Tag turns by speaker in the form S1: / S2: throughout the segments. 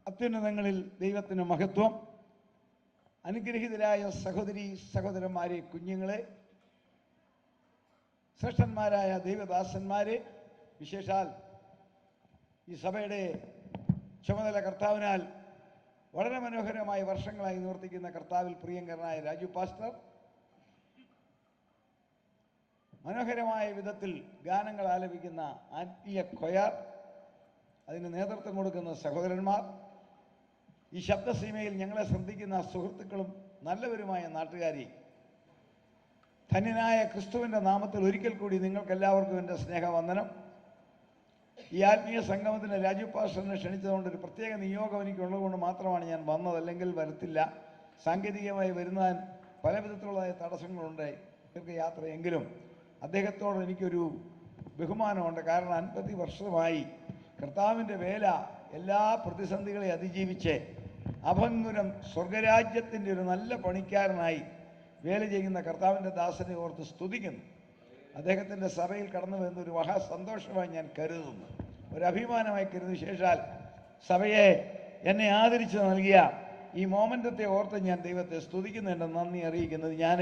S1: അത്യുന്നതങ്ങളിൽ ദൈവത്തിന് മഹത്വം. അനുഗ്രഹീതരായ സഹോദരി സഹോദരന്മാരെ, കുഞ്ഞുങ്ങളെ, ശ്രേഷ്ഠന്മാരായ ദൈവദാസന്മാരെ, വിശേഷാൽ ഈ സഭയുടെ ചുമതല കർത്താവിനാൽ വളരെ മനോഹരമായ വർഷങ്ങളായി നിവർത്തിക്കുന്ന കർത്താവിൽ പ്രിയങ്കരനായ രാജു പാസ്റ്റർ, മനോഹരമായ വിധത്തിൽ ഗാനങ്ങൾ ആലപിക്കുന്ന ആത്മീയ കൊയർ, അതിന് നേതൃത്വം കൊടുക്കുന്ന സഹോദരന്മാർ, ഈ ശബ്ദസീമയിൽ ഞങ്ങളെ ശ്രദ്ധിക്കുന്ന സുഹൃത്തുക്കളും നല്ലവരുമായ നാട്ടുകാരെ, ധന്യനായ ക്രിസ്തുവിൻ്റെ നാമത്തിൽ ഒരിക്കൽ കൂടി നിങ്ങൾക്കെല്ലാവർക്കും എൻ്റെ സ്നേഹവന്ദനം. ഈ ആത്മീയ സംഗമത്തിന് രാജു പാസ്റ്ററിനെ ക്ഷണിച്ചതുകൊണ്ട് ഒരു പ്രത്യേക നിയോഗം എനിക്കുള്ളതുകൊണ്ട് മാത്രമാണ് ഞാൻ വന്നത്, അല്ലെങ്കിൽ വരത്തില്ല. സാങ്കേതികമായി വരുന്നതാൻ പല വിധത്തിലുള്ളതായ തടസ്സങ്ങളുണ്ട് ദീർഘയാത്രയെങ്കിലും അദ്ദേഹത്തോട് എനിക്കൊരു ബഹുമാനമുണ്ട്. കാരണം 50 വർഷമായി കർത്താവിൻ്റെ വേല എല്ലാ പ്രതിസന്ധികളെ അതിജീവിച്ച് അഭംഗുരം സ്വർഗരാജ്യത്തിൻ്റെ ഒരു നല്ല പണിക്കാരനായി വേല ചെയ്യുന്ന കർത്താവിൻ്റെ ദാസനെ ഓർത്ത് സ്തുതിക്കുന്നു. അദ്ദേഹത്തിൻ്റെ സഭയിൽ കടന്നു വരുന്ന ഒരു മഹാസന്തോഷമായി ഞാൻ കരുതുന്നു, ഒരു അഭിമാനമായി കരുതി. വിശേഷാൽ സഭയെ എന്നെ ആദരിച്ച് നൽകിയ ഈ മോമെൻ്റത്തെ ഓർത്ത് ഞാൻ ദൈവത്തെ സ്തുതിക്കുന്നു, എൻ്റെ നന്ദി അറിയിക്കുന്നത്. ഞാൻ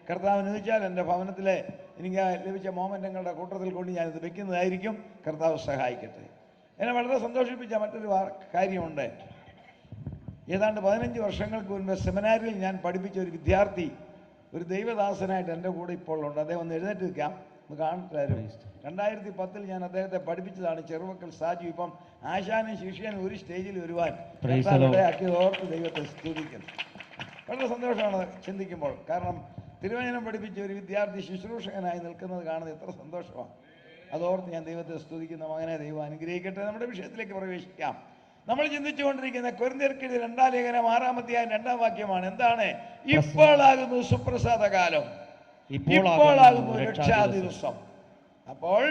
S1: കർത്താവിന് വെച്ചാൽ എൻ്റെ ഭവനത്തിലെ എനിക്ക് ലഭിച്ച മോമെൻ്റങ്ങളുടെ കൂട്ടത്തിൽ കൊണ്ട് ഞാനിത് വെക്കുന്നതായിരിക്കും. കർത്താവ് സഹായിക്കട്ടെ. എന്നെ വളരെ സന്തോഷിപ്പിച്ച മറ്റൊരു കാര്യമുണ്ട്. ഏതാണ്ട് 15 വർഷങ്ങൾക്ക് മുൻപ് സെമിനാരിൽ ഞാൻ പഠിപ്പിച്ച ഒരു വിദ്യാർത്ഥി, ഒരു ദൈവദാസനായിട്ട് എൻ്റെ കൂടെ ഇപ്പോൾ ഉണ്ട്. അദ്ദേഹം ഒന്ന് എഴുന്നേറ്റ് നിൽക്കാം, ഒന്ന് കാണുന്നതായിരുന്നു. 2010 ഞാൻ അദ്ദേഹത്തെ പഠിപ്പിച്ചതാണ്. ചെറുമക്കൾ സാജു ഇപ്പം ആശാനും ശിഷ്യനും ഒരു സ്റ്റേജിൽ വരുവാൻ ആക്കിയത് ഓർത്ത് ദൈവത്തെ സ്തുതിക്കുന്നു. വളരെ സന്തോഷമാണ് ചിന്തിക്കുമ്പോൾ. കാരണം തിരുവചനം പഠിപ്പിച്ച ഒരു വിദ്യാർത്ഥി ശുശ്രൂഷകനായി നിൽക്കുന്നത് കാണുന്നത് എത്ര സന്തോഷമാണ്. അതോർത്ത് ഞാൻ ദൈവത്തെ സ്തുതിക്കുന്ന മകനെ ദൈവം അനുഗ്രഹിക്കട്ടെ. നമ്മുടെ വിഷയത്തിലേക്ക് പ്രവേശിക്കാം. നമ്മൾ ചിന്തിച്ചുകൊണ്ടിരിക്കുന്ന കൊരിന്ത്യർക്കെഴുതിയ 2-ാം ലേഖനം 6-ാം അധ്യായം 2-ാം വാക്യമാണ്. എന്താണ്? ഇപ്പോഴാകുന്നു സുപ്രസാദ കാലം, ഇപ്പോഴാകുന്നു രക്ഷാ ദിവസം. അപ്പോൾ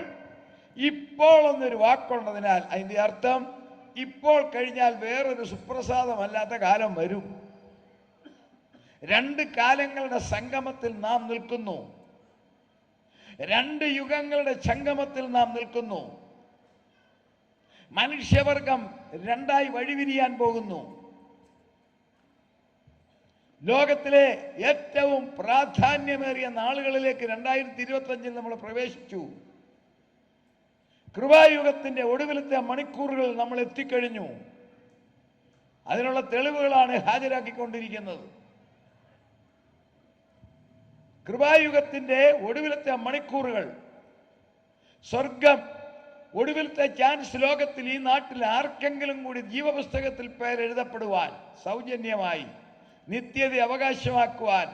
S1: ഇപ്പോൾ എന്നൊരു വാക്കുള്ളതിനാൽ അതിൻ്റെ അർത്ഥം ഇപ്പോൾ കഴിഞ്ഞാൽ വേറൊരു സുപ്രസാദമല്ലാത്ത കാലം വരും. 2 കാലങ്ങളുടെ സംഗമത്തിൽ നാം നിൽക്കുന്നു. 2 യുഗങ്ങളുടെ സംഗമത്തിൽ നാം നിൽക്കുന്നു. മനുഷ്യവർഗം 2ആയി വഴിവിരിയാൻ പോകുന്നു. ലോകത്തിലെ ഏറ്റവും പ്രാധാന്യമേറിയ നാളുകളിലേക്ക് 2025 നമ്മൾ പ്രവേശിച്ചു. കൃപായുഗത്തിന്റെ ഒടുവിലത്തെ മണിക്കൂറുകൾ നമ്മൾ എത്തിക്കഴിഞ്ഞു. അതിനുള്ള തെളിവുകളാണ് ഹാജരാക്കിക്കൊണ്ടിരിക്കുന്നത്. കൃപായുഗത്തിന്റെ ഒടുവിലത്തെ മണിക്കൂറുകൾ, സ്വർഗം, ഒടുവിലത്തെ ചാൻസ്. ലോകത്തിൽ ഈ നാട്ടിൽ ആർക്കെങ്കിലും കൂടി ജീവപുസ്തകത്തിൽ പേരെഴുതപ്പെടുവാൻ, സൗജന്യമായി നിത്യത അവകാശമാക്കുവാൻ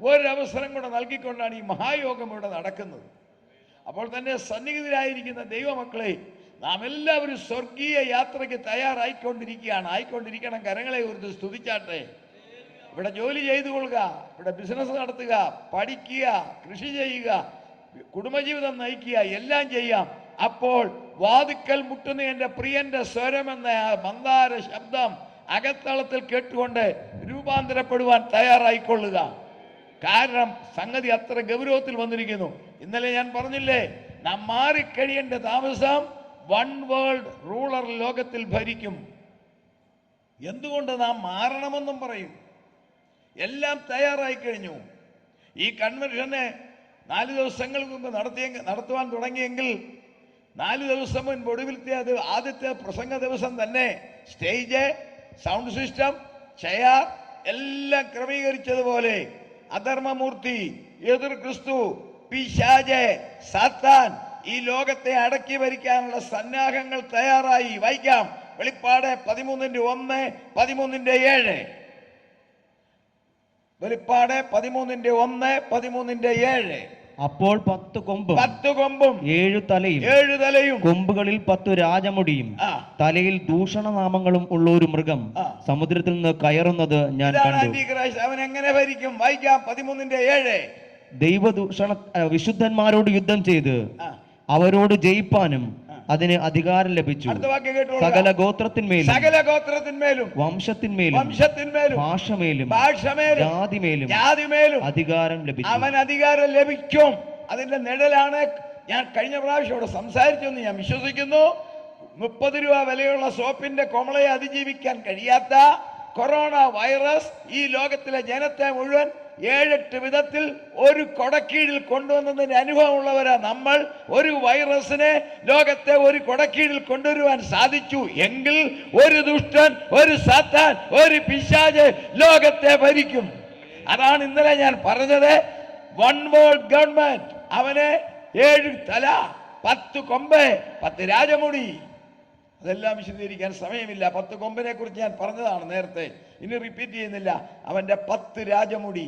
S1: ഒരവസരം കൂടെ നൽകിക്കൊണ്ടാണ് ഈ മഹായോഗം ഇവിടെ നടക്കുന്നത്. അപ്പോൾ തന്നെ സന്നിഹിതരായിരിക്കുന്ന ദൈവമക്കളെ, നാം എല്ലാവരും സ്വർഗീയ യാത്രയ്ക്ക് ആയിക്കൊണ്ടിരിക്കണം. കരങ്ങളെ കുറിച്ച് സ്തുതിച്ചാട്ടെ. ഇവിടെ ജോലി ചെയ്തു കൊള്ളുക, ഇവിടെ ബിസിനസ് നടത്തുക, പഠിക്കുക, കൃഷി ചെയ്യുക, കുടുംബജീവിതം നയിക്കുക, എല്ലാം ചെയ്യാം. അപ്പോൾ വാതിക്കൽ മുട്ടുന്ന എൻ്റെ പ്രിയന്റെ സ്വരമെന്ന മന്ദാര ശബ്ദം അകത്തളത്തിൽ കേട്ടുകൊണ്ട് രൂപാന്തരപ്പെടുവാൻ തയ്യാറായിക്കൊള്ളുക. കാരണം സംഗതി അത്ര ഗൗരവത്തിൽ വന്നിരിക്കുന്നു. ഇന്നലെ ഞാൻ പറഞ്ഞില്ലേ, നാം മാറിക്കഴിയേണ്ട താമസം 1 വേൾഡ് റൂളർ ലോകത്തിൽ ഭരിക്കും. എന്തുകൊണ്ട് നാം മാറണമെന്നും പറയും. എല്ലാം തയ്യാറായി കഴിഞ്ഞു. ഈ കൺവെൻഷനെ 4 ദിവസങ്ങൾക്ക് മുമ്പ് നടത്തുവാൻ തുടങ്ങിയെങ്കിൽ 4 ദിവസം മുൻപ് ഒടുവിലത്തെ ആദ്യത്തെ പ്രസംഗ ദിവസം തന്നെ സ്റ്റേജ്, സൗണ്ട് സിസ്റ്റം, ചെയർ എല്ലാം ക്രമീകരിച്ചതുപോലെ അധർമ്മമൂർത്തി, എതിർ ക്രിസ്തു, പിശാച്, സാത്താൻ ഈ ലോകത്തെ അടക്കി ഭരിക്കാനുള്ള സന്നാഹങ്ങൾ തയ്യാറായി. വായിക്കാം വെളിപ്പാട് 13:1, 13:7. വെളിപ്പാട് 13:1, 13:7.
S2: അപ്പോൾ 10 കൊമ്പും 7 തലയും കൊമ്പുകളിൽ 10 രാജമുടിയും തലയിൽ ദൂഷണനാമങ്ങളും ഉള്ള ഒരു മൃഗം സമുദ്രത്തിൽ നിന്ന് കയറുന്നത് ഞാൻ കണ്ടു.
S1: അവൻ എങ്ങനെ ഭരിക്കും? വായിക്കാം 13:7.
S2: വിശുദ്ധന്മാരോട് യുദ്ധം ചെയ്ത് അവരോട് ജയിപ്പാനും അതിന് അധികാരം ലഭിച്ചു. സകല ഗോത്രത്തിന്മേലും വംശത്തിന്മേലും ഭാഷമേലും ജാതിമേലും അധികാരം ലഭിച്ചു.
S1: അവൻ അധികാരം ലഭിക്കും. അതിന്റെ നിഴലാണ് ഞാൻ കഴിഞ്ഞ പ്രാവശ്യം ഇവിടെ സംസാരിച്ചെന്ന് ഞാൻ വിശ്വസിക്കുന്നു. 30 രൂപ വിലയുള്ള സോപ്പിന്റെ കൊമളയെ അതിജീവിക്കാൻ കഴിയാത്ത കൊറോണ വൈറസ് ഈ ലോകത്തിലെ ജനത്തെ മുഴുവൻ 7-8 വിധത്തിൽ ഒരു കൊടക്കീഴിൽ കൊണ്ടുവന്നതിന്റെ അനുഭവമുള്ളവരാ നമ്മൾ. ഒരു വൈറസിനെ ലോകത്തെ ഒരു കൊടക്കീഴിൽ കൊണ്ടുവരുവാൻ സാധിച്ചു എങ്കിൽ ഒരു ദുഷ്ടൻ, ഒരു സാത്താൻ, ഒരു പിശാച് ലോകത്തെ ഭരിക്കും. അതാണ് ഇന്നലെ ഞാൻ പറഞ്ഞത്. One world government. അവന് 7 തല, 10 കൊമ്പ്, 10 രാജമുടി. അതെല്ലാം വിശദീകരിക്കാൻ സമയമില്ല. 10 കൊമ്പിനെ കുറിച്ച് ഞാൻ പറഞ്ഞതാണ് നേരത്തെ, ഇനി റിപ്പീറ്റ് ചെയ്യുന്നില്ല. അവന്റെ 10 രാജമുടി,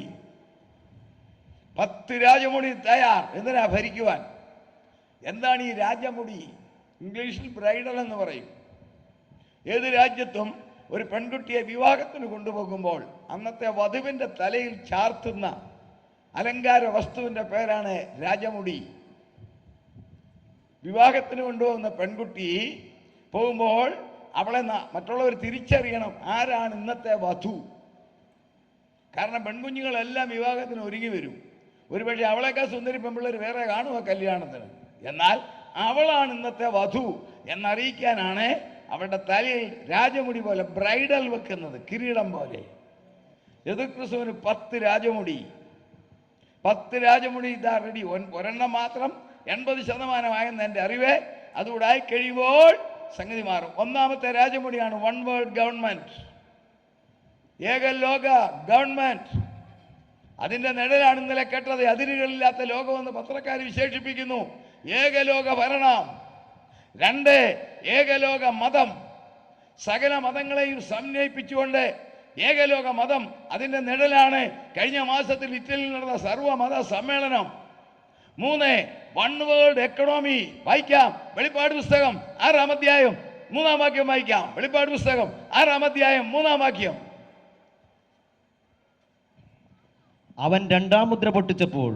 S1: 10 രാജമുടി തയ്യാർ. എന്തിനാ? ഭരിക്കുവാൻ. എന്താണ് ഈ രാജമുടി? ഇംഗ്ലീഷിൽ ബ്രൈഡൽ എന്ന് പറയും. ഏത് രാജ്യത്തും ഒരു പെൺകുട്ടിയെ വിവാഹത്തിന് കൊണ്ടുപോകുമ്പോൾ അന്നത്തെ വധുവിന്റെ തലയിൽ ചാർത്തുന്ന അലങ്കാര വസ്തുവിന്റെ പേരാണ് രാജമുടി. വിവാഹത്തിന് കൊണ്ടുപോകുന്ന പെൺകുട്ടി പോകുമ്പോൾ അവളെ മറ്റുള്ളവർ തിരിച്ചറിയണം ആരാണ് ഇന്നത്തെ വധു. കാരണം പെൺകുഞ്ഞുങ്ങളെല്ലാം വിവാഹത്തിന് ഒരുങ്ങി വരും. ഒരുപക്ഷെ അവളേക്കാൾ സുന്ദരി പെൺപിള്ളേർ വേറെ കാണുക കല്യാണത്തിന്. എന്നാൽ അവളാണ് ഇന്നത്തെ വധു എന്നറിയിക്കാനാണ് അവളുടെ തലയിൽ രാജമുടി പോലെ ബ്രൈഡൽ വെക്കുന്നത്, കിരീടം പോലെ. യേശുക്രിസ്തുവിന് 10 രാജമുടി, 10 രാജമുടി ഇതാ റെഡി. ഒരെണ്ണം മാത്രം 80% എൻ്റെ അറിവ്. അതുകൂടെ ആയി കഴിയുമ്പോൾ സംഗതി മാറും. ഒന്നാമത്തെ രാജമുടിയാണ് വൺ വേൾഡ് ഗവൺമെന്റ്, ഏകലോക ഗവൺമെന്റ്. അതിന്റെ നിഴലാണ് ഇന്നലെ കേട്ടത്. അതിരുകളില്ലാത്ത ലോകമെന്ന് പത്രക്കാർ വിശേഷിപ്പിക്കുന്നു. ഏകലോക ഭരണം. 2, ഏകലോക മതം. സകല മതങ്ങളെയും സമന്വയിപ്പിച്ചുകൊണ്ട് ഏകലോക മതം. അതിന്റെ നിഴലാണ് കഴിഞ്ഞ മാസത്തിൽ ഇറ്റലിയിൽ നടന്ന സർവ്വമത സമ്മേളനം. 3, വൺ വേൾഡ് എക്കണോമി. വായിക്കാം വെളിപ്പാട് പുസ്തകം 6-ാം അധ്യായം 3-ാം വാക്യം വായിക്കാം. വെളിപ്പാട് പുസ്തകം 6-ാം അധ്യായം 3-ാം വാക്യം.
S2: അവൻ 2-ാം മുദ്ര പൊട്ടിച്ചപ്പോൾ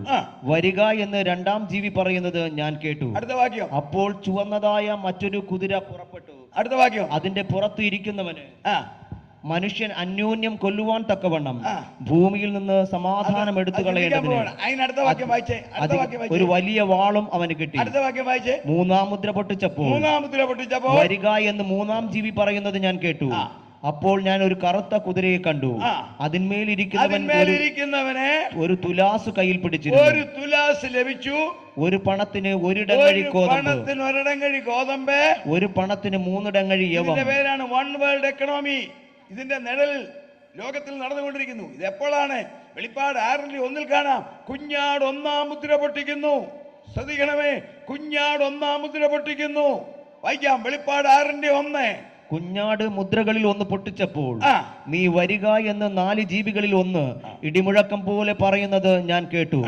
S2: വരിക എന്ന് 2-ാം ജീവി പറയുന്നത് ഞാൻ കേട്ടു.
S1: അടുത്ത വാക്യം.
S2: അപ്പോൾ ചുവന്നതായ മറ്റൊരു കുതിര പുറപ്പെട്ടു. അടുത്ത
S1: വാക്യം.
S2: അതിന്റെ പുറത്ത് ഇരിക്കുന്നവന് മനുഷ്യൻ അന്യോന്യം കൊല്ലുവാൻ തക്കവണ്ണം ഭൂമിയിൽ നിന്ന് സമാധാനം എടുത്തു കളയേണ്ടതിന് ഒരു വലിയ വാളും അവന് കിട്ടി. 3-ാം മുദ്ര പൊട്ടിച്ചപ്പോൾ വരിക എന്ന് 3-ാം ജീവി പറയുന്നത് ഞാൻ കേട്ടു. അപ്പോൾ ഞാൻ ഒരു കറുത്ത കുതിരയെ കണ്ടു. അതിന്മേലിരിക്കുന്നവനെ ഒരു തുലാസ് കയ്യിൽ പിടിച്ചിരുന്നു.
S1: ഒരു തുലാസ് ലഭിച്ചു.
S2: ഒരു പണത്തിന് 1 ഡങ്ങഴി ഗോതമ്പ്, ഒരു പണത്തിന് 3 ഡങ്ങഴി യവം.
S1: പേരാണ് വൺ വേൾഡ് എക്കണോമി. ഇതിന്റെ നിഴലിൽ ലോകത്തിൽ നടന്നുകൊണ്ടിരിക്കുന്നു. ഇത് എപ്പോഴാണ്? വെളിപ്പാട് 6:1 കാണാം. കുഞ്ഞാട് 1-ാം മുദ്ര പൊട്ടിക്കുന്നു. ശ്രദ്ധിക്കണമേ, കുഞ്ഞാട് 1-ാം മുദ്ര പൊട്ടിക്കുന്നു. വായിക്കാം വെളിപ്പാട് 6:1.
S2: കുഞ്ഞാട് മുദ്രകളിൽ 1 പൊട്ടിച്ചപ്പോൾ നീ വരിക എന്ന് 4 ജീവികളിൽ 1 ഇടിമുഴക്കം പോലെ പറയുന്നത് ഞാൻ കേട്ടു.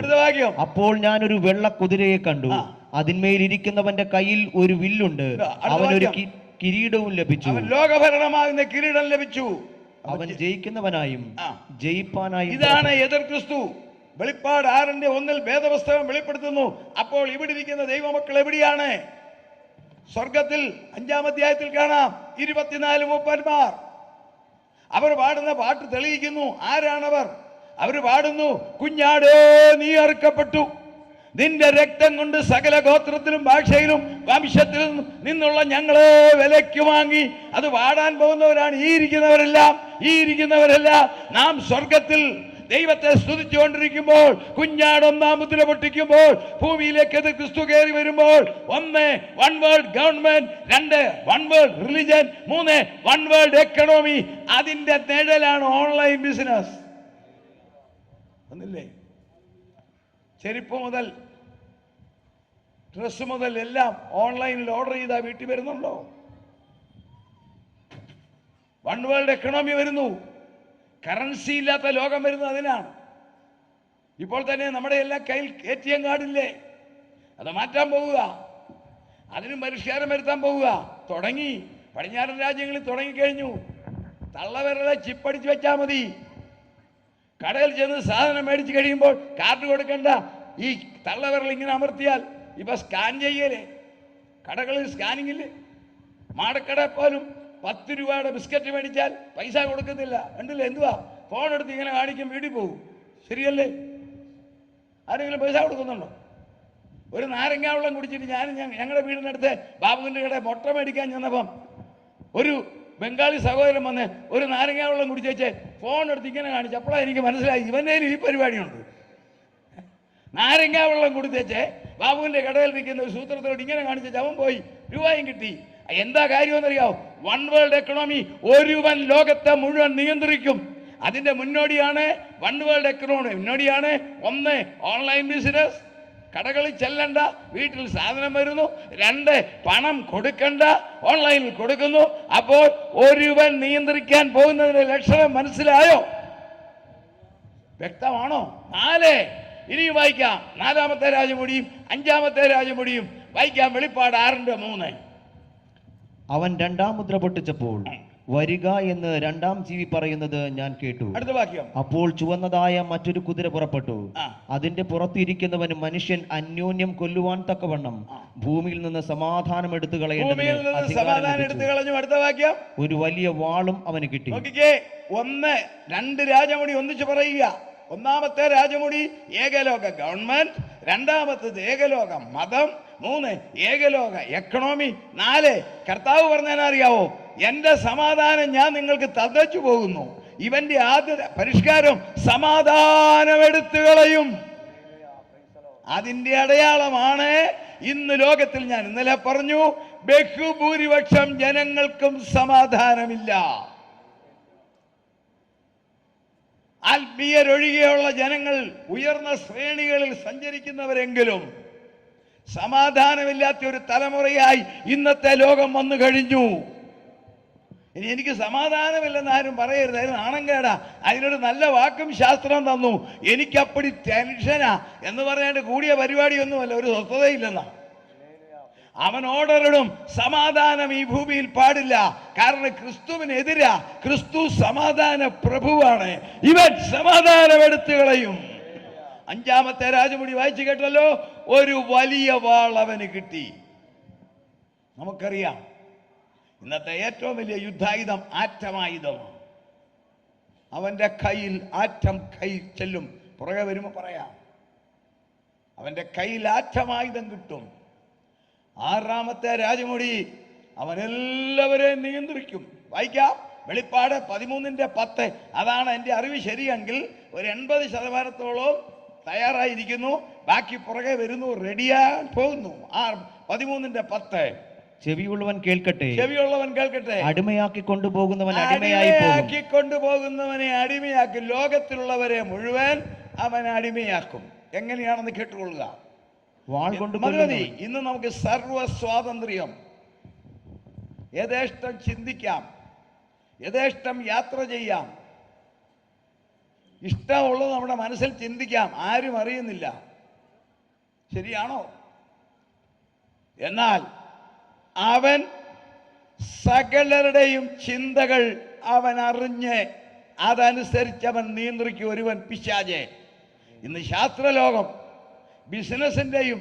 S2: അപ്പോൾ ഞാൻ ഒരു വെള്ള കുതിരയെ കണ്ടു. അതിന്മേലിരിക്കുന്നവന്റെ കയ്യിൽ ഒരു വില്ലുണ്ട്. അവനൊരു കിരീടവും ലഭിച്ചു.
S1: ലോകഭരണമാകുന്ന കിരീടം ലഭിച്ചു.
S2: അവൻ ജയിക്കുന്നവനായും ജയിപ്പാനായും.
S1: ഇതാണ് എതിർ ക്രിസ്തു. വെളിപ്പാട് 6:1 വേദപുസ്തകം വെളിപ്പെടുത്തുന്നു. അപ്പോൾ ഇവിടെ ഇരിക്കുന്ന ദൈവമക്കൾ എവിടെയാണ്? സ്വർഗത്തിൽ 5-ാം അധ്യായത്തിൽ കാണാം 24 മൂപ്പന്മാർ. അവർ പാടുന്ന പാട്ട് തെളിയിക്കുന്നു. ആരാണവർ? അവർ പാടുന്നു, കുഞ്ഞാടേ നീ അറുക്കപ്പെട്ടു, നിന്റെ രക്തം കൊണ്ട് സകല ഗോത്രത്തിലും ഭാഷയിലും വംശത്തിലും നിന്നുള്ള ഞങ്ങളെ വിലയ്ക്ക് വാങ്ങി. അത് പാടാൻ പോകുന്നവരാണ് ഈ ഇരിക്കുന്നവരെല്ലാം. നാം സ്വർഗത്തിൽ ദൈവത്തെ സ്തുതിച്ചുകൊണ്ടിരിക്കുമ്പോൾ, കുഞ്ഞാട് 1-ാം മുദ്ര പൊട്ടിക്കുമ്പോൾ, ഭൂമിയിലേക്ക് ക്രിസ്തു കയറി വരുമ്പോൾ, 1 one world government, 2 one world religion, 3 one world economy. അതിന്റെ നിഴലാണ് ഓൺലൈൻ ബിസിനസ്. ഒന്നില്ലേ? ചെരുപ്പ് മുതൽ ഡ്രസ് മുതൽ എല്ലാം ഓൺലൈനിൽ ഓർഡർ ചെയ്താൽ വീട്ടിൽ വരുന്നുണ്ടോ? വൺ വേൾഡ് എക്കണോമി വരുന്നു. കറൻസി ഇല്ലാത്ത ലോകം വരുന്നത് അതിനാണ്. ഇപ്പോൾ തന്നെ നമ്മുടെ എല്ലാ കയ്യിൽ ATM കാർഡില്ലേ? അത് മാറ്റാൻ പോവുക, അതിനും പരിഷ്കാരം വരുത്താൻ പോവുക. തുടങ്ങി. പടിഞ്ഞാറൻ രാജ്യങ്ങളിൽ തുടങ്ങിക്കഴിഞ്ഞു. തള്ളവിരലെ ചിപ്പടിച്ച് വെച്ചാൽ മതി. കടയിൽ ചെന്ന് സാധനം മേടിച്ച് കഴിയുമ്പോൾ കാർഡ് കൊടുക്കണ്ട. ഈ തള്ളവിരൽ ഇങ്ങനെ അമർത്തിയാൽ ഇപ്പൊ സ്കാൻ ചെയ്യലേ. കടകളിൽ സ്കാനിങ്ങില്ലേ? മാടക്കട പോലും 10 രൂപയുടെ ബിസ്ക്കറ്റ് മേടിച്ചാൽ പൈസ കൊടുക്കുന്നില്ല. കണ്ടില്ലേ? എന്തുവാ? ഫോൺ എടുത്ത് ഇങ്ങനെ കാണിക്കും, വീട്ടിൽ പോകും. ശരിയല്ലേ? ആരെങ്കിലും പൈസ കൊടുക്കുന്നുണ്ടോ? ഒരു നാരങ്ങ വെള്ളം കുടിച്ചിട്ട് ഞങ്ങളുടെ വീടിനടുത്ത് ബാബുവിൻ്റെ കട മുട്ട മേടിക്കാൻ ചെന്നപ്പം ഒരു ബംഗാളി സഹോദരൻ വന്ന് ഒരു നാരങ്ങ വെള്ളം കുടിച്ചേച്ച് ഫോൺ എടുത്ത് ഇങ്ങനെ കാണിച്ചു. അപ്പോഴാണ് എനിക്ക് മനസ്സിലായി ഇവൻ്റെ ഈ പരിപാടിയുണ്ട്. നാരങ്ങ വെള്ളം കുടിച്ചേച്ച് ബാബുവിൻ്റെ കടയിൽ നിൽക്കുന്ന ഒരു സൂത്രത്തോട് ഇങ്ങനെ കാണിച്ചേച്ച് അവൻ പോയി രൂപയും കിട്ടി. എന്താ കാര്യമെന്നറിയാവോ? വൺ വേൾഡ് എക്കണോമി, ഒരുവൻ ലോകത്തെ മുഴുവൻ നിയന്ത്രിക്കും. അതിൻ്റെ മുന്നോടിയാണ് വൺ വേൾഡ് എക്കണോമി. മുന്നോടിയാണ് 1 ഓൺലൈൻ ബിസിനസ്, കടകളിൽ ചെല്ലണ്ട, വീട്ടിൽ സാധനം വരുന്നു. 2 പണം കൊടുക്കണ്ട, ഓൺലൈനിൽ കൊടുക്കുന്നു. അപ്പോൾ ഒരുവൻ നിയന്ത്രിക്കാൻ പോകുന്നതിന്റെ ലക്ഷണം മനസ്സിലായോ? വ്യക്തമാണോ? 4 ഇനിയും വായിക്കാം. 4-ാമത്തെ രാജമുടിയും 5-ാമത്തെ രാജമുടിയും വായിക്കാം. വെളിപ്പാട് 6:3.
S2: അവൻ 2-ാം മുദ്ര പൊട്ടിച്ചപ്പോൾ വരിക എന്ന് 2-ാം ജീവി പറയുന്നത് ഞാൻ കേട്ടു.
S1: അടുത്ത വാക്യം.
S2: അപ്പോൾ ചുവന്നതായ മറ്റൊരു കുതിര പുറപ്പെട്ടു. അതിന്റെ പുറത്തിരിക്കുന്നവന് മനുഷ്യൻ അന്യോന്യം കൊല്ലുവാൻ തക്കവണ്ണം ഭൂമിയിൽ നിന്ന് സമാധാനം എടുത്തു കളഞ്ഞു.
S1: അടുത്ത വാക്യം.
S2: ഒരു വലിയ വാളും അവന് കിട്ടി.
S1: 2 രാജമുടി ഒന്നിച്ച് പറയുക. 1-ാമത്തെ രാജമുടി ഏകലോക ഗവൺമെന്റ്, 2-ാമത്തേത് ഏകലോക മതം, 3 ഏകലോക എക്കണോമി, 4 കർത്താവ് പറഞ്ഞാലറിയാവോ? എന്റെ സമാധാനം ഞാൻ നിങ്ങൾക്ക് തന്നച്ചു പോകുന്നു. ഇവന്റെ ആദ്യ പരിഷ്കാരം സമാധാനം എടുത്തു കളയും. അതിന്റെ അടയാളമാണ് ഇന്ന് ലോകത്തിൽ ഞാൻ ഇന്നലെ പറഞ്ഞു, ബഹുഭൂരിപക്ഷം ജനങ്ങൾക്കും സമാധാനമില്ല. ആത്മീയരൊഴികെയുള്ള ജനങ്ങൾ ഉയർന്ന ശ്രേണികളിൽ സഞ്ചരിക്കുന്നവരെങ്കിലും സമാധാനമില്ലാത്ത ഒരു തലമുറയായി ഇന്നത്തെ ലോകം വന്നു കഴിഞ്ഞു. ഇനി എനിക്ക് സമാധാനമില്ലെന്ന് ആരും പറയരുത്, അതിന് നാണം കേടാ. അതിനൊരു നല്ല വാക്കും ശാസ്ത്രം തന്നു. എനിക്കപ്പടി ടെൻഷനാ എന്ന് പറയാണ്ട് കൂടിയ പരിപാടിയൊന്നുമല്ല, ഒരു സ്വസ്ഥതയില്ലെന്നാ. അവൻ ഓർഡറിടും, സമാധാനം ഈ ഭൂമിയിൽ പാടില്ല. കാരണം ക്രിസ്തുവിനെതിരാ. ക്രിസ്തു സമാധാന പ്രഭുവാണ്. ഇവൻ സമാധാനം എടുത്തു കളയും. 5-ാമത്തെ രാജമുടി വായിച്ചു കേട്ടല്ലോ. ഒരു വലിയ വാൾ അവന് കിട്ടി. നമുക്കറിയാം ഇന്നത്തെ ഏറ്റവും വലിയ യുദ്ധായുധം ആറ്റമായുധമാണ്. അവന്റെ കയ്യിൽ ആറ്റം കൈ ചെല്ലും. പുറകെ വരുമ്പോൾ പറയാം. അവന്റെ കയ്യിൽ ആറ്റമായുധം കിട്ടും. 6-ാമത്തെ രാജമുടി അവൻ എല്ലാവരെയും നിയന്ത്രിക്കും. വായിക്കാം. വെളിപ്പാട് 13:10. അതാണ് എൻ്റെ അറിവ് ശരിയെങ്കിൽ ഒരു 80% തയ്യാറായിരിക്കുന്നു. ബാക്കി പുറകെ വരുന്നു, റെഡിയാൻ പോകുന്നു. 13:10.
S2: ചെവിയുള്ളവൻ കേൾക്കട്ടെ,
S1: ചെവിയുള്ളവൻ കേൾക്കട്ടെ.
S2: അടിമയാക്കി കൊണ്ടുപോകുന്നവൻ
S1: കൊണ്ടുപോകുന്നവനെ അടിമയാക്കും. ലോകത്തിലുള്ളവരെ മുഴുവൻ അവൻ അടിമയാക്കും. എങ്ങനെയാണെന്ന് കേട്ടുകൊള്ളുക. മതി. ഇന്ന് നമുക്ക് സർവ സ്വാതന്ത്ര്യം. യഥേഷ്ടം ചിന്തിക്കാം, യഥേഷ്ടം യാത്ര ചെയ്യാം, ഇഷ്ടമുള്ളത് നമ്മുടെ മനസ്സിൽ ചിന്തിക്കാം. ആരും അറിയുന്നില്ല. ശരിയാണോ? എന്നാൽ അവൻ സകലരുടെയും ചിന്തകൾ അവൻ അറിഞ്ഞ് അതനുസരിച്ച് അവൻ നിയന്ത്രിക്കും. ഒരുവൻ പിശാചെ. ഇന്ന് ശാസ്ത്രലോകം ബിസിനസിൻ്റെയും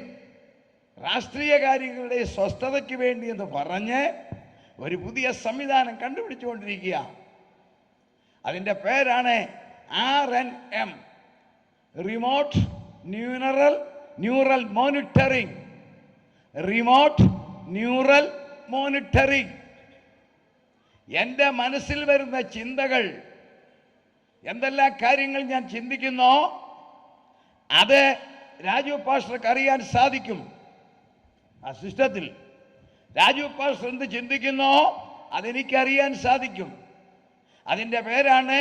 S1: രാഷ്ട്രീയ കാര്യങ്ങളുടെയും സ്വസ്ഥതയ്ക്ക് വേണ്ടി എന്ന് പറഞ്ഞ് ഒരു പുതിയ സംവിധാനം കണ്ടുപിടിച്ചുകൊണ്ടിരിക്കുക. അതിൻ്റെ പേരാണ് RNM, remote neural monitoring. Remote neural monitoring. എൻ്റെ മനസ്സിൽ വരുന്ന ചിന്തകൾ, എന്തെല്ലാം കാര്യങ്ങൾ ഞാൻ ചിന്തിക്കുന്നോ അത് രാജു പാസ്റ്റർക്ക് അറിയാൻ സാധിക്കും. ആ സിസ്റ്റത്തിൽ രാജു പാസ്റ്റർ എന്ത് ചിന്തിക്കുന്നോ അതെനിക്കറിയാൻ സാധിക്കും. അതിൻ്റെ പേരാണ്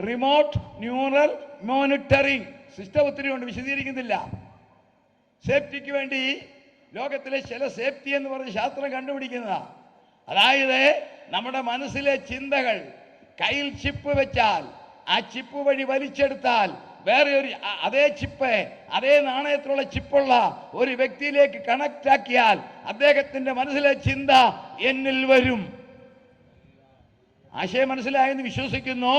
S1: റിമോട്ട് ന്യൂറൽ മോണിറ്ററിംഗ്. സിസ്റ്റം ഒത്തിരി കൊണ്ട് വിശദീകരിക്കുന്നില്ല. സേഫ്റ്റിക്ക് വേണ്ടി ലോകത്തിലെ ചില സേഫ്റ്റി എന്ന് പറഞ്ഞ് ശാസ്ത്രം കണ്ടുപിടിക്കുന്നതാണ്. അതായത് നമ്മുടെ മനസ്സിലെ ചിന്തകൾ കയ്യിൽ ചിപ്പ് വെച്ചാൽ ആ ചിപ്പ് വഴി വലിച്ചെടുത്താൽ വേറെ ഒരു അതേ ചിപ്പ്, അതേ നാണയത്തിലുള്ള ചിപ്പുള്ള ഒരു വ്യക്തിയിലേക്ക് കണക്ട് ആക്കിയാൽ അദ്ദേഹത്തിന്റെ മനസ്സിലെ ചിന്ത എന്നിൽ വരും. ആശയം മനസ്സിലായെന്ന് വിശ്വസിക്കുന്നു.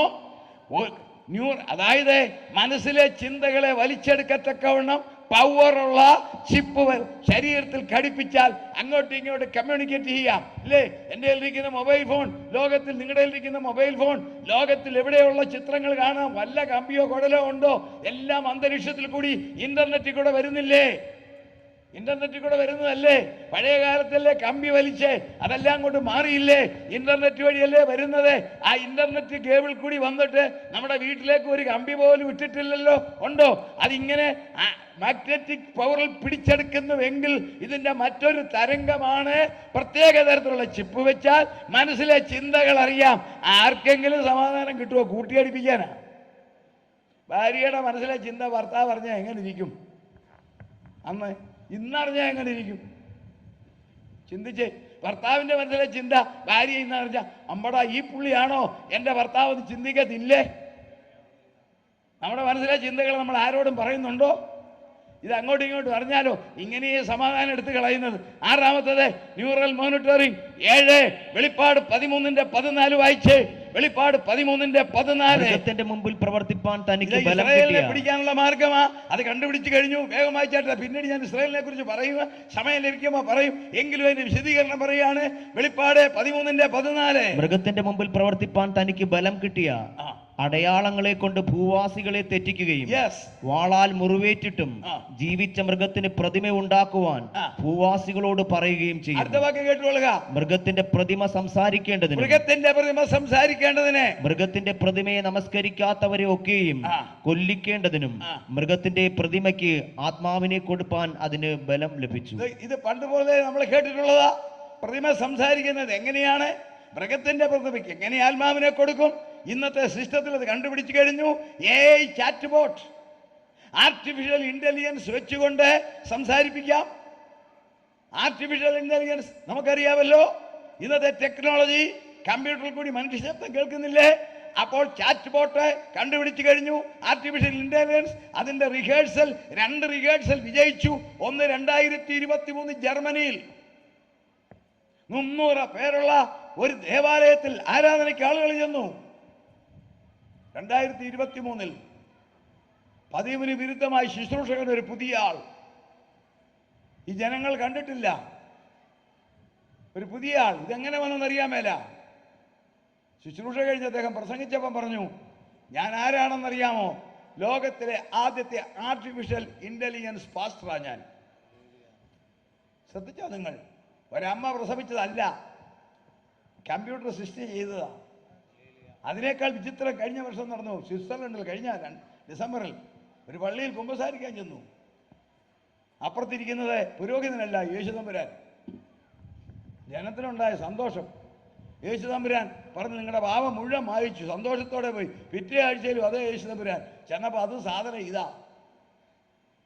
S1: അതായത് മനസ്സിലെ ചിന്തകളെ വലിച്ചെടുക്കത്തക്കവണ്ണം പവറുള്ള ചിപ്പ് ശരീരത്തിൽ ഘടിപ്പിച്ചാൽ അങ്ങോട്ടും ഇങ്ങോട്ടും കമ്മ്യൂണിക്കേറ്റ് ചെയ്യാം. അല്ലേ? എൻ്റെ ഇരിക്കുന്ന മൊബൈൽ ഫോൺ, ലോകത്തിൽ നിങ്ങളുടെ ഇരിക്കുന്ന മൊബൈൽ ഫോൺ, ലോകത്തിൽ എവിടെയുള്ള ചിത്രങ്ങൾ കാണാം. വല്ല കമ്പിയോ കുടലോ ഉണ്ടോ? എല്ലാം അന്തരീക്ഷത്തിൽ കൂടി ഇന്റർനെറ്റിൽ കൂടെ വരുന്നില്ലേ? ഇന്റർനെറ്റിൽ കൂടെ വരുന്നതല്ലേ. പഴയ കാലത്തല്ലേ കമ്പി വലിച്ച് അതെല്ലാം കൊണ്ട് മാറിയില്ലേ, ഇന്റർനെറ്റ് വഴിയല്ലേ വരുന്നത്. ആ ഇന്റർനെറ്റ് കേബിൾ കൂടി വന്നിട്ട് നമ്മുടെ വീട്ടിലേക്ക് ഒരു കമ്പി പോലും ഇട്ടിട്ടില്ലല്ലോ. ഉണ്ടോ? അതിങ്ങനെ മാഗ്നറ്റിക് പവറിൽ പിടിച്ചെടുക്കുന്നുവെങ്കിൽ ഇതിന്റെ മറ്റൊരു തരംഗമാണ്. പ്രത്യേക തരത്തിലുള്ള ചിപ്പ് വെച്ചാൽ മനസ്സിലെ ചിന്തകൾ അറിയാം. ആർക്കെങ്കിലും സമാധാനം കിട്ടുമോ? കൂട്ടിയടിപ്പിക്കാനാ. ഭാര്യയുടെ മനസ്സിലെ ചിന്ത ഭർത്താവ് അറിഞ്ഞാൽ എങ്ങനെ ഇരിക്കും? അന്ന് ഇന്നറിഞ്ഞാൽ എങ്ങനെ ഇരിക്കും? ചിന്തിച്ചേ. ഭർത്താവിന്റെ മനസ്സിലെ ചിന്ത ഭാര്യ ഇന്നറിഞ്ഞ അമ്പടാ ഈ പുള്ളിയാണോ എൻ്റെ ഭർത്താവ് എന്ന് ചിന്തിക്കത്തില്ലേ? നമ്മുടെ മനസ്സിലെ ചിന്തകൾ നമ്മൾ ആരോടും പറയുന്നുണ്ടോ? ഇത് അങ്ങോട്ടും ഇങ്ങോട്ടും അറിഞ്ഞാലോ ഇങ്ങനെ സമാധാനം എടുത്ത് കളയുന്നത്. ആറാമത്തത് ന്യൂറൽ മോണിറ്ററിംഗ്. 7 വെളിപ്പാട് 13:14 വായിച്ചേ. വെളിപ്പാട് 13:14.
S2: മുമ്പിൽ പ്രവർത്തിപ്പാൻ തനിക്ക്
S1: ഇസ്രായേലിനെ പിടിക്കാനുള്ള മാർഗമാ. അത് കണ്ടുപിടിച്ചു കഴിഞ്ഞു. വേഗം വായിച്ചാട്ടെ. പിന്നീട് ഞാൻ ഇസ്രായേലിനെ കുറിച്ച് പറയുക, സമയം ലഭിക്കുമ്പോൾ പറയും. എങ്കിലും അതിന്റെ വിശദീകരണം പറയാണ്. വെളിപ്പാട് 13:14.
S2: മൃഗത്തിന്റെ മുമ്പിൽ പ്രവർത്തിപ്പാൻ തനിക്ക് ബലം കിട്ടിയ അടയാളങ്ങളെ കൊണ്ട് ഭൂവാസികളെ തെറ്റിക്കുകയും വാളാൽ മുറിവേറ്റിട്ടും ജീവിച്ച മൃഗത്തിന് പ്രതിമ ഉണ്ടാക്കുവാൻ ഭൂവാസികളോട് പറയുകയും ചെയ്യും.
S1: അടുത്ത വാക്ക് കേട്ടുകൊള്ളുക.
S2: മൃഗത്തിന്റെ പ്രതിമ സംസാരിക്കേണ്ടതിന് മൃഗത്തിന്റെ പ്രതിമയെ നമസ്കരിക്കാത്തവരെ ഒക്കെയും കൊല്ലിക്കേണ്ടതിനും മൃഗത്തിന്റെ പ്രതിമയ്ക്ക് ആത്മാവിനെ കൊടുപ്പാൻ അതിന് ബലം ലഭിച്ചു.
S1: ഇത് പണ്ടുപോലെ നമ്മൾ കേട്ടിട്ടുള്ളതാ. പ്രതിമ സംസാരിക്കുന്നത് എങ്ങനെയാണ്? മൃഗത്തിന്റെ പ്രതിമയ്ക്ക് എങ്ങനെ ആത്മാവിനെ കൊടുക്കും? ഇന്നത്തെ സിസ്റ്റത്തിൽ അത് കണ്ടുപിടിച്ചു കഴിഞ്ഞു. AI chat bot, artificial intelligence വെച്ചുകൊണ്ട് സംസാരിപ്പിക്കാം. ആർട്ടിഫിഷ്യൽ ഇന്റലിജൻസ് നമുക്കറിയാമല്ലോ. ഇന്നത്തെ ടെക്നോളജി കമ്പ്യൂട്ടറിൽ കൂടി മനുഷ്യ ശബ്ദം കേൾക്കുന്നില്ലേ? അപ്പോൾ ചാറ്റ് ബോട്ട് കണ്ടുപിടിച്ചു കഴിഞ്ഞു. ആർട്ടിഫിഷ്യൽ ഇന്റലിജൻസ് അതിന്റെ റിഹേഴ്സൽ 2 റിഹേഴ്സൽ വിജയിച്ചു. ഒന്ന് 2023 ജർമ്മനിയിൽ 300 പേരുള്ള ഒരു ദേവാലയത്തിൽ ആരാധനയ്ക്ക് ആളുകൾ ചെന്നു. 2023 പതിവിന് വിരുദ്ധമായി ശുശ്രൂഷകൻ ഒരു പുതിയ ആൾ. ഈ ജനങ്ങൾ കണ്ടിട്ടില്ല. ഒരു പുതിയ ആൾ. ഇതെങ്ങനെ വന്നെന്നറിയാമേല. ശുശ്രൂഷ കഴിഞ്ഞ് അദ്ദേഹം പ്രസംഗിച്ചപ്പം പറഞ്ഞു, ഞാൻ ആരാണെന്നറിയാമോ? ലോകത്തിലെ ആദ്യത്തെ ആർട്ടിഫിഷ്യൽ ഇന്റലിജൻസ് പാസ്റ്ററാ ഞാൻ. ശ്രദ്ധിച്ചോ നിങ്ങൾ? ഒരമ്മ പ്രസവിച്ചതല്ല, കമ്പ്യൂട്ടർ സൃഷ്ടി ചെയ്തതാ. അതിനേക്കാൾ വിചിത്രം കഴിഞ്ഞ വർഷം നടന്നു സ്വിറ്റ്സർലൻഡിൽ. കഴിഞ്ഞ ഡിസംബറിൽ ഒരു പള്ളിയിൽ കുമ്പസാരിക്കാൻ ചെന്നു. അപ്പുറത്തിരിക്കുന്നത് പുരോഹിതനല്ല, യേശുതമ്പുരാൻ. ജനത്തിനുണ്ടായ സന്തോഷം. യേശുതമ്പുരാൻ പറഞ്ഞു, നിങ്ങളുടെ പാപം മുഴുവൻ മായിച്ചു. സന്തോഷത്തോടെ പോയി. പിറ്റേ ആഴ്ചയിലും അതേ യേശുതമ്പുരാൻ ചെന്നപ്പോൾ അത് സാധനം ഇതാ.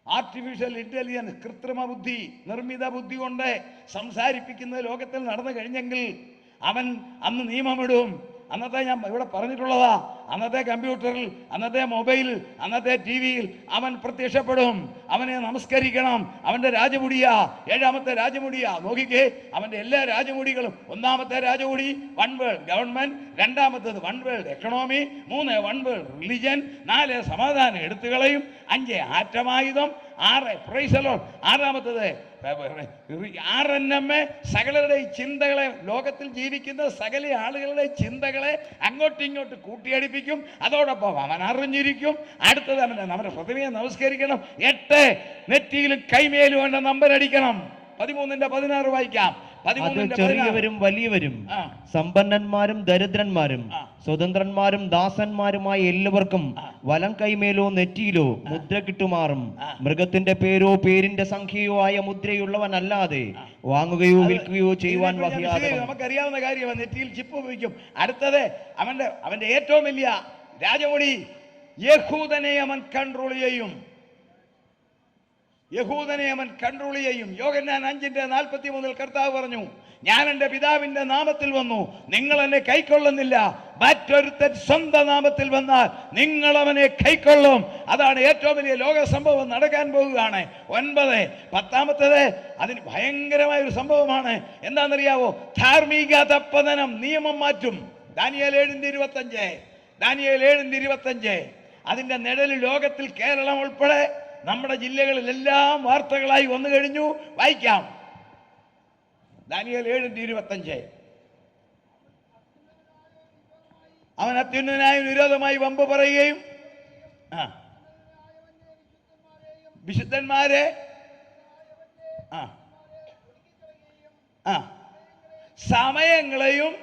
S1: ആർട്ടിഫിഷ്യൽ ഇന്റലിജൻസ്, കൃത്രിമ ബുദ്ധി, നിർമ്മിത ബുദ്ധി കൊണ്ട് സംസാരിപ്പിക്കുന്നത് ലോകത്തിൽ നടന്നു കഴിഞ്ഞെങ്കിൽ അവൻ അന്ന് നിയമമിടും. അന്നത്തെ ഞാൻ ഇവിടെ പറഞ്ഞിട്ടുള്ളതാ. അന്നത്തെ കമ്പ്യൂട്ടറിൽ, അന്നത്തെ മൊബൈലിൽ, അന്നത്തെ TV-യിൽ അവൻ പ്രത്യക്ഷപ്പെടും. അവനെ നമസ്കരിക്കണം. അവന്റെ രാജമുടിയാ, 7ാമത്തെ രാജമുടിയാ. നോക്കിക്കേ, അവന്റെ എല്ലാ രാജമുടികളും. 1ാമത്തെ രാജമുടി വൺ വേൾഡ് ഗവൺമെന്റ്, 2ാമത്തേത് one world economy, 3 one world religion, 4 സമാധാനം എടുത്തുകളയും, 5 ആറ്റമായുധം, 6 പ്രൈസലോ, 6ാമത്തേത് RNM. സകലരുടെ ചിന്തകളെ, ലോകത്തിൽ ജീവിക്കുന്ന സകല ആളുകളുടെ ചിന്തകളെ അങ്ങോട്ടും ഇങ്ങോട്ട് കൂട്ടിയടിപ്പിക്കും. അതോടൊപ്പം അവൻ അറിഞ്ഞിരിക്കും. അടുത്തത് നമ്മുടെ പ്രതിമയെ നമസ്കരിക്കണം. 8 നെറ്റിയിലും കൈമേലും വേണ്ട നമ്പർ അടിക്കണം. 13:16 വായിക്കാം.
S2: ചെറിയവരും വലിയവരും, സമ്പന്നന്മാരും ദരിദ്രന്മാരും, സ്വതന്ത്രന്മാരും ദാസന്മാരുമായ എല്ലാവർക്കും വലം കൈമേലോ നെറ്റിയിലോ മുദ്ര കിട്ടുമാറും മൃഗത്തിന്റെ പേരോ പേരിന്റെ സംഖ്യയോ ആയ മുദ്രയുള്ളവനല്ലാതെ വാങ്ങുകയോ വിൽക്കുകയോ ചെയ്യുവാൻ വകയാതെ.
S1: നമുക്കറിയാവുന്ന കാര്യമാണ്, നെറ്റിയിൽ ചിപ്പ് ഉപയോഗിക്കും. അടുത്തത് അവന്റെ ഏറ്റവും വലിയ രാജമുടി. യഹൂദനെ അവൻ കൺട്രോൾ ചെയ്യും. യഹൂദനെ അവൻ കൺട്രോൾ ചെയ്യും. യോഹന്നാൻ 5:43 കർത്താവ് പറഞ്ഞു, ഞാൻ എൻ്റെ പിതാവിൻ്റെ നാമത്തിൽ വന്നു, നിങ്ങൾ എന്നെ കൈക്കൊള്ളുന്നില്ല. മറ്റൊരുത്തൻ സ്വന്തം നാമത്തിൽ വന്നാൽ നിങ്ങൾ അവനെ കൈക്കൊള്ളും. അതാണ് ഏറ്റവും വലിയ ലോക സംഭവം നടക്കാൻ പോവുകയാണ്. 9, 10ാമത്തേത് അതിന് ഭയങ്കരമായ ഒരു സംഭവമാണ്. എന്താണെന്നറിയാവോ? ധാർമ്മിക അധപ്പതനം, നിയമം മാറ്റും. ദാനിയേൽ 7:25 അതിന്റെ നിഴല് ലോകത്തിൽ കേരളം ഉൾപ്പെടെ നമ്മുടെ ജില്ലകളിലെല്ലാം വാർത്തകളായി വന്നു കഴിഞ്ഞു. വായിക്കാം. ദാനിയേൽ 7:25. അവൻ അത്യുന്നതനായ വിരോധമായി വമ്പ് പറയുകയും വിശുദ്ധന്മാരെ ആ ആ സമയങ്ങളെയും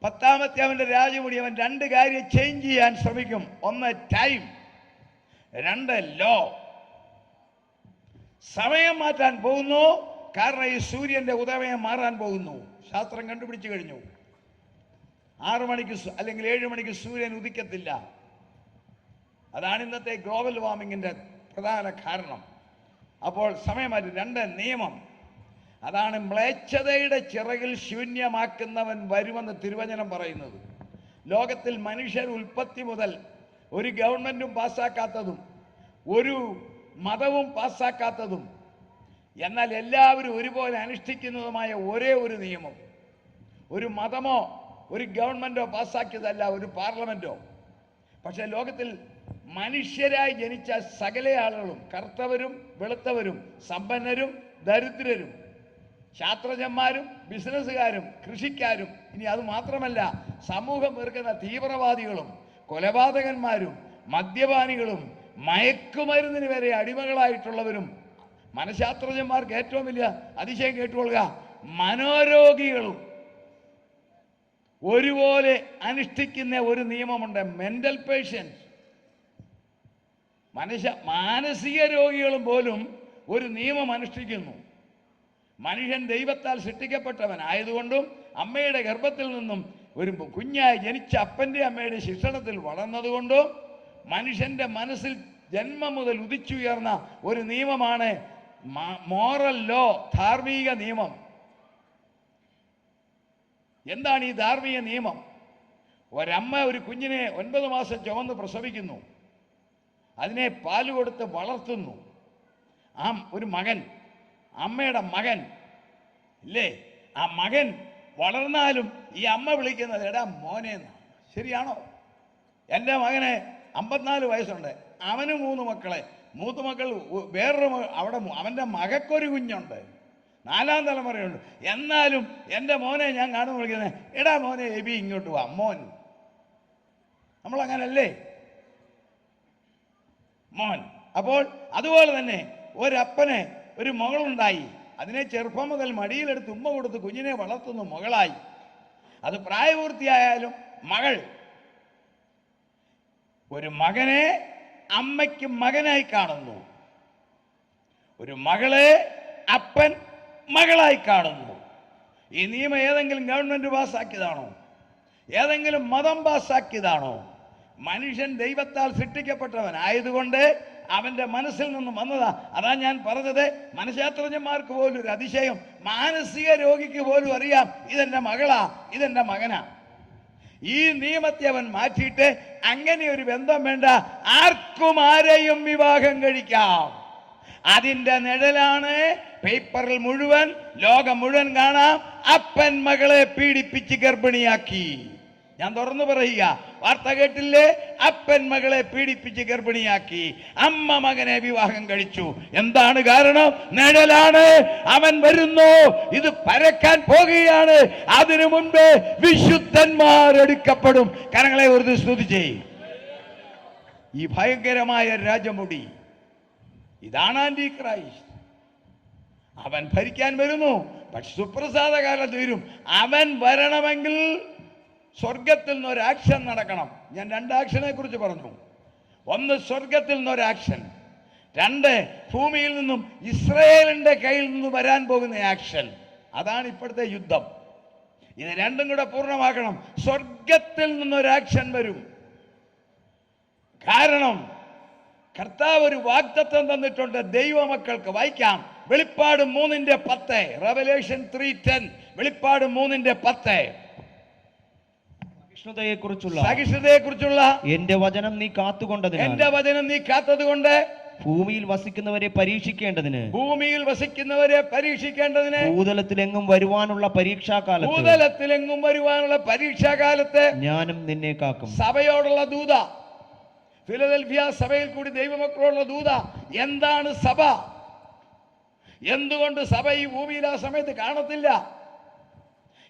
S1: 10ാമത്തെ അവന്റെ രാജമുടി അവൻ 2 കാര്യം ചേഞ്ച് ചെയ്യാൻ ശ്രമിക്കും. ഒന്ന് ടൈം, 2 ലോ. സമയം മാറ്റാൻ പോകുന്നു. കാരണം ഈ സൂര്യന്റെ ഉദയം മാറാൻ പോകുന്നു. ശാസ്ത്രം കണ്ടുപിടിച്ചു കഴിഞ്ഞു. 6 മണിക്ക് അല്ലെങ്കിൽ 7 മണിക്ക് സൂര്യൻ ഉദിക്കത്തില്ല. അതാണ് ഇന്നത്തെ ഗ്ലോബൽ വാർമിങ്ങിന്റെ പ്രധാന കാരണം. അപ്പോൾ സമയം മാറ്റി. 2 നിയമം. അതാണ് മ്ലേച്ഛതയുടെ ചിറകിൽ ശൂന്യമാക്കുന്നവൻ വരുമെന്ന് തിരുവചനം പറയുന്നത്. ലോകത്തിൽ മനുഷ്യർ ഉൽപ്പത്തി മുതൽ ഒരു ഗവൺമെന്റും പാസ്സാക്കാത്തതും ഒരു മതവും പാസ്സാക്കാത്തതും എന്നാൽ എല്ലാവരും ഒരുപോലെ അനുഷ്ഠിക്കുന്നതുമായ ഒരേ ഒരു നിയമം ഒരു മതമോ ഒരു ഗവൺമെന്റോ പാസ്സാക്കിയതല്ല, ഒരു പാർലമെന്റോ. പക്ഷെ ലോകത്തിൽ മനുഷ്യരായി ജനിച്ച സകല ആളുകളും, കറുത്തവരും വെളുത്തവരും, സമ്പന്നരും ദരിദ്രരും, ശാസ്ത്രജ്ഞന്മാരും ബിസിനസ്സുകാരും കൃഷിക്കാരും, ഇനി അത് മാത്രമല്ല സമൂഹം വെറുക്കുന്ന തീവ്രവാദികളും കൊലപാതകന്മാരും മദ്യപാനികളും മയക്കുമരുന്നിന് വരെ അടിമകളായിട്ടുള്ളവരും, മനഃശാസ്ത്രജ്ഞന്മാർക്ക് ഏറ്റവും വലിയ അതിശയം കേട്ടുകൊള്ളുക, മനോരോഗികളും ഒരുപോലെ അനുഷ്ഠിക്കുന്ന ഒരു നിയമമുണ്ട്. മെന്റൽ പേഷ്യൻസ്, മാനസിക രോഗികളും പോലും ഒരു നിയമം അനുഷ്ഠിക്കുന്നു. മനുഷ്യൻ ദൈവത്താൽ സൃഷ്ടിക്കപ്പെട്ടവൻ ആയതുകൊണ്ടും അമ്മയുടെ ഗർഭത്തിൽ നിന്നും ഒരു കുഞ്ഞായി ജനിച്ച അപ്പൻ്റെ അമ്മയുടെ ശിക്ഷണത്തിൽ വളർന്നതുകൊണ്ടും മനുഷ്യന്റെ മനസ്സിൽ ജന്മം മുതൽ ഉദിച്ചുയർന്ന ഒരു നിയമമാണ് മോറൽ ലോ, ധാർമ്മിക നിയമം. എന്താണ് ഈ ധാർമ്മിക നിയമം? ഒരമ്മ ഒരു കുഞ്ഞിനെ 9 മാസം ചുമന്ന് പ്രസവിക്കുന്നു, അതിനെ പാല് കൊടുത്ത് വളർത്തുന്നു. ആ ഒരു മകൻ, അമ്മയുടെ മകൻ ഇല്ലേ, ആ മകൻ വളർന്നാലും ഈ അമ്മ വിളിക്കുന്നത് എടാ മോനെ എന്നാണ്. ശരിയാണോ? എൻ്റെ മകന് 54 വയസ്സുണ്ട്, അവന് 3 മക്കളെ, 3 മക്കൾ വേറൊരു അവിടെ അവൻ്റെ മകക്കൊരു കുഞ്ഞുണ്ട്, 4ാം തലമുറയുണ്ട്. എന്നാലും എൻ്റെ മോനെ ഞാൻ കാണുമ്പോൾ വിളിക്കുന്നത് എടാ മോനെ എബി ഇങ്ങോട്ട് വാ മോൻ. നമ്മളങ്ങനല്ലേ മോൻ? അപ്പോൾ അതുപോലെ തന്നെ ഒരപ്പന് ഒരു മകളുണ്ടായി, അതിനെ ചെറുപ്പം മുതൽ മടിയിലെടുത്ത് ഉമ്മ കൊടുത്ത് കുഞ്ഞിനെ വളർത്തുന്നു, മകളായി. അത് പ്രായപൂർത്തിയായാലും മകൾ. ഒരു മകനെ അമ്മയ്ക്ക് മകനായി കാണുന്നു, ഒരു മകളെ അപ്പൻ മകളായി കാണുന്നു. ഈ നിയമം ഏതെങ്കിലും ഗവൺമെന്റ് പാസ്സാക്കിയതാണോ? ഏതെങ്കിലും മതം പാസ്സാക്കിയതാണോ? മനുഷ്യൻ ദൈവത്താൽ സൃഷ്ടിക്കപ്പെട്ടവൻ ആയതുകൊണ്ട് അവന്റെ മനസ്സിൽ നിന്നും വന്നതാ. അതാ ഞാൻ പറഞ്ഞത്, മനഃശാസ്ത്രജ്ഞന്മാർക്ക് പോലും ഒരു അതിശയം, മാനസിക രോഗിക്ക് പോലും അറിയാം ഇതെന്റെ മകളാ, ഇതെന്റെ മകനാ. ഈ നിയമത്തെ അവൻ മാറ്റിയിട്ട് അങ്ങനെ ഒരു ബന്ധം വേണ്ട, ആർക്കും ആരെയും വിവാഹം കഴിക്കാം. അതിന്റെ നിഴലാണ് പേപ്പറിൽ മുഴുവൻ, ലോകം മുഴുവൻ കാണാം. അപ്പൻ മകളെ പീഡിപ്പിച്ച് ഗർഭിണിയാക്കി. ഞാൻ തുറന്നു പറയുക, വാർത്ത കേട്ടില്ലേ? അപ്പൻ മകളെ പീഡിപ്പിച്ച് ഗർഭിണിയാക്കി, അമ്മ മകനെ വിവാഹം കഴിച്ചു. എന്താണ് കാരണം? നിഴലാണ്. അവൻ വരുന്നു, ഇത് പരക്കാൻ പോകുകയാണ്. അതിനു മുൻപ് വിശുദ്ധന്മാർ എടുക്കപ്പെടും. കരങ്ങളെ ഒരു സ്തുതിച്ചേ. ഈ ഭയങ്കരമായ രാജമുടി, ഇതാണ് ആന്റി ക്രൈസ്റ്റ്. അവൻ ഭരിക്കാൻ വരുന്നു, പക്ഷെ സുപ്രസാദ കാലം തീരും. അവൻ വരണമെങ്കിൽ സ്വർഗത്തിൽ നിന്ന് ഒരു ആക്ഷൻ നടക്കണം. ഞാൻ 2 ആക്ഷനെ കുറിച്ച് പറഞ്ഞു. ഒന്ന്, സ്വർഗത്തിൽ നിന്നൊരു ആക്ഷൻ. 2, ഭൂമിയിൽ നിന്നും ഇസ്രയേലിന്റെ കയ്യിൽ നിന്ന് വരാൻ പോകുന്ന ആക്ഷൻ. അതാണ് ഇപ്പോഴത്തെ യുദ്ധം. ഇത് രണ്ടും കൂടെ പൂർണ്ണമാക്കണം. സ്വർഗത്തിൽ നിന്നൊരു ആക്ഷൻ വരും. കാരണം കർത്താവ് ഒരു വാഗ്ദത്തം തന്നിട്ടുണ്ട് ദൈവമക്കൾക്ക്. വായിക്കാം, വെളിപ്പാട് 3:10, റെവലേഷൻ 3:10, വെളിപ്പാട് 3:10. സഹിഷ്ണുതയെക്കുറിച്ചുള്ള എന്റെ വചനം നീ കാത്തതുകൊണ്ട് ഭൂമിയിൽ വസിക്കുന്നവരെ പരീക്ഷിക്കേണ്ടതിന് ഭൂതലത്തിലെങ്ങും വരുവാനുള്ള പരീക്ഷാകാലത്ത് ഞാനും നിന്നെ കാക്കും. സഭയോടുള്ള ദൂത, ഫിലദൽഫിയ സഭയിൽ കൂടി ദൈവമക്കളോടുള്ള ദൂത. എന്താണ് സഭ? എന്തുകൊണ്ട് സഭ ഈ ഭൂമിയിൽ ആ സമയത്ത് കാണത്തില്ല?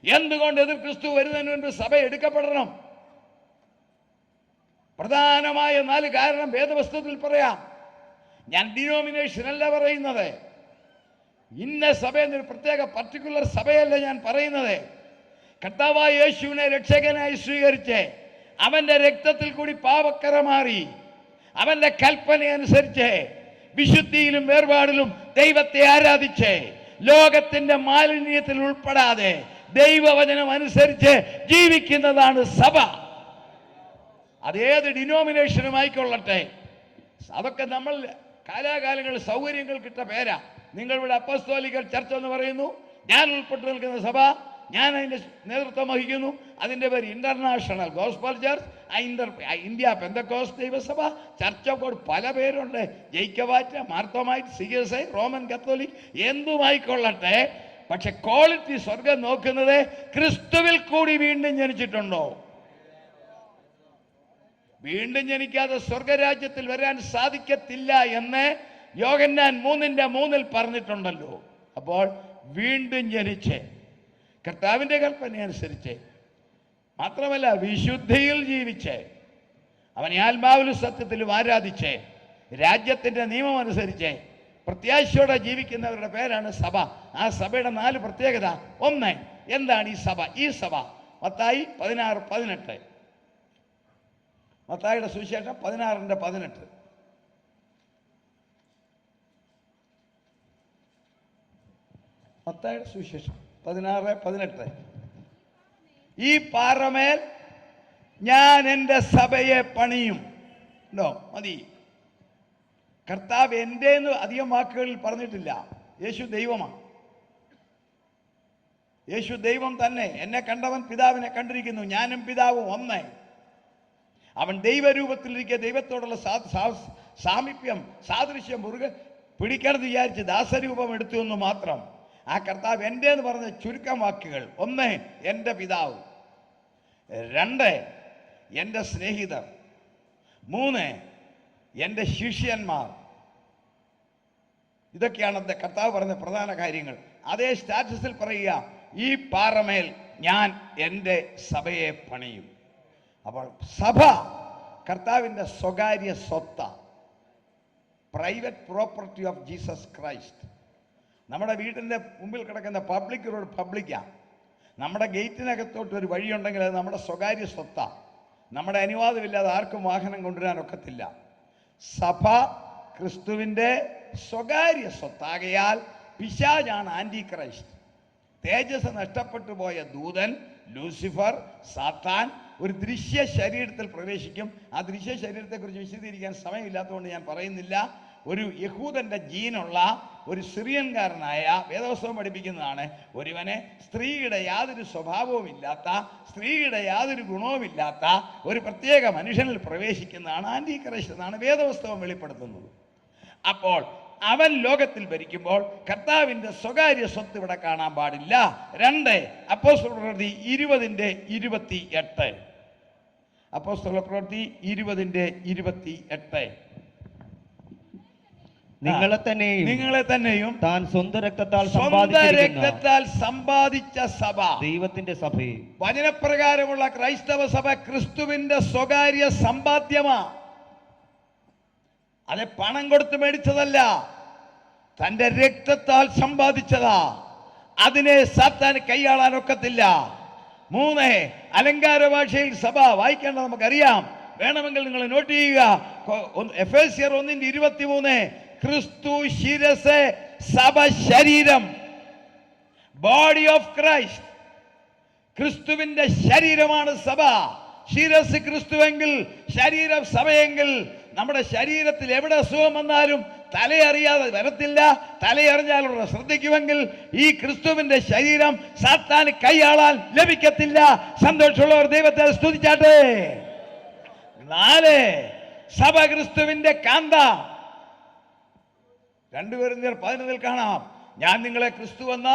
S1: എന്തുകൊണ്ട് എതിർ ക്രിസ്തു വരുന്നതിന് മുൻപ് സഭ എടുക്കപ്പെടണം? പ്രധാനമായ 4 കാരണം വേദപുസ്തകത്തിൽ പറയാം. ഞാൻ ഡിനോമിനേഷൻ അല്ല പറയുന്നത്, ഇന്ന സഭയെന്നൊരു പ്രത്യേക പർട്ടിക്കുലർ സഭയല്ല ഞാൻ പറയുന്നത്. കർത്താവായ യേശുവിനെ രക്ഷകനായി സ്വീകരിച്ച് അവന്റെ രക്തത്തിൽ കൂടി പാപക്കറ മാറി അവന്റെ കൽപ്പന അനുസരിച്ച് വിശുദ്ധിയിലും വേർപാടിലും ദൈവത്തെ ആരാധിച്ച് ലോകത്തിന്റെ മാലിന്യത്തിൽ ഉൾപ്പെടാതെ ദൈവവചനം അനുസരിച്ച് ജീവിക്കുന്നതാണ് സഭ. അതേത് ഡിനോമിനേഷനും ആയിക്കൊള്ളട്ടെ. അതൊക്കെ നമ്മൾ കാലാകാലങ്ങളിൽ സൗകര്യങ്ങൾ കിട്ട പേരാ. നിങ്ങളിവിടെ അപ്പസ്തോലിക്കൽ ചർച്ച എന്ന് പറയുന്നു, ഞാൻ ഉൾപ്പെട്ടു നിൽക്കുന്ന സഭ, ഞാൻ അതിൻ്റെ നേതൃത്വം വഹിക്കുന്നു. അതിൻ്റെ പേര് international gospel church, India Pentecost ദൈവസഭ, ചർച്ച് ഓഫ് ഗോഡ്, പല പേരുണ്ട്. ജൈക്കവാറ്റ, മാർത്തോമൈറ്റ്, CSI, റോമൻ കത്തോലിക്, എന്തുമായിക്കൊള്ളട്ടെ. പക്ഷെ ക്വാളിറ്റി സ്വർഗം നോക്കുന്നത് ക്രിസ്തുവിൽ കൂടി വീണ്ടും ജനിച്ചിട്ടുണ്ടോ. വീണ്ടും ജനിക്കാതെ സ്വർഗരാജ്യത്തിൽ വരാൻ സാധിക്കത്തില്ല എന്ന് യോഹന്നാൻ 3:3 പറഞ്ഞിട്ടുണ്ടല്ലോ. അപ്പോൾ വീണ്ടും ജനിച്ച് കർത്താവിൻ്റെ കൽപ്പന അനുസരിച്ച് മാത്രമല്ല വിശുദ്ധിയിൽ ജീവിച്ച് അവനെ ആത്മാവിലും സത്യത്തിലും ആരാധിച്ച് രാജ്യത്തിൻ്റെ നിയമം അനുസരിച്ച് പ്രത്യാശയോടെ ജീവിക്കുന്നവരുടെ പേരാണ് സഭ. ആ സഭയുടെ 4 പ്രത്യേകത. ഒന്ന്, എന്താണ് ഈ സഭ? ഈ സഭ മത്തായി 16:18, മത്തായിയുടെ സുവിശേഷം 16:18. മത്തായിയുടെ സുവിശേഷം 16:18. ഈ പാറമേൽ ഞാൻ എൻ്റെ സഭയെ പണിയും. ഉണ്ടോ? മതി. കർത്താവ് എൻ്റെ എന്ന് അധികം വാക്കുകളിൽ പറഞ്ഞിട്ടില്ല. യേശു ദൈവമാണ്. യേശു ദൈവം തന്നെ. എന്നെ കണ്ടവൻ പിതാവിനെ കണ്ടിരിക്കുന്നു, ഞാനും പിതാവും ഒന്ന്. അവൻ ദൈവരൂപത്തിലിരിക്കെ ദൈവത്തോടുള്ള സാമീപ്യം, സാദൃശ്യം മുറുകെ പിടിക്കണമെന്ന് വിചാരിച്ച് ദാസരൂപം എടുത്തു എന്ന് മാത്രം. ആ കർത്താവ് എൻ്റെ എന്ന് പറഞ്ഞ ചുരുക്കം വാക്കുകൾ. ഒന്ന്, എൻ്റെ പിതാവ്. 2, എൻ്റെ സ്നേഹിതർ. 3, എൻ്റെ ശിഷ്യന്മാർ. ഇതൊക്കെയാണ് കർത്താവ് പറഞ്ഞ പ്രധാന കാര്യങ്ങൾ. അതേ സ്റ്റാറ്റസിൽ പറയുക, ഈ പാറമേൽ ഞാൻ എൻ്റെ സഭയെ പണിയും. അപ്പോൾ സഭ കർത്താവിൻ്റെ സ്വകാര്യ സ്വത്ത, private property of Jesus Christ. നമ്മുടെ വീട്ടിൻ്റെ മുമ്പിൽ കിടക്കുന്ന പബ്ലിക് റോഡ് പബ്ലിക്കാണ്. നമ്മുടെ ഗേറ്റിനകത്തോട്ട് ഒരു വഴിയുണ്ടെങ്കിൽ അത് നമ്മുടെ സ്വകാര്യ സ്വത്താണ്. നമ്മുടെ അനുവാദമില്ലാതെ ആർക്കും വാഹനം കൊണ്ടുവരാനൊക്കത്തില്ല. സഭ ക്രിസ്തുവിൻ്റെ സ്വകാര്യ സ്വത്താകയാൽ പിശാചാണ് ആൻറ്റി ക്രൈസ്റ്റ്. തേജസ് നഷ്ടപ്പെട്ടു പോയ ദൂതൻ ലൂസിഫർ, സാത്താൻ ഒരു ദൃശ്യ ശരീരത്തിൽ പ്രവേശിക്കും. ആ ദൃശ്യ ശരീരത്തെക്കുറിച്ച് വിശദീകരിക്കാൻ സമയമില്ലാത്തതുകൊണ്ട് ഞാൻ പറയുന്നില്ല. ഒരു യഹൂദൻ്റെ ജീനുള്ള ഒരു സിറിയൻകാരനായ വേദപുസ്തകം പഠിപ്പിക്കുന്നതാണ്, ഒരുവനെ സ്ത്രീയുടെ യാതൊരു സ്വഭാവവും ഇല്ലാത്ത, സ്ത്രീയുടെ യാതൊരു ഗുണവുമില്ലാത്ത ഒരു പ്രത്യേക മനുഷ്യനിൽ പ്രവേശിക്കുന്നതാണ് ആൻറ്റി ക്രൈസ്റ്റ് എന്നാണ് വേദപുസ്തകം വെളിപ്പെടുത്തുന്നത്. അപ്പോൾ അവൻ ലോകത്തിൽ ഭരിക്കുമ്പോൾ കർത്താവിൻ്റെ സ്വകാര്യ സ്വത്ത് ഇവിടെ കാണാൻ പാടില്ല. 2 അപ്പോസ്തലപ്രവൃത്തി 20:28. അപ്പോസ്തലപ്രവൃത്തി 20:28. നിങ്ങളെ തന്നെയും താൻ സ്വന്തം രക്തത്താൽ സമ്പാദിച്ച സഭ, ദൈവത്തിന്റെ സഭയെ. വചനപ്രകാരമുള്ള ക്രൈസ്തവ സഭ ക്രിസ്തുവിന്റെ സ്വകാര്യ സമ്പാദ്യമാ. അത് പണം കൊടുത്ത് മേടിച്ചതല്ല, തന്റെ രക്തത്താൽ സമ്പാദിച്ചതാ. അതിനെ സാത്താൻ കൈയാളാൻ ഒക്കത്തില്ല. 3 അലങ്കാര ഭാഷയിൽ സഭ വായിക്കേണ്ടത് നമുക്കറിയാം. വേണമെങ്കിൽ നിങ്ങൾ നോട്ട് ചെയ്യുക. എഫേസ്യർ 1:23. ക്രിസ്തു ശിരസ്, സഭ ശരീരം. Body of Christ. ക്രിസ്തുവിന്റെ ശരീരമാണ് സഭ. ശിരസ് ക്രിസ്തുവെങ്കിൽ ശരീരം സഭയെങ്കിൽ നമ്മുടെ ശരീരത്തിൽ എവിടെ അസുഖം വന്നാലും തലയറിയാതെ വരത്തില്ല. തലയറിഞ്ഞാലുള്ള ശ്രദ്ധിക്കുമെങ്കിൽ ഈ ക്രിസ്തുവിന്റെ ശരീരം സാത്താന് കൈയാളാൻ ലഭിക്കത്തില്ല. സന്തോഷമുള്ളവർ ദൈവത്തെ സ്തുതിച്ചാട്ടെ. 4 സഭ ക്രിസ്തുവിന്റെ കാന്ത. 2 കൊരിന്ത്യർ 11 കാണാം, ഞാൻ നിങ്ങളെ ക്രിസ്തു എന്ന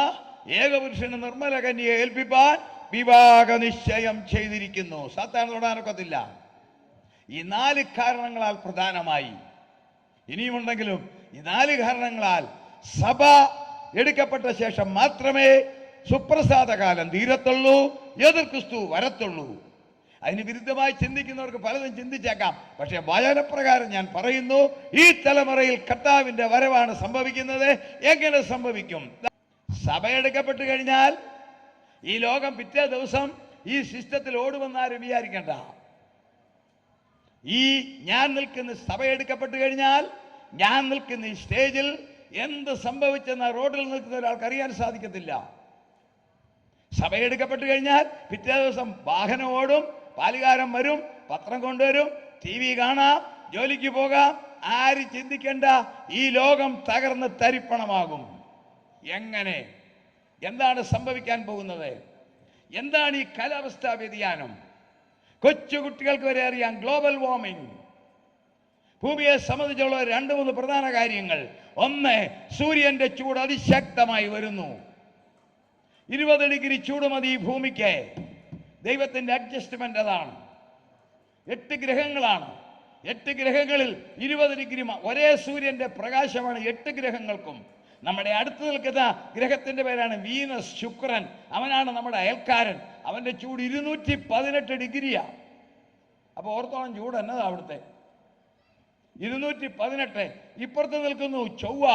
S1: ഏകപുരുഷന് നിർമ്മല കന്യയെ ഏൽപ്പിപ്പാൻ വിവാഹ നിശ്ചയം ചെയ്തിരിക്കുന്നു. സാത്താൻ തൊടാനൊക്കത്തില്ല. ഈ 4 കാരണങ്ങളാൽ പ്രധാനമായി, ഇനിയുമുണ്ടെങ്കിലും ഈ 4 കാരണങ്ങളാൽ സഭ എടുക്കപ്പെട്ട ശേഷം മാത്രമേ സുപ്രസാദ കാലം തീരത്തുള്ളൂ, എതിർ ക്രിസ്തു വരത്തുള്ളൂ. അതിന് വിരുദ്ധമായി ചിന്തിക്കുന്നവർക്ക് പലതും ചിന്തിച്ചേക്കാം. പക്ഷെ വചനപ്രകാരം ഞാൻ പറയുന്നു, ഈ തലമുറയിൽ കർത്താവിന്റെ വരവാണ് സംഭവിക്കുന്നത്. എങ്ങനെ സംഭവിക്കും? സഭ എടുക്കപ്പെട്ടു കഴിഞ്ഞാൽ ഈ ലോകം പിറ്റേ ദിവസം ഈ സിസ്റ്റത്തിൽ ഓടുമെന്നാരും വിചാരിക്കണ്ട. ഈ ഞാൻ നിൽക്കുന്ന സഭ എടുക്കപ്പെട്ടു കഴിഞ്ഞാൽ ഞാൻ നിൽക്കുന്ന ഈ സ്റ്റേജിൽ എന്ത് സംഭവിച്ചെന്ന റോഡിൽ നിൽക്കുന്ന ഒരാൾക്ക് അറിയാൻ സാധിക്കത്തില്ല. സഭ എടുക്കപ്പെട്ടു കഴിഞ്ഞാൽ പിറ്റേ ദിവസം വാഹനം ഓടും, പാലുകാരൻ വരും, പത്രം കൊണ്ടുവരും, TV കാണാം, ജോലിക്ക് പോകാം. ആര് ചിന്തിക്കേണ്ട, ഈ ലോകം തകർന്ന് തരിപ്പണമാകും. എങ്ങനെ? എന്താണ് സംഭവിക്കാൻ പോകുന്നത്? എന്താണ് ഈ കാലാവസ്ഥാ വ്യതിയാനം? കൊച്ചുകുട്ടികൾക്ക് വരെ അറിയാം ഗ്ലോബൽ വാർമിംഗ്. ഭൂമിയെ സംബന്ധിച്ചുള്ള 2-3 പ്രധാന കാര്യങ്ങൾ. ഒന്ന്, സൂര്യന്റെ ചൂട് അതിശക്തമായി വരുന്നു. 20 ഡിഗ്രി ചൂട് മതി ഈ ഭൂമിക്ക്. ദൈവത്തിന്റെ അഡ്ജസ്റ്റ്മെന്റ് അതാണ്. 8 ഗ്രഹങ്ങളാണ്. 8 ഗ്രഹങ്ങളിൽ 20 ഡിഗ്രി ഒരേ സൂര്യന്റെ പ്രകാശമാണ് 8 ഗ്രഹങ്ങൾക്കും. നമ്മുടെ അടുത്ത് നിൽക്കുന്ന ഗ്രഹത്തിന്റെ പേരാണ് വീനസ്, ശുക്രൻ. അവനാണ് നമ്മുടെ അയൽക്കാരൻ. അവന്റെ ചൂട് 218 ഡിഗ്രിയാ. അപ്പൊ ഓർത്തോളം ചൂട് എന്നതാ അവിടുത്തെ 218. ഇപ്പുറത്ത് നിൽക്കുന്നു ചൊവ്വ,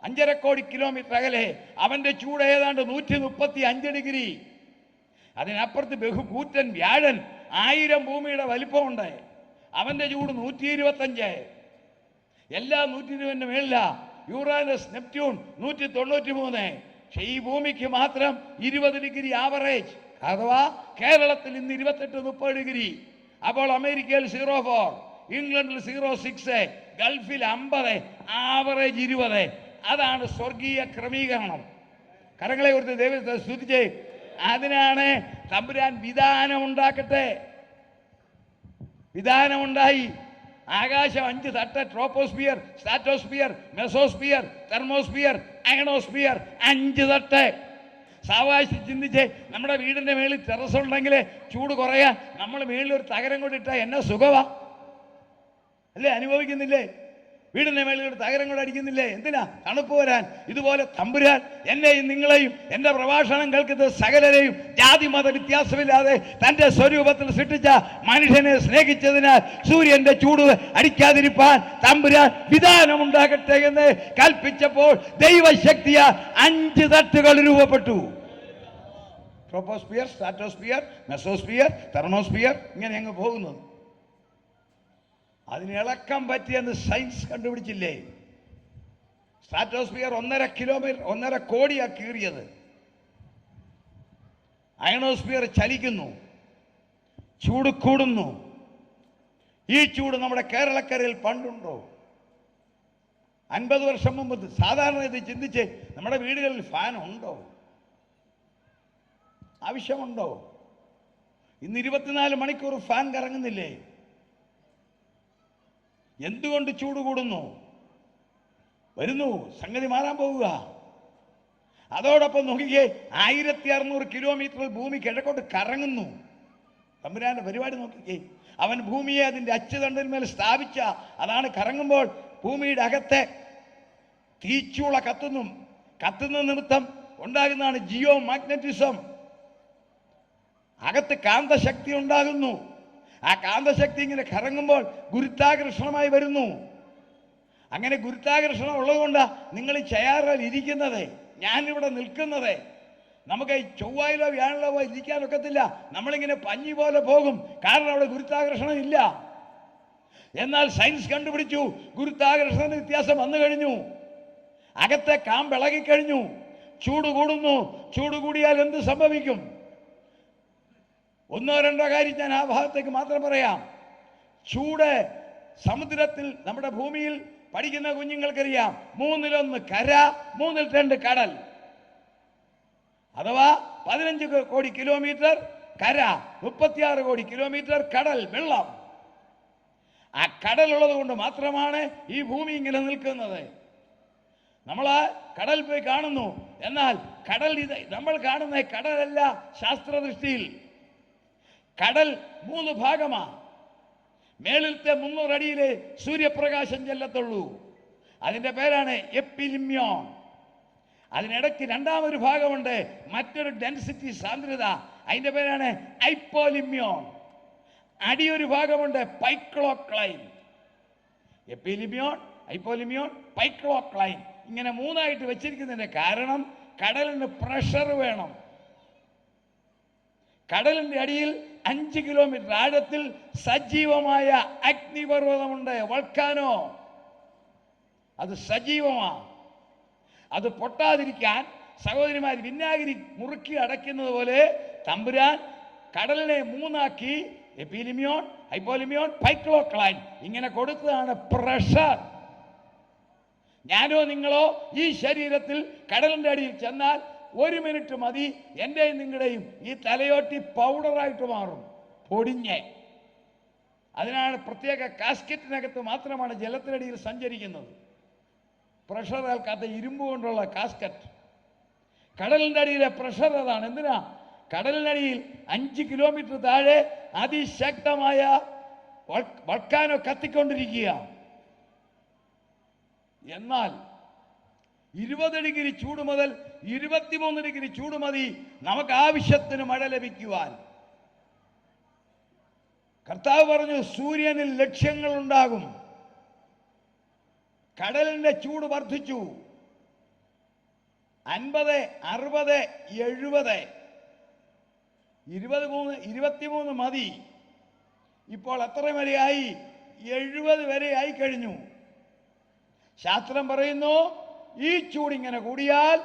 S1: 5.5 കോടി കിലോമീറ്റർ അകലെ. അവന്റെ ചൂട് ഏതാണ്ട് 135 ഡിഗ്രി. അതിനപ്പുറത്ത് ബഹുകൂറ്റൻ വ്യാഴൻ, 1000 ഭൂമിയുടെ വലിപ്പമുണ്ട്. അവന്റെ ചൂട് 125. എല്ലാ 120 മേളില. Uranus, Neptune 193. പക്ഷെ ഈ ഭൂമിക്ക് മാത്രം 20 ഡിഗ്രി ആവറേജ്. അഥവാ കേരളത്തിൽ ഇന്ന് 28-30 ഡിഗ്രി. അപ്പോൾ അമേരിക്കയിൽ 0.4, ഇംഗ്ലണ്ടിൽ 0.6, ഗൾഫിൽ 50, ആവറേജ് 20. അതാണ് സ്വർഗീയ ക്രമീകരണം. കരങ്ങളെ കുറിച്ച് ദൈവത്തെ സ്തുതിച്ചേ. അതിനാണ് തമ്പുരാൻ വിധാനം ഉണ്ടാക്കട്ടെ. വിധാനമുണ്ടായി. ആകാശം 5 തട്ട്: troposphere, stratosphere, mesosphere, thermosphere, ionosphere. 5 തട്ട്. സാവകാശം ചിന്തിച്ച് നമ്മുടെ വീടിന്റെ മേളിൽ ടെറസ് ഉണ്ടെങ്കിൽ ചൂട് കുറയാൻ നമ്മൾ മേളിൽ ഒരു തകരം കൊണ്ടിട്ടാൽ എന്നെ സുഖമാ അല്ലേ? അനുഭവിക്കുന്നില്ലേ? വീടിന്റെ മേളിൽ ഒരു തകരം കൊണ്ട് അടിക്കുന്നില്ലേ? എന്തിനാ? തണുപ്പ് വരാൻ. ഇതുപോലെ തമ്പുരാൻ എന്നെയും നിങ്ങളെയും എൻ്റെ പ്രഭാഷണം കേൾക്കുന്ന സകലരെയും ജാതി മത വ്യത്യാസമില്ലാതെ തൻ്റെ സ്വരൂപത്തിൽ സൃഷ്ടിച്ച മനുഷ്യനെ സ്നേഹിച്ചതിനാൽ സൂര്യന്റെ ചൂട് അടിക്കാതിരിപ്പാൻ തമ്പുരാൻ വിധാനമുണ്ടാകട്ടെ എന്ന് കൽപ്പിച്ചപ്പോൾ ദൈവശക്തിയാൽ 5 തട്ടുകൾ രൂപപ്പെട്ടു. ട്രോപ്പോസ്ഫിയർ, സ്ട്രാറ്റോസ്ഫിയർ, മെസോസ്ഫിയർ, തെർമോസ്ഫിയർ, ഇങ്ങനെ അങ്ങ് പോകുന്നത്. അതിന് ഇളക്കം പറ്റിയെന്ന് സയൻസ് കണ്ടുപിടിച്ചില്ലേ? സ്ട്രാറ്റോസ്ഫിയർ 1.5 കിലോമീറ്റർ, 1.5 കോടിയാ കീറിയത്. അയണോസ്ഫിയർ ചലിക്കുന്നു, ചൂട് കൂടുന്നു. ഈ ചൂട് നമ്മുടെ കേരളക്കരയിൽ പണ്ടുണ്ടോ? 50 വർഷം മുമ്പ് സാധാരണ ഇത് ചിന്തിച്ച് നമ്മുടെ വീടുകളിൽ ഫാൻ ഉണ്ടോ? ആവശ്യമുണ്ടോ? ഇന്ന് 24 മണിക്കൂർ ഫാൻ കറങ്ങുന്നില്ലേ? എന്തുകൊണ്ട് ചൂട് കൂടുന്നു? വരുന്നു, സംഗതി മാറാൻ പോവുക. അതോടൊപ്പം നോക്കിക്കേ, 1600 കിലോമീറ്റർ ഭൂമി കിഴക്കോട്ട് കറങ്ങുന്നു. തമ്പുരാന്റെ പരിപാടി നോക്കിക്കേ. അവൻ ഭൂമിയെ അതിൻ്റെ അച്ചുതണ്ടിന്മേൽ സ്ഥാപിച്ച, അതാണ് കറങ്ങുമ്പോൾ ഭൂമിയുടെ അകത്തെ തീച്ചൂള കത്തുന്ന നിമിത്തം ഉണ്ടാകുന്നതാണ് ജിയോ മാഗ്നറ്റിസം. അകത്ത് കാന്തശക്തി ഉണ്ടാകുന്നു. ആ കാന്തശക്തി ഇങ്ങനെ കറങ്ങുമ്പോൾ ഗുരുത്വാകർഷണമായി വരുന്നു. അങ്ങനെ ഗുരുത്വാകർഷണം ഉള്ളതുകൊണ്ടാണ് നിങ്ങൾ ഈ ചെയറിൽ ഇരിക്കുന്നത്, ഞാനിവിടെ നിൽക്കുന്നത്. നമുക്ക് ഈ ചൊവ്വയിലോ വ്യാഴനിലോ ഇരിക്കാനൊക്കത്തില്ല. നമ്മളിങ്ങനെ പഞ്ഞി പോലെ പോകും, കാരണം അവിടെ ഗുരുത്വാകർഷണം ഇല്ല. എന്നാൽ സയൻസ് കണ്ടുപിടിച്ചു, ഗുരുത്വാകർഷണ വ്യത്യാസം വന്നു കഴിഞ്ഞു. അകത്തെ കാമ്പ് ഇളകിക്കഴിഞ്ഞു. ചൂട് കൂടുന്നു. ചൂട് കൂടിയാൽ എന്ത് സംഭവിക്കും? 1-2 കാര്യം ഞാൻ ആ ഭാഗത്തേക്ക് മാത്രം പറയാം. ചൂട് സമുദ്രത്തിൽ, നമ്മുടെ ഭൂമിയിൽ പഠിക്കുന്ന കുഞ്ഞുങ്ങൾക്കറിയാം, 1/3 കര, 1/2 കടൽ. അഥവാ 15 കോടി കിലോമീറ്റർ കര, 36 കോടി കിലോമീറ്റർ കടൽ, വെള്ളം. ആ കടലുള്ളത് കൊണ്ട് മാത്രമാണ് ഈ ഭൂമി ഇങ്ങനെ നിൽക്കുന്നത്. നമ്മൾ ആ കടൽ പോയി കാണുന്നു. എന്നാൽ കടൽ, ഇത് നമ്മൾ കാണുന്ന കടലല്ല. ശാസ്ത്രദൃഷ്ടിയിൽ കടൽ 3 ഭാഗമാണ്. മേളിലത്തെ 300 അടിയിലെ സൂര്യപ്രകാശം ചെല്ലത്തുള്ളൂ. അതിൻ്റെ പേരാണ് എപ്പിലിമ്യോൺ. അതിനിടയ്ക്ക് 2ാമൊരു ഭാഗമുണ്ട്, മറ്റൊരു ഡെൻസിറ്റി, സാന്ദ്രത. അതിൻ്റെ പേരാണ് ഹൈപ്പോലിമ്യോൺ. അടിയൊരു ഭാഗമുണ്ട് പൈക്ലോക്ലൈൻ, എപ്പിലിമിയോൺ, ഹൈപ്പോലിമിയോൺ, പൈക്ലോക്ലൈൻ. ഇങ്ങനെ മൂന്നായിട്ട് വെച്ചിരിക്കുന്നതിന്റെ കാരണം കടലിന് പ്രഷർ വേണം. കടലിന്റെ അടിയിൽ 5 കിലോമീറ്റർ ആഴത്തിൽ സജീവമായ അഗ്നിപർവ്വതമുണ്ട്, വൾക്കാനോ. അത് സജീവമാണ്. അത് പൊട്ടാതിരിക്കാൻ സഹോദരിമാർ വിനാഗിരി മുറുക്കി അടയ്ക്കുന്നത് പോലെ തമ്പുരാൻ കടലിനെ മൂന്നാക്കി എപ്പിലിമിയോൺ, ഹൈപ്പോലിമിയോൺ, പൈക്ലോക്ലൈൻ ഇങ്ങനെ കൊടുത്തതാണ് പ്രഷർ. ഞാനോ നിങ്ങളോ ഈ ശരീരത്തിൽ കടലിന്റെ അടിയിൽ ചെന്നാൽ 1 മിനിറ്റ് മതി, എൻ്റെയും നിങ്ങളുടെയും ഈ തലയോട്ടി പൗഡറായിട്ട് മാറും, പൊടിഞ്ഞ്. അതിനാണ് പ്രത്യേക കാസ്കറ്റിനകത്ത് മാത്രമാണ് ജലത്തിനടിയിൽ സഞ്ചരിക്കുന്നത്. പ്രഷർ ഏൽക്കാത്ത ഇരുമ്പ് കൊണ്ടുള്ള കാസ്കറ്റ്. കടലിൻ്റെ അടിയിലെ പ്രഷർ അതാണ്. എന്തിനാ? കടലിനടിയിൽ 5 കിലോമീറ്റർ താഴെ അതിശക്തമായ വൾക്കാനോ കത്തിക്കൊണ്ടിരിക്കുക. എന്നാൽ 20 ഡിഗ്രി ചൂട് മുതൽ 23 ഡിഗ്രി ചൂട് മതി നമുക്ക് ആവശ്യത്തിന് മഴ ലഭിക്കുവാൻ. കർത്താവ് പറഞ്ഞു, സൂര്യനിൽ ലക്ഷ്യങ്ങൾ ഉണ്ടാകും. കടലിന്റെ ചൂട് വർദ്ധിച്ചു. 50, 60, 70, 23 മതി. ഇപ്പോൾ എത്ര വരെയായി? 70 വരെ ആയി കഴിഞ്ഞു. ശാസ്ത്രം പറയുന്നു, ഈ ചൂടിങ്ങനെ കൂടിയാൽ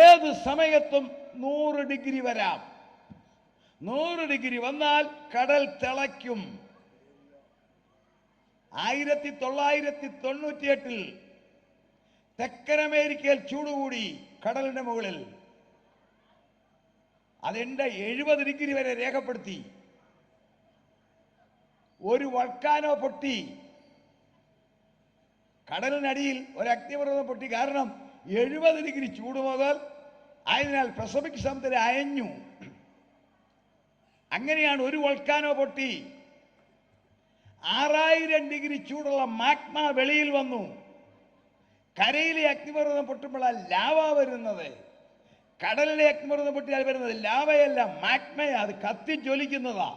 S1: ഏത് സമയത്തും 100 ഡിഗ്രി വരാം. 100 ഡിഗ്രി വന്നാൽ കടൽ തിളയ്ക്കും. 1998 തെക്കൻ അമേരിക്കയിൽ ചൂടുകൂടി കടലിന്റെ മുകളിൽ. അതിന്റെ 70 ഡിഗ്രി വരെ രേഖപ്പെടുത്തി. ഒരു വൾക്കാനോ പൊട്ടി, കടലിനടിയിൽ ഒരു അഗ്നിപർവ്വതം പൊട്ടി. കാരണം 70 ഡിഗ്രി ചൂട് മുതൽ. അതിനാൽ പസഫിക് സമുദ്രം അയഞ്ഞു. അങ്ങനെയാണ് ഒരു വൾക്കാനോ പൊട്ടി. 6000 ഡിഗ്രി ചൂടുള്ള മാഗ്മ വെളിയിൽ വന്നു. കരയിലെ അഗ്നിപർവ്വതം പൊട്ടുമ്പോഴാണ് ലാവ വരുന്നത്. കടലിലെ അഗ്നിപർവ്വതം പൊട്ടിയാൽ വരുന്നത് ലാവയല്ല, മാഗ്മയാ. അത് കത്തി ജ്വലിക്കുന്നതാ.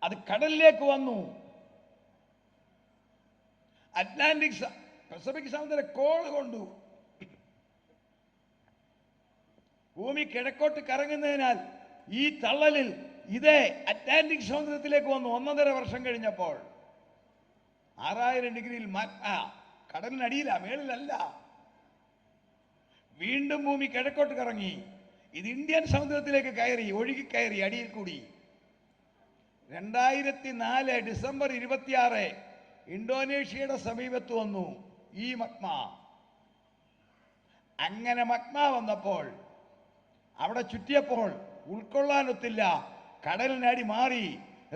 S1: അത് കടലിലേക്ക് വന്നു. അറ്റ്ലാന്റിക് പസഫിക് സമുദ്ര കോള് കൊണ്ടു. ഭൂമി കിഴക്കോട്ട് കറങ്ങുന്നതിനാൽ ഈ തള്ളലിൽ ഇതേ അറ്റ്ലാന്റിക് സമുദ്രത്തിലേക്ക് വന്നു. 1.5 വർഷം കഴിഞ്ഞപ്പോൾ 6000 ഡിഗ്രിയിൽ കടലിനടിയില, മേളിലല്ല. വീണ്ടും ഭൂമി കിഴക്കോട്ട് കറങ്ങി. ഇത് ഇന്ത്യൻ സമുദ്രത്തിലേക്ക് കയറി, ഒഴുകി കയറി അടിയിൽ കൂടി. 2004 ഡിസംബർ 26 ഇന്തോനേഷ്യയുടെ സമീപത്ത് വന്നു ഈ മഗ്മ. അങ്ങനെ മഗ്മ വന്നപ്പോൾ അവിടെ ചുറ്റിയപ്പോൾ ഉൾക്കൊള്ളാനൊത്തില്ല. കടലിനടി മാറി.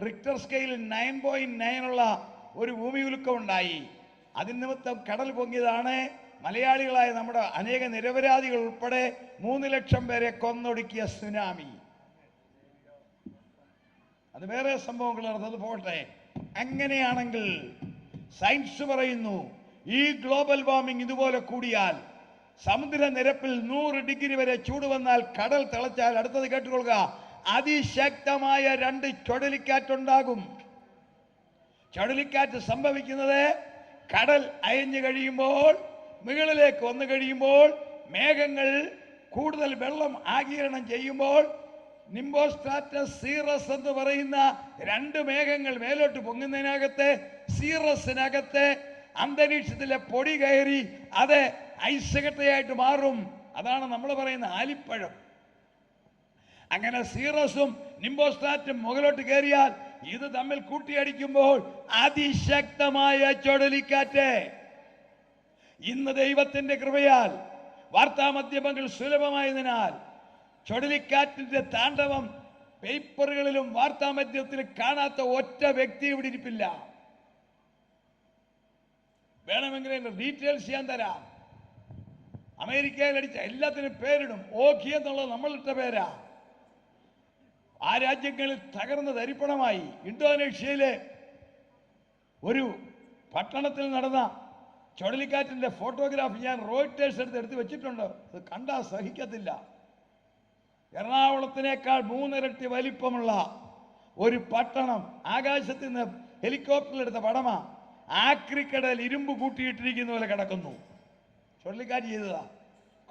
S1: റിക്ടർ സ്കെയിലിൽ 9.9 ഉള്ള ഒരു ഭൂമി ഉലുക്കം ഉണ്ടായി. അതിന് നിമിത്തം കടൽ പൊങ്ങിയതാണ്. മലയാളികളായ നമ്മുടെ അനേക നിരപരാധികൾ ഉൾപ്പെടെ 3 ലക്ഷം പേരെ കൊന്നൊടുക്കിയ സുനാമി. അത് വേറെ സംഭവങ്ങൾ നടന്നത് പോട്ടെ. അങ്ങനെയാണെങ്കിൽ സയൻസ് പറയുന്നു, ഈ ഗ്ലോബൽ വാർമിംഗ് ഇതുപോലെ കൂടിയാൽ, സമുദ്രനിരപ്പിൽ 100 ഡിഗ്രി വരെ ചൂട് വന്നാൽ, കടൽ തിളച്ചാൽ, അടുത്തത് കേട്ടുകൊള്ളുക, അതിശക്തമായ 2 ചുഴലിക്കാറ്റുണ്ടാകും. ചുഴലിക്കാറ്റ് സംഭവിക്കുന്നത് കടൽ അയഞ്ഞു കഴിയുമ്പോൾ, മുകളിലേക്ക് വന്നു കഴിയുമ്പോൾ, മേഘങ്ങൾ കൂടുതൽ വെള്ളം ആഗിരണം ചെയ്യുമ്പോൾ, നിംബോസ്ട്രാറ്റസ് സീറസ് എന്ന് പറയുന്ന 2 മേഘങ്ങൾ മേലോട്ട് പൊങ്ങുന്നതിനകത്ത്, സീറസിനകത്ത് അന്തരീക്ഷത്തിലെ പൊടി കയറി അത് ഐസ് കട്ടയായിട്ട് മാറും. അതാണ് നമ്മൾ പറയുന്ന ആലിപ്പഴം. അങ്ങനെ സീറസും നിംബോസ്ട്രാറ്റും മുകളിലോട്ട് കയറിയാൽ ഇത് തമ്മിൽ കൂട്ടിയടിക്കുമ്പോൾ അതിശക്തമായ ചുഴലിക്കാറ്റ്. ഇന്ന് ദൈവത്തിന്റെ കൃപയാൽ വാർത്താമാധ്യമങ്ങൾ സുലഭമായതിനാൽ ചുഴലിക്കാറ്റിന്റെ താണ്ഡവം പേപ്പറുകളിലും വാർത്താമാധ്യമത്തിലും കാണാത്ത ഒറ്റ വ്യക്തി ഇവിടെ ഇരിപ്പില്ല. വേണമെങ്കിൽ ഡീറ്റെയിൽസ് ഞാൻ തരാം. അമേരിക്കയിൽ അടിച്ച എല്ലാത്തിനും പേരിടും. ഓഖി എന്നുള്ളത് നമ്മളിട്ട പേരാ. ആ രാജ്യങ്ങളിൽ തകർന്ന് തരിപ്പണമായി. ഇന്തോനേഷ്യയിലെ ഒരു പട്ടണത്തിൽ നടന്ന ചുഴലിക്കാറ്റിന്റെ ഫോട്ടോഗ്രാഫ് ഞാൻ റോയിട്ടേഴ്സ് എടുത്ത് വെച്ചിട്ടുണ്ട്. അത് കണ്ടാൽ സഹിക്കത്തില്ല. എറണാകുളത്തിനേക്കാൾ 3 ഇരട്ടി വലിപ്പമുള്ള ഒരു പട്ടണം ആകാശത്ത് നിന്ന് ഹെലികോപ്റ്ററിലെടുത്ത പടമാ. ആക്രിക്കടൽ ഇരുമ്പ് കൂട്ടിയിട്ടിരിക്കുന്ന പോലെ കിടക്കുന്നു. ചുഴലിക്കാറ്റ് ചെയ്തതാ.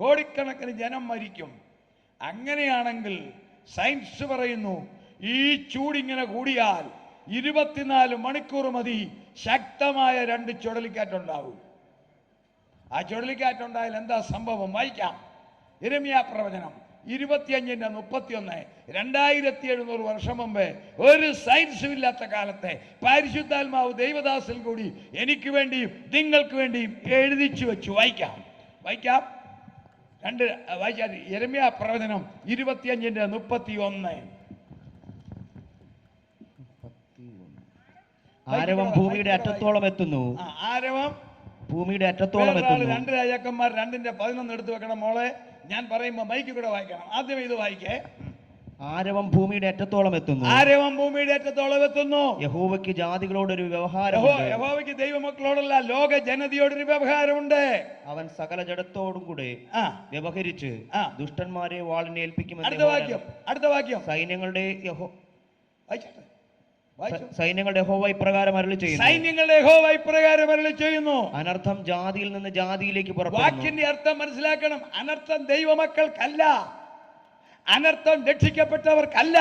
S1: കോടിക്കണക്കിന് ജനം മരിക്കും. അങ്ങനെയാണെങ്കിൽ സയൻസ് പറയുന്നു ഈ ചൂടിങ്ങനെ കൂടിയാൽ 24 മണിക്കൂർ മതി ശക്തമായ 2 ചുഴലിക്കാറ്റുണ്ടാവും. ആ ചുഴലിക്കാറ്റുണ്ടായാൽ എന്താ സംഭവം? വായിക്കാം. യിരെമ്യാ പ്രവചനം 25:31. 2700 വർഷം മുമ്പേ ഒരു സയൻസും ഇല്ലാത്ത കാലത്തെ പരിശുദ്ധാത്മാവ് ദൈവദാസിൽ കൂടി എനിക്ക് വേണ്ടിയും നിങ്ങൾക്ക് വേണ്ടിയും എഴുതിച്ചു വെച്ചു. വായിക്കാം. വായിച്ചാൽ യിരെമ്യാ പ്രവചനം 25:31.
S2: ആരവം ഭൂമിയുടെ അറ്റത്തോളം എത്തുന്നു.
S1: ആരവം
S2: ഭൂമിയുടെ അറ്റത്തോളം എത്തുന്നു.
S1: 2 രാജാക്കന്മാർ 2:11 എടുത്തു വെക്കണം മോളെ. ഞാൻ പറയുമ്പോ മൈക്ക് കൂടെ വായിക്കണം. ആദ്യം ഇത് വായിക്കേ.
S2: ആരവം ഭൂമിയുടെ അറ്റത്തോളം എത്തുന്നു.
S1: ആരവം ഭൂമിയുടെ അറ്റത്തോളം എത്തുന്നു.
S2: യഹോവയ്ക്ക് ജാതികളോടൊരു വ്യവഹാരം.
S1: യഹോവയ്ക്ക് ദൈവമക്കളോടല്ല ലോക ജനതയോടൊരു വ്യവഹാരമുണ്ട്.
S2: അവൻ സകല ജഡത്തോടും കൂടെ വ്യവഹരിച്ച് ദുഷ്ടന്മാരെ വാളിനെ ഏൽപ്പിക്കുമെന്ന്.
S1: അടുത്ത വാക്യം.
S2: സൈന്യങ്ങളുടെ യഹോവ ഇപ്രകാരം അരുളി ചെയ്യുന്നു. അനർത്ഥം ജാതിയിൽ നിന്ന് ജാതിയിലേക്ക് പുറപ്പെടുന്നു.
S1: വാക്കിന്റെ അർത്ഥം മനസ്സിലാക്കണം. അനർത്ഥം ദൈവമക്കൾക്കല്ല, അനർത്ഥം രക്ഷിക്കപ്പെട്ടവർക്കല്ല.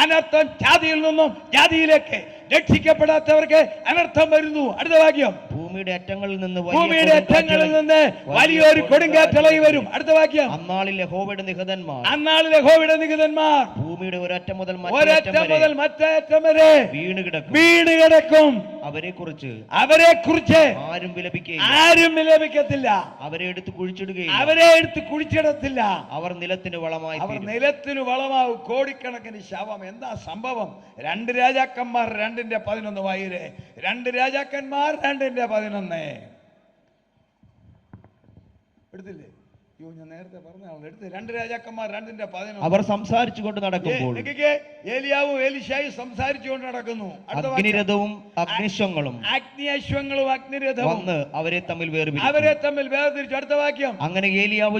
S1: അനർത്ഥം ജാതിയിൽ നിന്നും ജാതിയിലേക്ക് രക്ഷിക്കപ്പെടാത്തവർക്ക് അനർത്ഥം വരുന്നു. അടുത്ത വാക്യം.
S2: ഭൂമിയുടെ അറ്റങ്ങളിൽ നിന്ന്
S1: വലിയൊരു കൊടുങ്കാറ്റളയി വരും. അടുത്ത വാക്യം.
S2: അന്നാളിൽ യഹോവയുടെ നിഹതന്മാർ ഭൂമിയുടെ ഒരറ്റം മുതൽ മറ്റേ അറ്റം വരെ വീണ് കിടക്കും. അവരെ കുറിച്ച് ആരും വിലപിക്കത്തില്ല. അവരെ എടുത്ത് കുഴിച്ചിടത്തില്ല. അവർ നിലത്തിന് വളമാവും.
S1: കോടിക്കണക്കിന് ശവം. എന്താ സംഭവം? 2 രാജാക്കന്മാർ 2:11 വായിരേ. 2 രാജാക്കന്മാർ 2:11 എടുത്തില്ലേ? ഞാൻ നേരത്തെ പറഞ്ഞ എടുത്ത്. 2 രാജാക്കന്മാർ 2:11.
S2: അവർ സംസാരിച്ചു കൊണ്ട് നടക്കുമ്പോൾ
S1: ഏലിയാവും എലീശായും സംസാരിച്ചുകൊണ്ട് നടക്കുന്നു.
S2: അഗ്നിരഥവും അഗ്നിശ്വങ്ങളും
S1: അഗ്നിരഥവും
S2: വന്ന് അവരെ തമ്മിൽ വേർതിരിച്ചു.
S1: അടുത്ത വാക്യം.
S2: അങ്ങനെ ഏലിയാവ്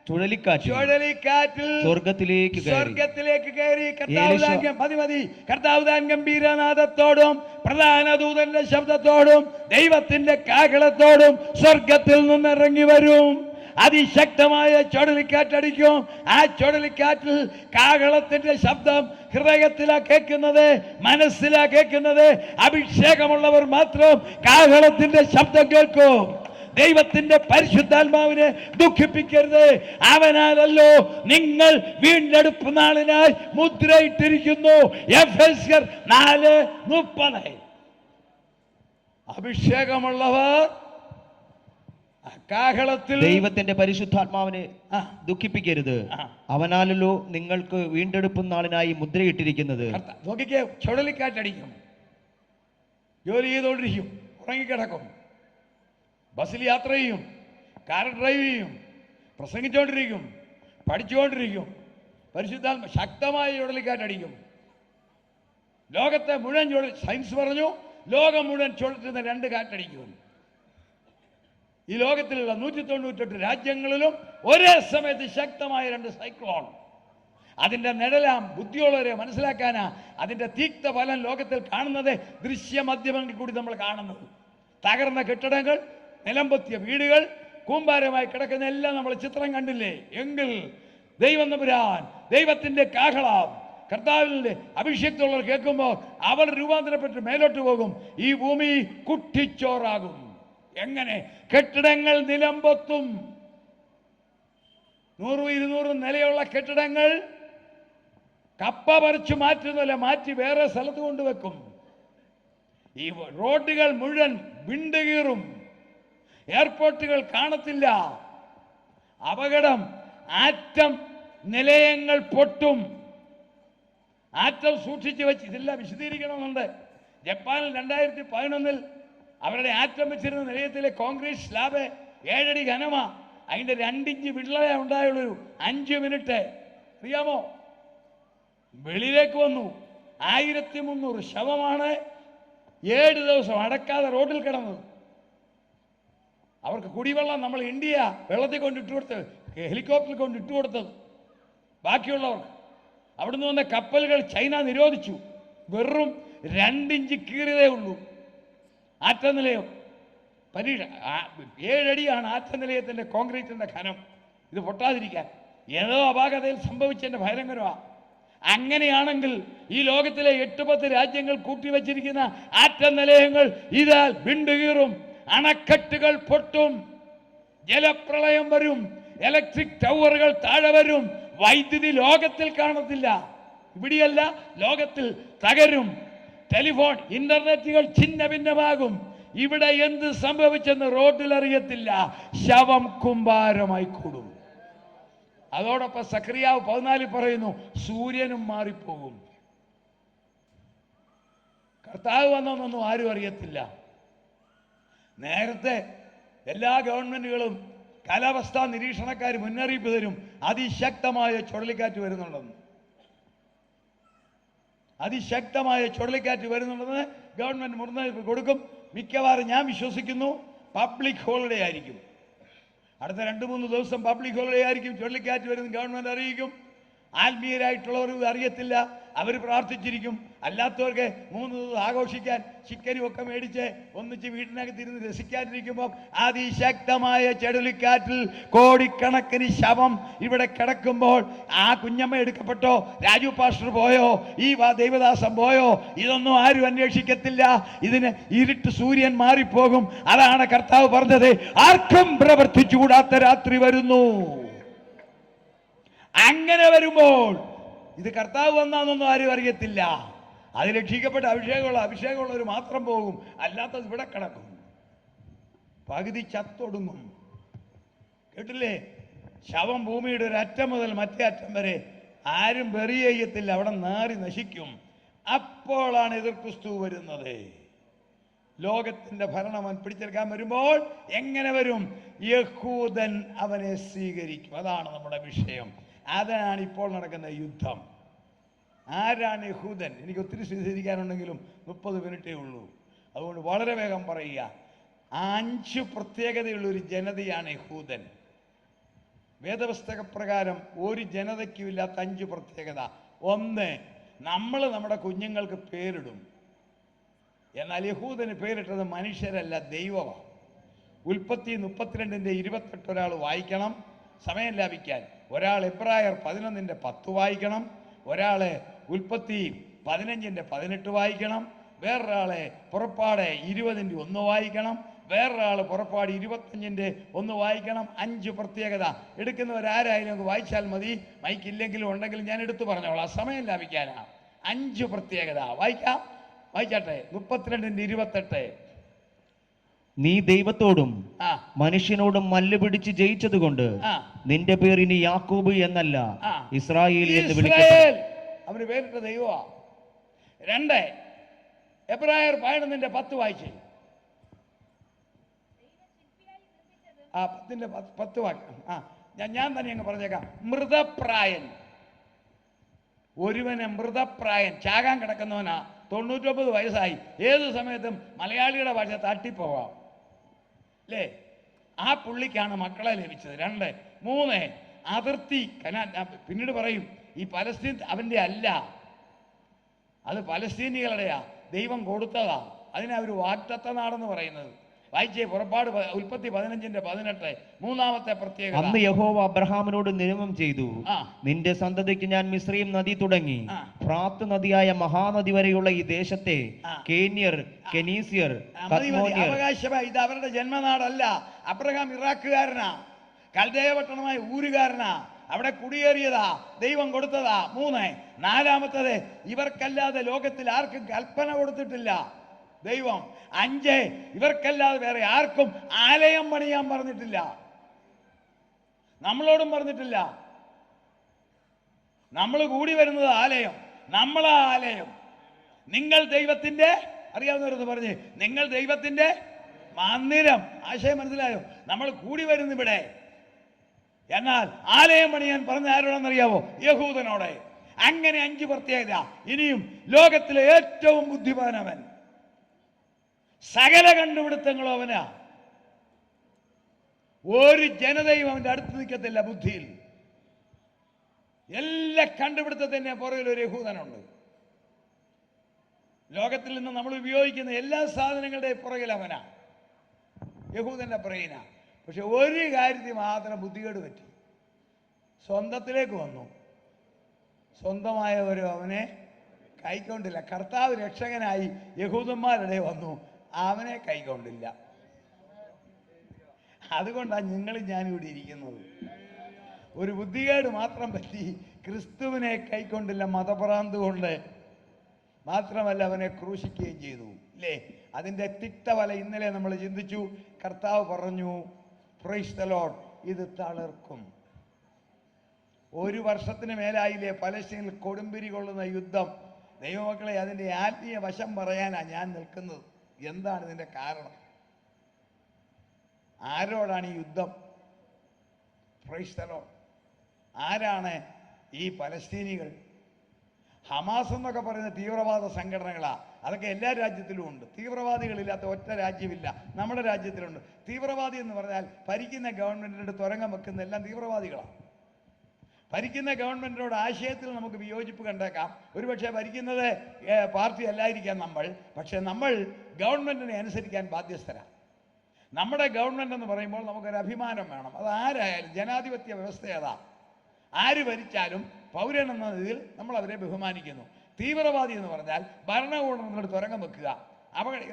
S2: ചുഴലിക്കാറ്റിൽ
S1: സ്വർഗത്തിലേക്ക് കയറി. കർത്താവ് താൻ ഗംഭീരനാദത്തോടും പ്രധാന ദൂതന്റെ ശബ്ദത്തോടും ദൈവത്തിന്റെ കാഹളത്തോടും സ്വർഗത്തിൽ നിന്ന് ഇറങ്ങി വരും. അതിശക്തമായ ചുഴലിക്കാറ്റടിക്കും. ആ ചുഴലിക്കാറ്റിൽ കാഹളത്തിന്റെ ശബ്ദം ഹൃദയത്തിലാ കേൾക്കുന്നത്, മനസ്സിലാ കേൾക്കുന്നത്. അഭിഷേകമുള്ളവർ മാത്രം കാഹളത്തിന്റെ ശബ്ദം കേൾക്കും. ദൈവത്തിന്റെ പരിശുദ്ധാത്മാവിനെ ദുഃഖിപ്പിക്കരുത്. അവനാലല്ലോ നിങ്ങൾ വീണ്ടെടുപ്പ് നാളിനായി മുദ്രയിട്ടിരിക്കുന്നു. എഫെസ്യർ 4:30. അഭിഷേകമുള്ളവർ കാഹളത്തിൽ
S2: ദൈവത്തിന്റെ പരിശുദ്ധാത്മാവിനെ ദുഃഖിപ്പിക്കരുത്. അവനാലല്ലോ നിങ്ങൾക്ക് വീണ്ടെടുപ്പ് നാളിനായി മുദ്രയിട്ടിരിക്കുന്നത്.
S1: നോക്കിക്കേ, ചുഴലിക്കാറ്റടിക്കും, ജോലി ചെയ്തോണ്ടിരിക്കും, ഉറങ്ങിക്കിടക്കും, ബസ്സിൽ യാത്ര ചെയ്യും, കാർ ഡ്രൈവ് ചെയ്യും, പ്രസംഗിച്ചുകൊണ്ടിരിക്കും, പഠിച്ചുകൊണ്ടിരിക്കും. പരിശുദ്ധാത്മ ശക്തമായ ചുഴലിക്കാറ്റടിക്കും. ലോകത്തെ മുഴുവൻ സയൻസ് പറഞ്ഞു ലോകം മുഴുവൻ ചുഴറ്റുന്ന 2 കാറ്റടിക്കുമെന്ന്. ഈ ലോകത്തിലുള്ള 198 രാജ്യങ്ങളിലും ഒരേ സമയത്ത് ശക്തമായ 2 സൈക്ലോൺ. അതിൻ്റെ നിഴലാം ബുദ്ധിയുള്ളവരെ മനസ്സിലാക്കാനാ അതിൻ്റെ തീക്ത ഫലം ലോകത്തിൽ കാണുന്നത്. ദൃശ്യമാധ്യമങ്ങളിൽ കൂടി നമ്മൾ കാണുന്നത് തകർന്ന കെട്ടിടങ്ങൾ, നിലംപൊത്തിയ വീടുകൾ, കൂമ്പാരമായി കിടക്കുന്ന എല്ലാം നമ്മൾ ചിത്രം കണ്ടില്ലേ? എങ്കിൽ ദൈവം തമ്പുരാൻ, ദൈവത്തിന്റെ കാഹളം, കർത്താവിന്റെ അഭിഷേകത്തുള്ളവർ കേൾക്കുമ്പോൾ അവർ രൂപാന്തരപ്പെട്ട് മേലോട്ട് പോകും. ഈ ഭൂമി കുട്ടിച്ചോറാകും. എങ്ങനെ? കെട്ടിടങ്ങൾ നിലംപൊത്തും. 100-200 നിലയുള്ള കെട്ടിടങ്ങൾ കപ്പ പറിച്ചു മാറ്റുന്നില്ല, മാറ്റി വേറെ സ്ഥലത്ത് കൊണ്ടുവെക്കും. ഈ റോഡുകൾ മുഴുവൻ വിണ്ടുകീറും. എയർപോർട്ടുകൾ കാണത്തില്ല. അപകടം. ആറ്റം നിലയങ്ങൾ പൊട്ടും. ആറ്റം സൂക്ഷിച്ചു വെച്ച് ഇതെല്ലാം വിശദീകരിക്കണമെന്നുണ്ട്. ജപ്പാനിൽ 2011 അവരുടെ ആറ്റം വെച്ചിരുന്ന നിലയത്തിലെ കോൺക്രീറ്റ് സ്ലാബ് 7 അടി ഘനമാ. അതിൻ്റെ 2 ഇഞ്ച് വിള്ളലേ ഉണ്ടായുള്ളൂ. 5 മിനിറ്റ്. അറിയാമോ? വെളിയിലേക്ക് വന്നു. 1300 ശവമാണ് 7 ദിവസം അടക്കാതെ റോഡിൽ കിടന്നത്. അവർക്ക് കുടിവെള്ളം നമ്മൾ ഇന്ത്യ വെള്ളത്തിൽ കൊണ്ട് ഇട്ടുകൊടുത്ത്, ഹെലികോപ്റ്ററിൽ കൊണ്ട് ഇട്ടുകൊടുത്തത്. ബാക്കിയുള്ളവർക്ക്
S3: അവിടുന്ന് വന്ന കപ്പലുകൾ ചൈന നിരോധിച്ചു. വെറും 2 ഇഞ്ച് കീറിയതേ ഉള്ളൂ ആറ്റനിലയം. 7 അടിയാണ് ആറ്റനിലയത്തിൻ്റെ കോൺക്രീറ്റിൻ്റെ ഖനം. ഇത് പൊട്ടാതിരിക്കാൻ ഏതോ അപാകതയിൽ സംഭവിച്ചതിൻ്റെ ഭയങ്കരമാണ്. അങ്ങനെയാണെങ്കിൽ ഈ ലോകത്തിലെ 8-10 രാജ്യങ്ങൾ കൂട്ടിവെച്ചിരിക്കുന്ന ആറ്റനിലയങ്ങൾ ഇതാൽ വിണ്ടുകീറും, അണക്കെട്ടുകൾ പൊട്ടും, ജലപ്രളയം വരും, ഇലക്ട്രിക് ടവറുകൾ താഴെ വരും, വൈദ്യുതി ലോകത്തിൽ കാണത്തില്ല. ഇവിടെയല്ല, ലോകത്തിൽ തകരും. ടെലിഫോൺ ഇന്റർനെറ്റുകൾ ഛിന്ന ഭിന്നമാകും. ഇവിടെ എന്ത് സംഭവിച്ചെന്ന് റോഡിൽ അറിയത്തില്ല. ശവം കുമ്പാരമായി കൂടും. അതോടൊപ്പം സക്രിയാവ് 14 പറയുന്നു, സൂര്യനും മാറിപ്പോകും. കർത്താവ് വന്നൊന്നും ആരും അറിയത്തില്ല. നേരത്തെ എല്ലാ ഗവൺമെന്റുകളും കാലാവസ്ഥാ നിരീക്ഷണക്കാർ മുന്നറിയിപ്പ് തരും, അതിശക്തമായ ചുഴലിക്കാറ്റ് വരുന്നുണ്ടെന്ന്. അതിശക്തമായ ചുഴലിക്കാറ്റ് വരുന്നുണ്ടെന്ന് ഗവൺമെന്റ് മുന്നറിയിപ്പ് കൊടുക്കും. മിക്കവാറും ഞാൻ വിശ്വസിക്കുന്നു പബ്ലിക് ഹോളിഡേ ആയിരിക്കും. അടുത്ത 2-3 ദിവസം പബ്ലിക് ഹോളിഡേ ആയിരിക്കും. ചുഴലിക്കാറ്റ് വരുന്ന ഗവൺമെന്റ് അറിയിക്കും. ആത്മീയരായിട്ടുള്ളവർ അറിയത്തില്ല, അവർ പ്രാർത്ഥിച്ചിരിക്കും. അല്ലാത്തവർക്ക് 3 ദിവസം ആഘോഷിക്കാൻ ചിക്കനും ഒക്കെ മേടിച്ച് ഒന്നിച്ച് വീട്ടിനകത്തിരുന്ന് രസിക്കാതിരിക്കുമ്പോൾ അതിശക്തമായ ചുഴലിക്കാറ്റിൽ കോടിക്കണക്കിന് ശവം ഇവിടെ കിടക്കുമ്പോൾ ആ കുഞ്ഞമ്മ എടുക്കപ്പെട്ടോ, രാജു പാസ്റ്റർ പോയോ, ഈ ദൈവദാസൻ പോയോ, ഇതൊന്നും ആരും അന്വേഷിക്കത്തില്ല. ഇതിന് ഇരുട്ട് സൂര്യൻ മാറിപ്പോകും. അതാണ് കർത്താവ് പറഞ്ഞത്, ആർക്കും പ്രവർത്തിച്ചുകൂടാത്ത രാത്രി വരുന്നു. അങ്ങനെ വരുമ്പോൾ ഇത് കർത്താവ് വന്നാന്നൊന്നും ആരും അറിയത്തില്ല. അത് രക്ഷിക്കപ്പെട്ട അഭിഷേകമുള്ളവർ മാത്രം പോകും, അല്ലാത്തത് ഇവിടെ കിടക്കും, പകുതി ചത്തൊടുങ്ങും. കേട്ടില്ലേ? ശവം ഭൂമിയുടെ ഒരു അറ്റം മുതൽ മറ്റേ അറ്റം വരെ ആരും ബെറിയത്തില്ല, അവിടെ നാറി നശിക്കും. അപ്പോഴാണ് എതിർ ക്രിസ്തു വരുന്നത്. ലോകത്തിന്റെ ഭരണം അവൻ പിടിച്ചെടുക്കാൻ വരുമ്പോൾ എങ്ങനെ വരും? യഹൂദൻ അവനെ സ്വീകരിക്കും. അതാണ് നമ്മുടെ വിഷയം. അതാണ് ഇപ്പോൾ നടക്കുന്ന യുദ്ധം. ആരാണ് യഹൂദൻ? എനിക്ക് ഒത്തിരി വിശദീകരിക്കാനുണ്ടെങ്കിലും 30 മിനിറ്റേ ഉള്ളൂ. അതുകൊണ്ട് വളരെ വേഗം പറയുക. 5 പ്രത്യേകതയുള്ളൊരു ജനതയാണ് യഹൂദൻ. വേദപുസ്തക പ്രകാരം ഒരു ജനതയ്ക്കും ഇല്ലാത്ത 5 പ്രത്യേകത. 1, നമ്മൾ നമ്മുടെ കുഞ്ഞുങ്ങൾക്ക് പേരിടും. എന്നാൽ യഹൂദന് പേരിട്ടത് മനുഷ്യരല്ല, ദൈവമാണ്. ഉൽപ്പത്തി 32:28 ഒരാൾ വായിക്കണം സമയം ലാഭിക്കാൻ. ഒരാൾ എബ്രായർ 11:10 വായിക്കണം. ഒരാളെ ഉൽപ്പത്തി 15:18 വായിക്കണം. വേറൊരാളെ പുറപ്പാട് 20:1 വായിക്കണം. വേറൊരാൾ പുറപ്പാട് 25:1 വായിക്കണം. 5 പ്രത്യേകത. എടുക്കുന്നവരാരായാലും നമുക്ക് വായിച്ചാൽ മതി. മൈക്കില്ലെങ്കിലും ഉണ്ടെങ്കിലും ഞാൻ എടുത്തു പറഞ്ഞോളാം, സമയം ലാഭിക്കാനാ. 5 പ്രത്യേകത വായിക്കാം. വായിച്ചാട്ടെ. 32:28.
S2: നീ ദൈവത്തോടും മനുഷ്യനോടും മല്ല് പിടിച്ച് ജയിച്ചതുകൊണ്ട് നിന്റെ പേർ ഇനി യാക്കോബ് എന്നല്ല ഇസ്രായേൽ എന്ന് വിളിക്കപ്പെടും.
S3: അവന് പേരിട്ട ദൈവമാ. 2, എബ്രായർ 11:10 വായിച്ചേ. 10 വാക്യം ഞാൻ തന്നെ അങ്ങ് പറഞ്ഞേക്കാം. മൃതപ്രായൻ, ഒരുവനെ മൃതപ്രായൻ, ചാകാൻ കിടക്കുന്നവനാ, 99 വയസ്സായി. ഏത് സമയത്തും മലയാളിയുടെ ഭാഷ തട്ടിപ്പോവാം അല്ലേ? ആ പുള്ളിക്കാണ് മക്കളെ ലഭിച്ചത്. 2, 3 അതിർത്തി പിന്നീട് പറയും ഈ പലസ്തീൻ അവൻ്റെ അല്ല, അത് പലസ്തീനികളുടെയാ, ദൈവം കൊടുത്തതാ. അതിനാ ഒരു വാഗ്ദത്ത നാടെന്ന് പറയുന്നത്. വായിച്ചേ പുറപ്പാട് ഉൽപ്പത്തി 15:18. 3-ാമത്തെ പ്രത്യേകത.
S2: അന്ന് യഹോവ അബ്രഹാമിനോട് നിയമം ചെയ്തു, നിന്റെ സന്തതിക്ക് ഞാൻ മിസ്രയീം നദി തുടങ്ങി ഫ്രാത്ത് നദിയായ മഹാനദി വരെയുള്ള ഈ ദേശത്തെ കേന്യർ, കെനീസിയർ, കദ്മോന്യർ.
S3: അവകാശമായി ഇത് അവരുടെ ജന്മനാടല്ല. അബ്രഹാം ഇറാഖുകാരനാ, കൽദയ പട്ടണമായ ഊരുകാരനാ, അവിടെ കുടിയേറിയതാ, ദൈവം കൊടുത്തതാ. 3, 4-ാമത്തത് ഇവർക്കല്ലാതെ ലോകത്തിൽ ആർക്കും കൽപ്പന കൊടുത്തിട്ടില്ല ദൈവം. 5, ഇവർക്കല്ലാതെ വേറെ ആർക്കും ആലയം പണിയാൻ പറഞ്ഞിട്ടില്ല, നമ്മളോടും പറഞ്ഞിട്ടില്ല. നമ്മൾ കൂടി വരുന്നത് ആലയം, നമ്മളാ ആലയം. നിങ്ങൾ ദൈവത്തിന്റെ, അറിയാവുന്നവരെന്ന് പറഞ്ഞ്, നിങ്ങൾ ദൈവത്തിന്റെ മന്ദിരം. ആശയം മനസ്സിലായോ? നമ്മൾ കൂടി വരുന്നു ഇവിടെ. എന്നാൽ ആലയം പണിയാൻ പറഞ്ഞ ആരോടെന്നറിയാവോ? യഹൂദനോടെ. അങ്ങനെ 5 പ്രത്യേകത. ഇനിയും ലോകത്തിലെ ഏറ്റവും ബുദ്ധിമാനവൻ, സകല കണ്ടുപിടുത്തങ്ങളും അവനാ. ഒരു ജനതയും അവന്റെ അടുത്ത് നിൽക്കത്തില്ല ബുദ്ധിയിൽ. എല്ലാ കണ്ടുപിടുത്തത്തിൻ്റെ പുറകിൽ ഒരു യഹൂദനുണ്ട്. ലോകത്തിൽ നിന്ന് നമ്മൾ ഉപയോഗിക്കുന്ന എല്ലാ സാധനങ്ങളുടെയും പുറകിൽ അവനാ, യഹൂദന്റെ ബ്രെയിനാ. പക്ഷെ ഒരു കാര്യത്തിൽ മാത്രം ബുദ്ധികേട് പറ്റി. സ്വന്തത്തിലേക്ക് വന്നു, സ്വന്തമായവരും അവനെ കൈക്കൊണ്ടില്ല. കർത്താവ് രക്ഷകനായി യഹൂദന്മാരുടെ വന്നു, അവനെ കൈക്കൊണ്ടില്ല. അതുകൊണ്ടാണ് നിങ്ങളും ഞാനിവിടെ ഇരിക്കുന്നത്. ഒരു ബുദ്ധികേട് മാത്രം പറ്റി, ക്രിസ്തുവിനെ കൈക്കൊണ്ടില്ല. മതഭ്രാന്ത് കൊണ്ട് മാത്രമല്ല, അവനെ ക്രൂശിക്കുകയും ചെയ്തു, ഇല്ലേ? അതിൻ്റെ തിക്തഫല ഇന്നലെ നമ്മൾ ചിന്തിച്ചു. കർത്താവ് പറഞ്ഞു, പ്രൈസ് ദി ലോർഡ്, ഇത് തളിർക്കും. 1 വർഷത്തിന് മേലായില്ലേ പലസ്തീനിൽ കൊടുമ്പിരി കൊള്ളുന്ന യുദ്ധം. ദൈവമക്കളെ, അതിൻ്റെ ആത്മീയ വശം പറയാനാണ് ഞാൻ നിൽക്കുന്നത്. എന്താണ് ഇതിൻ്റെ കാരണം? ആരോടാണ് ഈ യുദ്ധം? Praise the Lord. ആരാണ് ഈ പലസ്തീനികൾ? ഹമാസ് എന്നൊക്കെ പറയുന്ന തീവ്രവാദ സംഘടനകളാണ്. അതൊക്കെ എല്ലാ രാജ്യത്തിലും ഉണ്ട്. തീവ്രവാദികളില്ലാത്ത ഒറ്റ രാജ്യമില്ല. നമ്മുടെ രാജ്യത്തിലുണ്ട്. തീവ്രവാദി എന്ന് പറഞ്ഞാൽ ഭരിക്കുന്ന ഗവൺമെൻറ്റിനോട് തുരങ്കം വെക്കുന്ന എല്ലാം തീവ്രവാദികളാണ്. ഭരിക്കുന്ന ഗവൺമെൻറ്റിനോട് ആശയത്തിൽ നമുക്ക് വിയോജിപ്പ് കണ്ടേക്കാം. ഒരുപക്ഷെ ഭരിക്കുന്നത് പാർട്ടി അല്ലായിരിക്കാം നമ്മൾ. പക്ഷേ നമ്മൾ ഗവൺമെൻറ്റിനെ അനുസരിക്കാൻ ബാധ്യസ്ഥരാണ്. നമ്മുടെ ഗവൺമെൻറ് എന്ന് പറയുമ്പോൾ നമുക്കൊരു അഭിമാനം വേണം. അത് ആരായാലും, ജനാധിപത്യ വ്യവസ്ഥ ഏതാ, ആര് ഭരിച്ചാലും പൗരൻ എന്ന രീതിയിൽ നമ്മൾ അവരെ ബഹുമാനിക്കുന്നു. തീവ്രവാദി എന്ന് പറഞ്ഞാൽ ഭരണകൂടങ്ങളോട് തുരങ്കം വെക്കുക,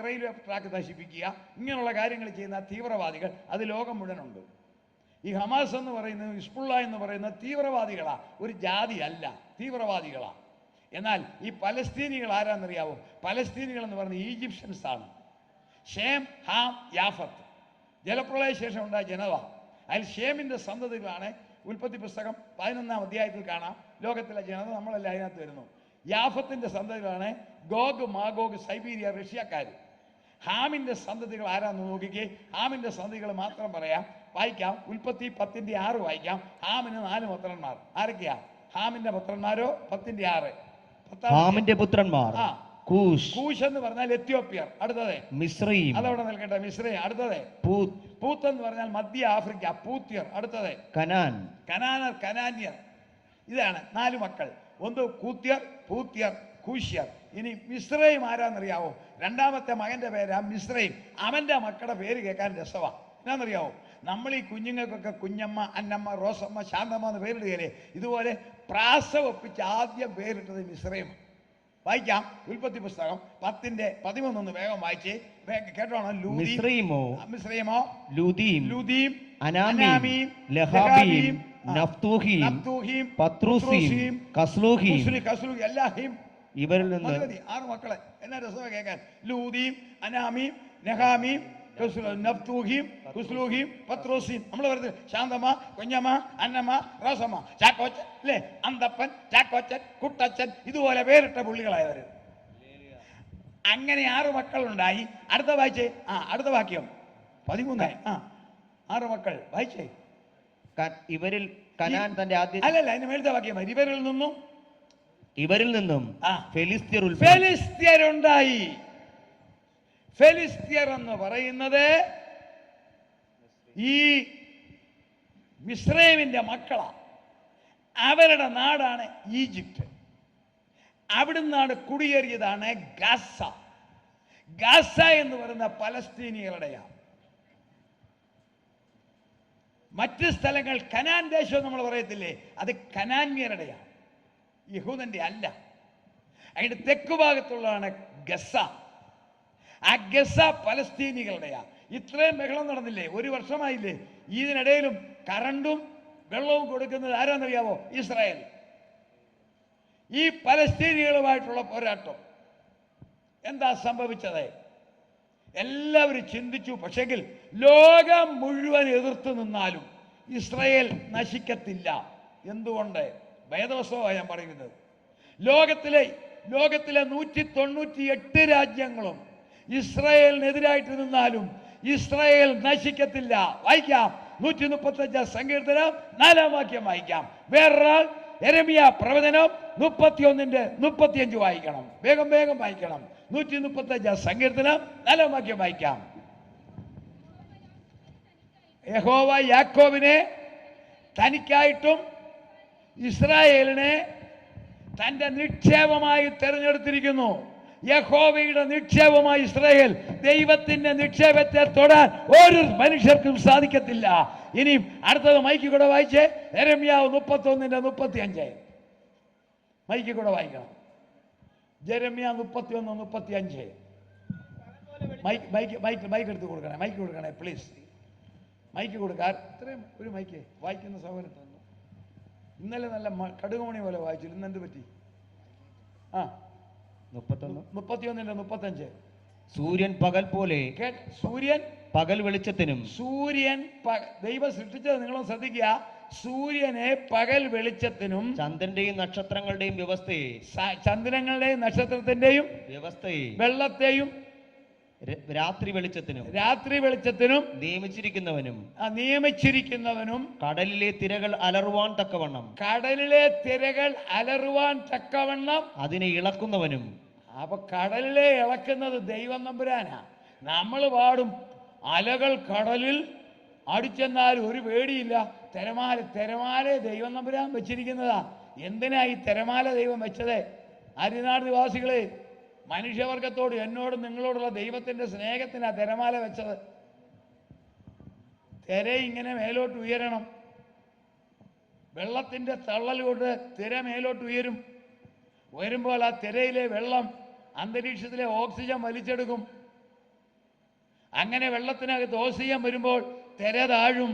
S3: റെയിൽവേ ട്രാക്ക് നശിപ്പിക്കുക, ഇങ്ങനെയുള്ള കാര്യങ്ങൾ ചെയ്യുന്ന തീവ്രവാദികൾ അത് ലോകം മുഴുവനുണ്ട്. ഈ ഹമാസ് എന്ന് പറയുന്നത്, ഹിസ്ബുള്ള എന്ന് പറയുന്ന തീവ്രവാദികളാ, ഒരു ജാതി അല്ല, തീവ്രവാദികളാ. എന്നാൽ ഈ പലസ്തീനികൾ ആരാന്നറിയാവോ? പലസ്തീനികൾ എന്ന് പറയുന്നത് ഈജിപ്ഷ്യൻസ് ആണ്. ഷേം, ഹാം, യാഫത്ത്, ജലപ്രളയ ശേഷം ഉണ്ടായ ജനത. അതിൽ ഷേമിൻ്റെ സന്തതികളാണ്. ഉൽപ്പത്തി പുസ്തകം 11-ാം അധ്യായത്തിൽ കാണാം. ലോകത്തിലെ ജനത നമ്മളെല്ലാം അതിനകത്ത് വരുന്നു. യാഫത്തിൻ്റെ സന്തതികളാണ് ഗോഗ്, മാഗോഗ്, സൈബീരിയ, റഷ്യക്കാർ. ഹാമിൻ്റെ സന്തതികൾ ആരാന്ന് നോക്കിക്കേ. ഹാമിൻ്റെ സന്തതികൾ മാത്രം പറയാം, വായിക്കാം. ഉൽപ്പത്തി 10:6 വായിക്കാം. ഹാമിന് 4 പുത്രന്മാർ. ആരൊക്കെയാ ഹാമിന്റെ പുത്രന്മാരോ? 10:6.
S2: ഹാമിന്റെ പുത്രന്മാർ കൂശ്.
S3: കൂശ് എന്ന് പറഞ്ഞാൽ എത്യോപ്യർ. അടുത്തത്
S2: മിസ്രയീം.
S3: അതവിടെ നിൽക്കട്ടെ, മിസ്രയീം. അടുത്തത് പൂത്ത്. പൂത്ത് എന്ന് പറഞ്ഞാൽ മധ്യ ആഫ്രിക്ക, പൂത്യർ. അടുത്തത്
S2: കനാൻ.
S3: കനാനർ, കനാന്യർ. ഇതാണ് 4 മക്കൾ. ഒന്ന് കൂത്യർ, പൂത്യർ, കൂശ്യർ. ഇനി മിസ്രയീം ആരാന്നറിയാവോ? 2ാമത്തെ മകന്റെ പേരാ മിസ്രയീം. അവന്റെ മക്കളുടെ പേര് കേൾക്കാൻ രസമാണ്. എന്നാന്നറിയാവോ? നമ്മൾ ഈ കുഞ്ഞുങ്ങൾക്കൊക്കെ കുഞ്ഞമ്മ, അന്നമ്മ, റോസമ്മ, ശാന്തമ്മ എന്ന് പേരിടുകയല്ലേ, ഇതുപോലെ പ്രാസ ഒപ്പിച്ച് ആദ്യം പേരിട്ടത് മിസ്രയീം. വായിക്കാം. ഉൽപ്പത്തി പുസ്തകം 10:13 ഒന്ന് വേഗം വായിച്ചേ, കേട്ടോണം. മിസ്രയീമോ, ലൂദീം,
S2: അനാമീം, ലഹാബീം, നഫ്തൂഹീം, പത്രൂസീം, കസ്ലൂഹീം.
S3: എല്ലാഹീം.
S2: ഇവരിൽ നിന്ന്
S3: 6 മക്കളെ. എന്നാ രസമ കേൾക്കാൻ. ലൂദീം, അനാമീം, നഹാമീം, നഫ്തൂഹീം, കുസ്ലൂഹീം, പത്രൂസീം. നമ്മൾ പറയുന്നത് ശാന്തമ്മ, കുഞ്ഞമ്മ, അന്നമ്മ, റോസമ്മ, ചാക്കോച്ചൻ, അല്ലേ? അന്തപ്പൻ, ചാക്കോച്ചൻ, കുട്ടച്ചൻ, ഇതുപോലെ പേരിട്ട പുള്ളികളായവർ. അങ്ങനെ 6 മക്കളുണ്ടായി. അടുത്ത വായിച്ചേ. അടുത്ത വാക്യം 13. 6 മക്കൾ വായിച്ചേ.
S2: ഇവരിൽ കനാൻ തന്റെ ആദ്യ
S3: അല്ലല്ല, അതിന് മേലത്തെ വാക്യം. ഇവരിൽ നിന്നും ഫെലിസ്ത്യരുണ്ടായി. ഫെലിസ്ത്യർ എന്ന് പറയുന്നത് ഈ മിസ്രൈമിന്റെ മക്കളാണ്. അവരുടെ നാടാണ് ഈജിപ്റ്റ്. അവിടുന്നാണ് കുടിയേറിയതാണ് ഗാസ. ഗാസ എന്ന് പറയുന്ന പലസ്തീനികളുടെയാണ്. മറ്റ് സ്ഥലങ്ങൾ കനാൻ ദേശം നമ്മൾ പറയത്തില്ലേ, അത് കനാന്യരുടെയാണ്, യഹൂദന്റെ അല്ല. അതിന്റെ തെക്കു ഭാഗത്തുള്ളതാണ് ഗസ. ആ ഗസ പലസ്തീനികളുടെയാണ്. ഇത്രയും ബഹളം നടന്നില്ലേ, 1 വർഷമായില്ലേ. ഇതിനിടയിലും കറണ്ടും വെള്ളവും കൊടുക്കുന്നത് ആരാന്നറിയാവോ? ഇസ്രായേൽ. ഈ പലസ്തീനികളുമായിട്ടുള്ള പോരാട്ടം എന്താ സംഭവിച്ചത്? എല്ലാവരും ചിന്തിച്ചു. പക്ഷെങ്കിൽ ലോകം മുഴുവൻ എതിർത്ത് നിന്നാലും ഇസ്രായേൽ നശിക്കത്തില്ല. എന്തുകൊണ്ട്? വേദവസ്തവമാണ് ഞാൻ പറയുന്നത്. ലോകത്തിലെ 198 രാജ്യങ്ങളും ഇസ്രായേലിനെതിരായിട്ട് നിന്നാലും ഇസ്രായേൽ നശിക്കത്തില്ല. വായിക്കാം. 135 സങ്കീർത്തനം 4-ാം വാക്യം വായിക്കാം. വേറൊരാൾ യെരമ്യാ പ്രവചനം 31:35 വായിക്കണം. വേഗം വായിക്കണം. 135 സങ്കീർത്തനം 4-ാം വാക്യം വായിക്കാം. യഹോവ യാക്കോബിനെ തനിക്കായിട്ടും ഇസ്രായേലിനെ തന്റെ നിക്ഷേപമായി തെരഞ്ഞെടുത്തിരിക്കുന്നു. യഹോവയുടെ നിക്ഷേപമായി ഇസ്രായേൽ. ദൈവത്തിന്റെ നിക്ഷേപത്തെ തൊടാൻ ഒരു മനുഷ്യർക്കും സാധിക്കത്തില്ല. ഇനി അടുത്തത് മൈക്ക് കൂടെ വായിച്ചേ. യെരമ്യാവ് 31:35. മൈക്ക് കൂടെ വായിക്കണം. യെരമ്യാവ് 31:35. മൈക്ക് എടുത്ത് കൊടുക്കണേ. മൈക്ക് കൊടുക്കണേ പ്ലീസ്. മൈക്ക് കൊടുക്കാൻ ഇത്രയും ഒരു മൈക്ക് വായിക്കുന്ന സൗകര്യം തന്നു. ഇന്നലെ നല്ല കടുകുമണി പോലെ വായിച്ചില്ല. ഇന്ന് എന്ത് പറ്റി? 31:35.
S2: സൂര്യൻ പകൽ പോലെ,
S3: സൂര്യൻ
S2: പകൽ വെളിച്ചത്തിനും.
S3: ദൈവം സൃഷ്ടിച്ചത് നിങ്ങളും ശ്രദ്ധിക്കുക. സൂര്യനെ പകൽ വെളിച്ചത്തിനും
S2: ചന്ദ്രന്റെയും നക്ഷത്രങ്ങളുടെയും വ്യവസ്ഥയെ,
S3: ചന്ദ്രങ്ങളുടെയും നക്ഷത്രത്തിന്റെയും
S2: വ്യവസ്ഥയെ,
S3: വെള്ളത്തെയും
S2: രാത്രി വെളിച്ചത്തിനും
S3: നിയമിച്ചിരിക്കുന്നവനും
S2: കടലിലെ തിരകൾ അലറുവാൻ തക്കവണ്ണം
S3: അതിനെ
S2: ഇളക്കുന്നവനും.
S3: അപ്പൊ കടലിലെ ഇളക്കുന്നത് ദൈവം നമ്പുരാനാ. നമ്മൾ പാടും അലകൾ കടലിൽ അടിച്ചെന്നാൽ ഒരു പേടിയില്ല. തിരമാല ദൈവം നമ്പുരാൻ വെച്ചിരിക്കുന്നതാ. എന്തിനാ ഈ തിരമാല ദൈവം വെച്ചത്? അരിനാട് നിവാസികളെ, മനുഷ്യവർഗത്തോട് എന്നോടും നിങ്ങളോടുള്ള ദൈവത്തിന്റെ സ്നേഹത്തിനാ തിരമാല വെച്ചത്. തിര ഇങ്ങനെ മേലോട്ട് ഉയരണം. വെള്ളത്തിന്റെ തള്ളൽ കൊണ്ട് തിര മേലോട്ട് ഉയരുമ്പോൾ ആ തിരയിലെ വെള്ളം അന്തരീക്ഷത്തിലെ ഓക്സിജൻ വലിച്ചെടുക്കും. അങ്ങനെ വെള്ളത്തിനകത്ത് ഓക്സിജൻ വരുമ്പോൾ തിര താഴും.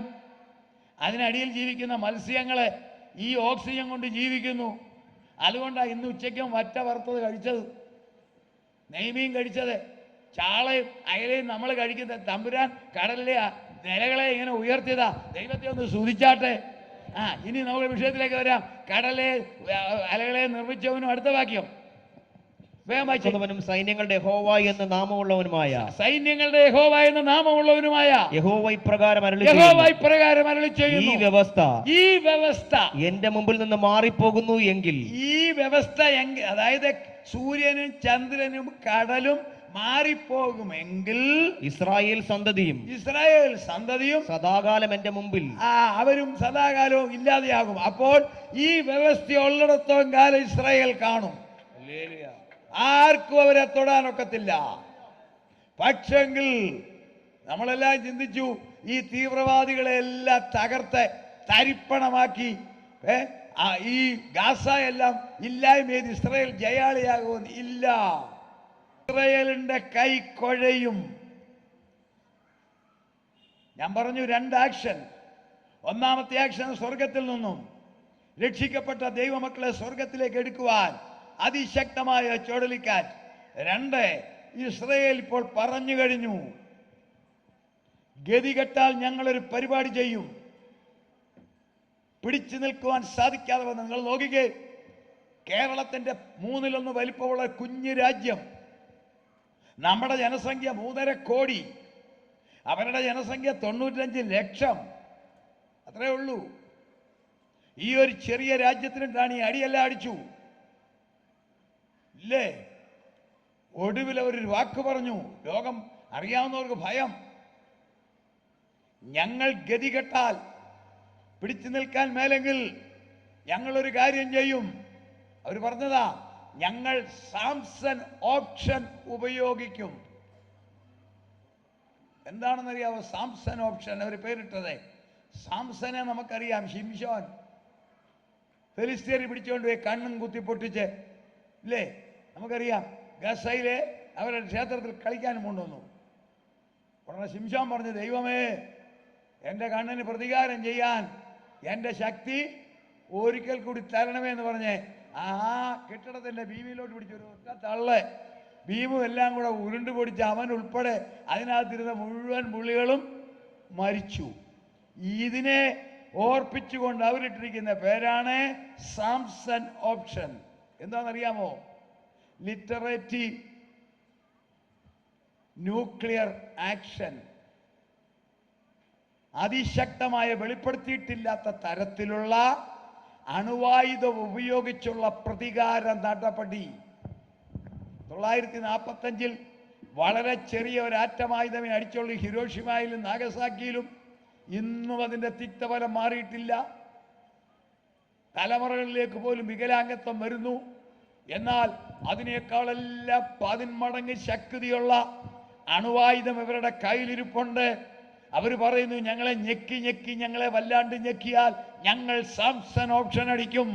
S3: അതിനടിയിൽ ജീവിക്കുന്ന മത്സ്യങ്ങളെ ഈ ഓക്സിജൻ കൊണ്ട് ജീവിക്കുന്നു. അതുകൊണ്ടാണ് ഇന്ന് ഉച്ചയ്ക്കും വറ്റ വറുത്തത് കഴിച്ചത്, നെയ്മീൻ കഴിച്ചത്, ചാളയും അയലയും നമ്മൾ കഴിക്കുന്നത്. തമ്പുരാൻ കടലിലെ നിരകളെ ഇങ്ങനെ ഉയർത്തിയതാ. ദൈവത്തെ ഒന്ന് സ്തുതിച്ചാട്ടെ. ഇനി നമുക്ക് വിഷയത്തിലേക്ക് വരാം. കടലെ അലകളെ നിർമ്മിച്ചവനും. അടുത്ത വാക്യം
S2: സൈന്യങ്ങളുടെ യഹോവ എന്ന നാമമുള്ളവനുമായ യഹോവ ഇപ്രകാരം അരുളി ചെയ്യുന്നു, ഈ വ്യവസ്ഥ എന്റെ മുമ്പിൽ നിന്ന് മാറിപ്പോകുന്നു എങ്കിൽ,
S3: ഈ വ്യവസ്ഥ അതായത് സൂര്യനും ചന്ദ്രനും കടലും മാറിപ്പോകുമെങ്കിൽ
S2: ഇസ്രായേൽ സന്തതിയും
S3: സദാകാലം
S2: എന്റെ മുമ്പിൽ
S3: അവരും സദാകാലവും ഇല്ലാതെയാകും. അപ്പോൾ ഈ വ്യവസ്ഥ ഉള്ളിടത്തോളം കാലം ഇസ്രായേൽ കാണും. ആർക്കും അവരെ തൊടാനൊക്കത്തില്ല. പക്ഷെങ്കിൽ നമ്മളെല്ലാം ചിന്തിച്ചു, ഈ തീവ്രവാദികളെ എല്ലാം തകർത്ത് തരിപ്പണമാക്കി ഈ ഗാസ എല്ലാം ഇല്ലായ്മ ചെയ്ത് ഇസ്രായേൽ ജയാളിയാകുമെന്ന് ഇല്ല. ഇസ്രായേലിന്റെ കൈ കുഴയും. ഞാൻ പറഞ്ഞു 2 ആക്ഷൻ. ഒന്നാമത്തെ ആക്ഷൻ സ്വർഗത്തിൽ നിന്നും രക്ഷിക്കപ്പെട്ട ദൈവമക്കളെ സ്വർഗത്തിലേക്ക് എടുക്കുവാൻ അതിശക്തമായ ചുഴലിക്കാറ്റ്. 2, ഇസ്രായേൽ ഇപ്പോൾ പറഞ്ഞു കഴിഞ്ഞു, ഗതികെട്ടാൽ ഞങ്ങളൊരു പരിപാടി ചെയ്യും. പിടിച്ചു നിൽക്കുവാൻ സാധിക്കാതെ വന്ന് നിങ്ങൾ നോക്കിക്കേ. കേരളത്തിന്റെ 1/3 വലിപ്പമുള്ള കുഞ്ഞു രാജ്യം, നമ്മുടെ ജനസംഖ്യ 3.5 കോടി, അവരുടെ ജനസംഖ്യ 95 ലക്ഷം. അത്രേ ഉള്ളൂ. ഈ ഒരു ചെറിയ രാജ്യത്തിനിട്ടാണ് ഈ അടിയെല്ലാം അടിച്ചു ഇല്ലേ? ഒടുവിൽ അവർ ഒരു വാക്ക് പറഞ്ഞു. ലോകം അറിയാവുന്നവർക്ക് ഭയം. ഞങ്ങൾ ഗതികെട്ടാൽ, പിടിച്ചു നിൽക്കാൻ മേലെങ്കിൽ ഞങ്ങളൊരു കാര്യം ചെയ്യും. അവർ പറഞ്ഞതാ, ഞങ്ങൾ സാംസൺ ഓപ്ഷൻ ഉപയോഗിക്കും. എന്താണെന്നറിയാവോ സാംസൺ ഓപ്ഷൻ? അവർ പേരിട്ടത് സാംസനെ നമുക്കറിയാം. ശിംശോൻ ഫെലിസ്തീനെ പിടിച്ചുകൊണ്ട് പോയി കണ്ണും കുത്തി പൊട്ടിച്ച് ഇല്ലേ? നമുക്കറിയാം. ഗസയിലെ അവരുടെ ക്ഷേത്രത്തിൽ കളിക്കാനും കൊണ്ടുവന്നു. ഉടനെ ശിംശോൻ പറഞ്ഞു, ദൈവമേ, എൻ്റെ കണ്ണിന് പ്രതികാരം ചെയ്യാൻ എൻ്റെ ശക്തി ഒരിക്കൽ കൂടി തരണമേ എന്ന് പറഞ്ഞ് ആ കെട്ടിടത്തിൻ്റെ ഭീമിയിലോട്ട് പിടിച്ചൊരു ഒറ്റ തള്ള്. ഭീമും എല്ലാം കൂടെ ഉരുണ്ട് പൊടിച്ച് അവൻ ഉൾപ്പെടെ അതിനകത്തിരുന്ന മുഴുവൻ പുള്ളികളും മരിച്ചു. ഇതിനെ ഓർപ്പിച്ചുകൊണ്ട് അവരിട്ടിരിക്കുന്ന പേരാണ് സാംസൺ ഓപ്ഷൻ. എന്താണെന്നറിയാമോ? ലിറ്ററേറ്റീവ് ന്യൂക്ലിയർ ആക്ഷൻ. അതിശക്തമായ, വെളിപ്പെടുത്തിയിട്ടില്ലാത്ത തരത്തിലുള്ള അണുവായുധം ഉപയോഗിച്ചുള്ള പ്രതികാര നടപടി. 1945 വളരെ ചെറിയ ഒരു ആറ്റമായുധമേ അടിച്ചുള്ളൂ ഹിരോഷിമയിലും നാഗസാക്കിയിലും. ഇന്നും അതിൻ്റെ തിക്തഫലം മാറിയിട്ടില്ല. തലമുറകളിലേക്ക് പോലും വികലാംഗത്വം വരുന്നു. എന്നാൽ അതിനേക്കാളെല്ലാം 10 മടങ്ങ് ശക്തിയുള്ള അണുവായുധം ഇവരുടെ കയ്യിലിരിപ്പുണ്ട്. അവർ പറയുന്നു, ഞങ്ങളെ ഞെക്കി ഞെക്കി ഞങ്ങളെ വല്ലാണ്ട് ഞെക്കിയാൽ ഞങ്ങൾ സാംസൺ ഓപ്ഷൻ അടിക്കും.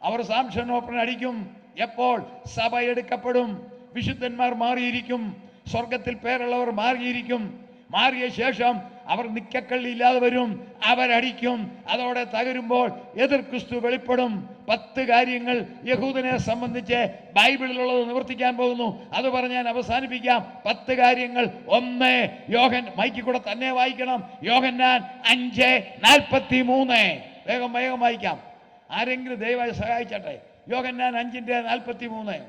S3: അവർ സാംസൺ ഓപ്ഷൻ അടിക്കും. എപ്പോൾ? സഭ എടുക്കപ്പെടും, വിശുദ്ധന്മാർ മാറിയിരിക്കും, സ്വർഗത്തിൽ പേരുള്ളവർ മാറിയിരിക്കും. മാറിയ ശേഷം അവർ നിക്കക്കള്ളി ഇല്ലാതെ വരും, അവരടിക്കും. അതോടെ തകരുമ്പോൾ എതിർ ക്രിസ്തു വെളിപ്പെടും. 10 കാര്യങ്ങൾ യഹൂദനെ സംബന്ധിച്ച് ബൈബിളിലുള്ളത് നിവർത്തിക്കാൻ പോകുന്നു. അത് പറഞ്ഞ് ഞാൻ അവസാനിപ്പിക്കാം. 10 കാര്യങ്ങൾ. 1, യോഹൻ മൈക്കിൽ കൂടെ തന്നെ വായിക്കണം. യോഹന്നാൻ 5:43. വേഗം വേഗം വായിക്കാം. ആരെങ്കിലും ദയവായി സഹായിച്ചട്ടെ. യോഹന്നാൻ 5:43.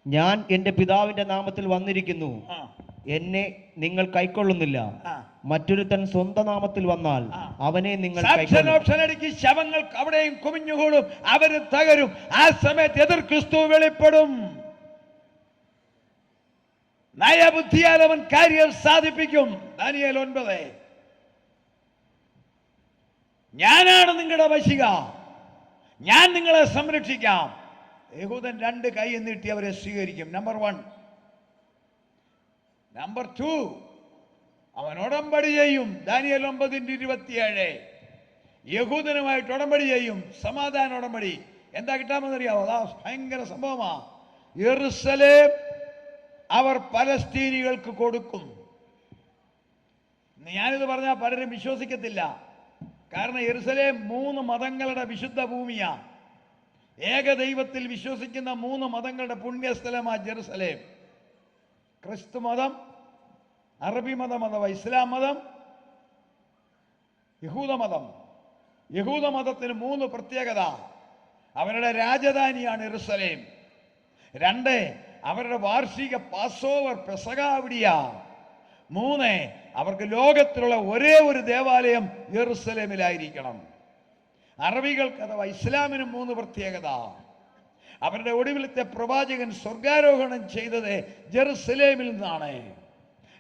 S2: ഞാൻ എന്റെ പിതാവിന്റെ നാമത്തിൽ വന്നിരിക്കുന്നു, എന്നെ നിങ്ങൾ കൈക്കൊള്ളുന്നില്ല. മറ്റൊരുത്തൻ സ്വന്തം നാമത്തിൽ വന്നാൽ അവനെ നിങ്ങൾ
S3: കൈക്കൊള്ളും. ശവങ്ങൾ അവിടെയും കുമിഞ്ഞുകൂടും, അവര് തകരും. ആ സമയത്ത് എതിർ ക്രിസ്തു വെളിപ്പെടും. നയബുദ്ധിയാൽ അവൻ കാര്യം സാധിപ്പിക്കും. ദാനിയേൽ 9. ഞാനാണ് നിങ്ങളുടെ വശിക, ഞാൻ നിങ്ങളെ സംരക്ഷിക്കാം. യഹൂദൻ 2 കൈ നീട്ടി അവരെ സ്വീകരിക്കും. നമ്പർ 1. നമ്പർ 2, അവൻ ഉടമ്പടി ചെയ്യും. ദാനിയേൽ 9:27. യഹൂദനുമായിട്ട് ഉടമ്പടി ചെയ്യും, സമാധാന ഉടമ്പടി. എന്താ കിട്ടാമെന്നറിയാമോ? അതാ ഭയങ്കര സംഭവമാ. യെരുശലേം അവർ പലസ്തീനികൾക്ക് കൊടുക്കും. ഞാനിത് പറഞ്ഞാൽ പലരും വിശ്വസിക്കത്തില്ല. കാരണം യെരുശലേം 3 മതങ്ങളുടെ വിശുദ്ധ ഭൂമിയാ. ഏകദൈവത്തിൽ വിശ്വസിക്കുന്ന 3 മതങ്ങളുടെ പുണ്യസ്ഥലമാ ജെറുസലേം. ക്രിസ്തു മതം, അറബി മതം അഥവാ ഇസ്ലാം മതം, യഹൂദമതം. യഹൂദമതത്തിന് 3 പ്രത്യേകത. അവരുടെ രാജധാനിയാണ് യെരുശലേം. 2, അവരുടെ വാർഷിക പാസോവർ പെസഹ അവിടെയാ. 3, അവർക്ക് ലോകത്തിലുള്ള ഒരേ ഒരു ദേവാലയം യെരുശലേമിലായിരിക്കണം. അറബികൾക്ക് അഥവാ ഇസ്ലാമിന് 3 പ്രത്യേകത. അവരുടെ ഒടുവിലത്തെ പ്രവാചകൻ സ്വർഗാരോഹണം ചെയ്തത് ജെറുസലേമിൽ നിന്നാണ്.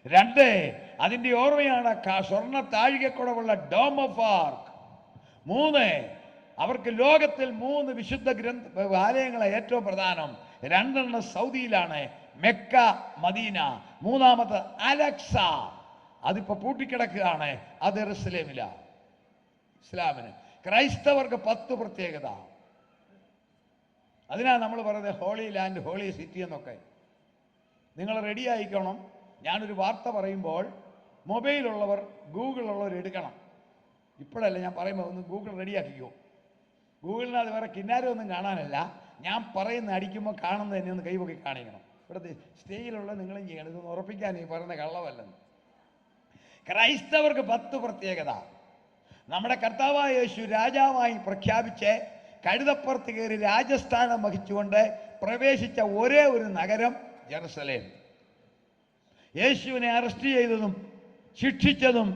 S3: 2, അതിന്റെ ഓർമ്മയാണ് സ്വർണ്ണ താഴികക്കുടവുള്ള ഡോം ഓഫ് ആർക്ക്. 3, അവർക്ക് ലോകത്തിൽ 3 വിശുദ്ധ ആലയങ്ങളെ ഏറ്റവും പ്രധാനം. 2 സൗദിയിലാണ്, മെക്ക, മദീന. 3 അലക്സ, അതിപ്പോ പൂട്ടിക്കിടക്കുകയാണ്, അത് ജെറുസലേമില. ഇസ്ലാമിന്. ക്രൈസ്തവർക്ക് 10 പ്രത്യേകത. അതിനാ നമ്മൾ പറയുന്നത് ഹോളി ലാൻഡ്, ഹോളി സിറ്റി എന്നൊക്കെ. നിങ്ങൾ റെഡി ആയിക്കണം. ഞാനൊരു വാർത്ത പറയുമ്പോൾ മൊബൈലുള്ളവർ, ഗൂഗിളുള്ളവർ എടുക്കണം. ഇപ്പോഴല്ല ഞാൻ പറയുമ്പോൾ ഒന്ന് ഗൂഗിൾ റെഡിയാക്കിക്കോ. ഗൂഗിളിനകത്ത് വേറെ കിന്നാരമൊന്നും കാണാനല്ല, ഞാൻ പറയുന്ന അടിക്കുമ്പോൾ കാണുന്നത് എന്നെ ഒന്ന് കൈപൊക്കി കാണിക്കണം. ഇവിടുത്തെ സ്റ്റേജിലുള്ള നിങ്ങളും ചെയ്യണം, ഇതൊന്ന് ഉറപ്പിക്കാൻ ഈ പറയുന്ന കള്ളവല്ലെന്ന്. ക്രൈസ്തവർക്ക് 10 പ്രത്യേകത. നമ്മുടെ കർത്താവായ യേശു രാജാവായി പ്രഖ്യാപിച്ച് കഴുതപ്പുറത്ത് കയറി രാജസ്ഥാനം വഹിച്ചുകൊണ്ട് പ്രവേശിച്ച ഒരേ ഒരു നഗരം ജെറുസലേം. യേശുവിനെ അറസ്റ്റ് ചെയ്തതും ശിക്ഷിച്ചതും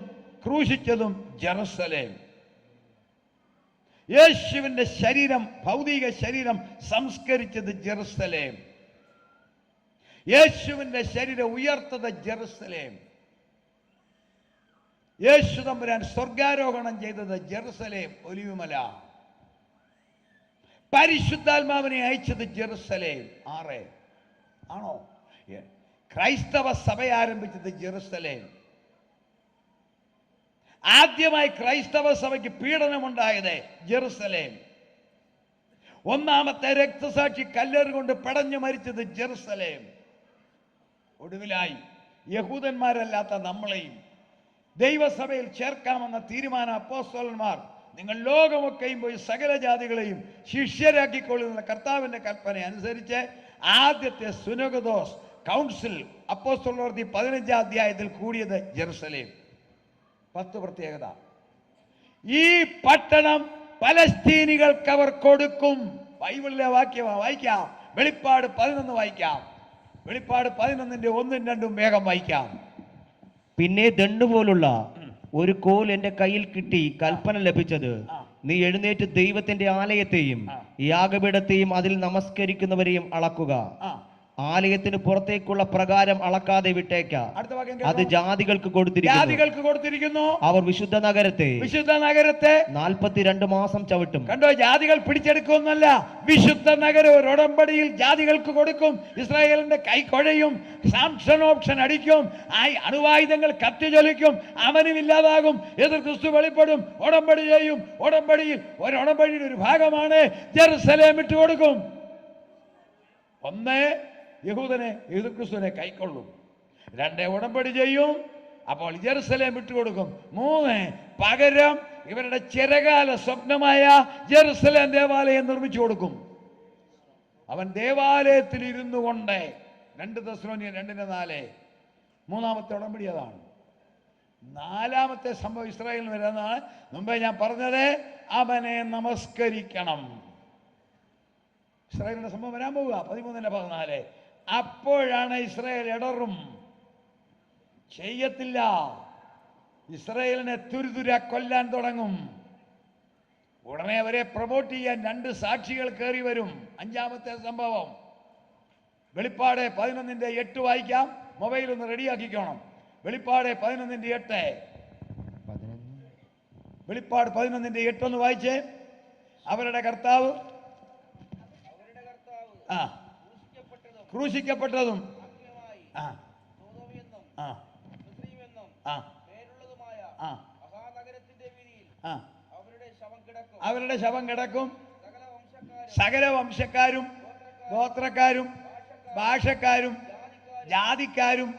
S3: ക്രൂശിച്ചതും ജെറുസലേം. യേശുവിന്റെ ശരീരം, ഭൗതിക ശരീരം സംസ്കരിച്ചത് ജെറുസലേം. യേശുവിന്റെ ശരീരം ഉയർത്തത് ജെറുസലേം. യേശു തമ്പുരാൻ സ്വർഗാരോഹണം ചെയ്തത് ജെറുസലേം, ഒലിവുമല. പരിശുദ്ധാത്മാവിനെ അയച്ചത് ജെറുസലേം. 6 ആണോ? ക്രൈസ്തവ സഭ ആരംഭിച്ചത് ജെറുസലേം. ആദ്യമായി ക്രൈസ്തവ സഭയ്ക്ക് പീഡനമുണ്ടായത് ജെറുസലേം. 1ാമത്തെ രക്തസാക്ഷി കല്ലേറുകൊണ്ട് പടഞ്ഞു മരിച്ചത് ജെറുസലേം. ഒടുവിലായി യഹൂദന്മാരല്ലാത്ത നമ്മളെയും ദൈവസഭയിൽ ചേർക്കാമെന്ന തീരുമാനം അപ്പോസ്തലന്മാർ, നിങ്ങൾ ലോകമൊക്കെയും പോയി സകല ജാതികളെയും ശിഷ്യരാക്കിക്കൊള്ളുന്ന കർത്താവിന്റെ കൽപ്പന അനുസരിച്ച് ആദ്യത്തെ സുനഗദോസ് കൗൺസിൽ അപ്പോസ്തലപ്രവൃത്തി 15-ാം അധ്യായത്തിൽ കൂടിയത് ജെറുസലേം. 10 പ്രത്യേകത. ഈ പട്ടണം പലസ്തീനികൾക്ക് അവർ കൊടുക്കും. ബൈബിളിലെ വാക്യമാണ്, വായിക്കാം. വെളിപ്പാട് 11 വായിക്കാം. വെളിപ്പാട് 11-ന്റെ 1ഉം 2ഉം വേഗം വായിക്കാം.
S2: പിന്നെ ദണ്ടുപോലുള്ള ഒരു കോൽ എന്റെ കയ്യിൽ കിട്ടി കൽപ്പന ലഭിച്ചത്, നീ എഴുന്നേറ്റ് ദൈവത്തിന്റെ ആലയത്തെയും യാഗപീഠത്തെയും അതിൽ നമസ്കരിക്കുന്നവരെയും അളക്കുക. ആലയത്തിന് പുറത്തേക്കുള്ള പ്രകാരം അളക്കാതെ വിട്ടേക്ക.
S3: അടുത്ത വാക്യം
S2: അത്
S3: കേൾക്കണം.
S2: ജാതികൾക്ക്
S3: ജാതികൾക്ക് കൊടുത്തിരിക്കുന്നു.
S2: അവർ വിശുദ്ധ നഗരത്തെ
S3: 42
S2: മാസം ചവിട്ടും.
S3: കണ്ടോ, ജാതികൾ പിടിച്ചെടുക്കുമെന്നല്ല, വിശുദ്ധ നഗരം ഒരു ഉടമ്പടിയിൽ ജാതികൾക്ക് കൊടുക്കും. ഇസ്രായേലിന്റെ കൈ കുഴയും, സാംഷൻ ഓപ്ഷൻ അടിക്കും, അണുവായുധങ്ങൾ കത്തിജ്വലിക്കും, അവനും ഇല്ലാതാകും, എതിർ ക്രിസ്തു വെളിപ്പെടും, ഉടമ്പടി ചെയ്യും. ഉടമ്പടിയുടെ ഒരു ഭാഗമാണ് ജെറുസലേം വിട്ടുകൊടുക്കും. ഒന്ന്, യഹൂദനെ എതിർ ക്രിസ്തുവിനെ കൈക്കൊള്ളും. 2, ഉടമ്പടി ചെയ്യും, അപ്പോൾ ജെറുസലേം വിട്ടുകൊടുക്കും. 3, പകരം ഇവരുടെ ചിരകാല സ്വപ്നമായ ജെറുസലേം ദേവാലയം നിർമ്മിച്ചു കൊടുക്കും. അവൻ ദേവാലയത്തിൽ ഇരുന്നു കൊണ്ട് 2 തെസ്സലോനിയർ 2:4 മൂന്നാമത്തെ ഉടമ്പടി അതാണ്. 4-ാമത്തെ സംഭവം ഇസ്രായേലിൽ വരുന്നതാണ്. മുമ്പേ ഞാൻ പറഞ്ഞത്, അവനെ നമസ്കരിക്കണം. ഇസ്രായേലിന്റെ സംഭവം വരാൻ പോവുക 13:14. അപ്പോഴാണ് ഇസ്രായേൽ ഇടറും, ചെയ്യത്തില്ല. ഇസ്രായേലിനെ തുരുതുര കൊല്ലാൻ തുടങ്ങും. ഉടനെ അവരെ പ്രൊമോട്ട് ചെയ്യാൻ 2 സാക്ഷികൾ കയറി വരും. 5-ാമത്തെ സംഭവം വെളിപ്പാട് 11:8 വായിക്കാം. മൊബൈൽ ഒന്ന് റെഡിയാക്കിക്കോണം. വെളിപ്പാട് 11:8. വെളിപ്പാട് 11:8 ഒന്ന് വായിച്ചേ. അവരുടെ കർത്താവ് ക്രൂശിക്കപ്പെട്ടതും അവരുടെ ശവം കിടക്കും. സകല വംശക്കാരും ഗോത്രക്കാരും ഭാഷക്കാരും ജാതിക്കാരും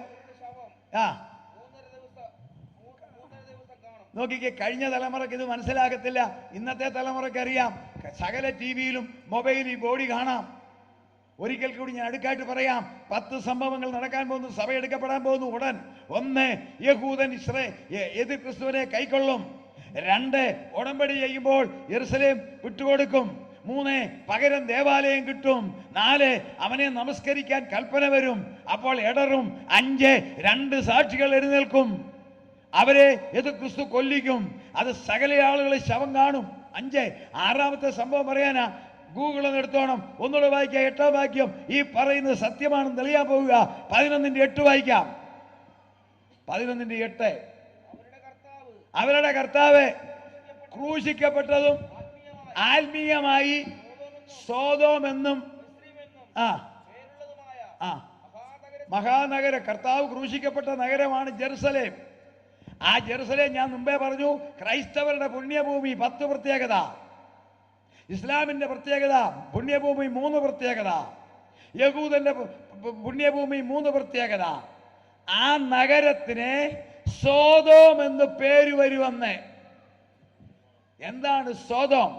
S3: നോക്കിക്കേ. കഴിഞ്ഞ തലമുറക്ക് ഇത് മനസ്സിലാകത്തില്ല, ഇന്നത്തെ തലമുറയ്ക്ക് അറിയാം. സകല ടിവിയിലും മൊബൈലിൽ ബോഡി കാണാം. ഒരിക്കൽ കൂടി ഞാൻ അടുക്കായിട്ട് പറയാം. 10 സംഭവങ്ങൾ നടക്കാൻ പോകുന്നു, സഭ എടുക്കപ്പെടാൻ പോകുന്നു ഉടൻ. 1, യഹൂദൻ എതിർ ക്രിസ്തുവിനെ കൈക്കൊള്ളും. 2, ഉടമ്പടി ചെയ്യുമ്പോൾ യെരുശലേം വിട്ടുകൊടുക്കും. 3, പകരം ദേവാലയം കിട്ടും. 4, അവനെ നമസ്കരിക്കാൻ കൽപ്പന വരും, അപ്പോൾ ഇടറും. 5, 2 സാക്ഷികൾ എഴുന്നേൽക്കും, അവരെ എതിർ ക്രിസ്തു കൊല്ലിക്കും. അത് സകല ആളുകളെ ശവം കാണും. 5. 6-ാമത്തെ സംഭവം പറയാനാ. ഗൂഗിൾ ഒന്ന് എടുത്തോണം, ഒന്നുകൂടെ വായിക്കാം. 8-ാം വാക്യം ഈ പറയുന്നത് സത്യമാണെന്ന് തെളിയാൻ പോവുക. 11:8 വായിക്കാം. 11:8. അവരുടെ കർത്താവ് ക്രൂശിക്കപ്പെട്ടതും ആത്മീയമായി സോദോമെന്നും മഹാനഗര കർത്താവ് ക്രൂശിക്കപ്പെട്ട നഗരമാണ് ജെറുസലേം. ആ ജെറുസലേം ഞാൻ മുമ്പേ പറഞ്ഞു, ക്രൈസ്തവരുടെ പുണ്യഭൂമി. 10 പ്രത്യേകത. ഇസ്ലാമിന്റെ പ്രത്യേകത പുണ്യഭൂമി 3 പ്രത്യേകത. യഹൂദന്റെ പുണ്യഭൂമി 3 പ്രത്യേകത. ആ നഗരത്തിന് സോദോം എന്ന് പേര് വരുവന്ന്. എന്താണ് സോദോം?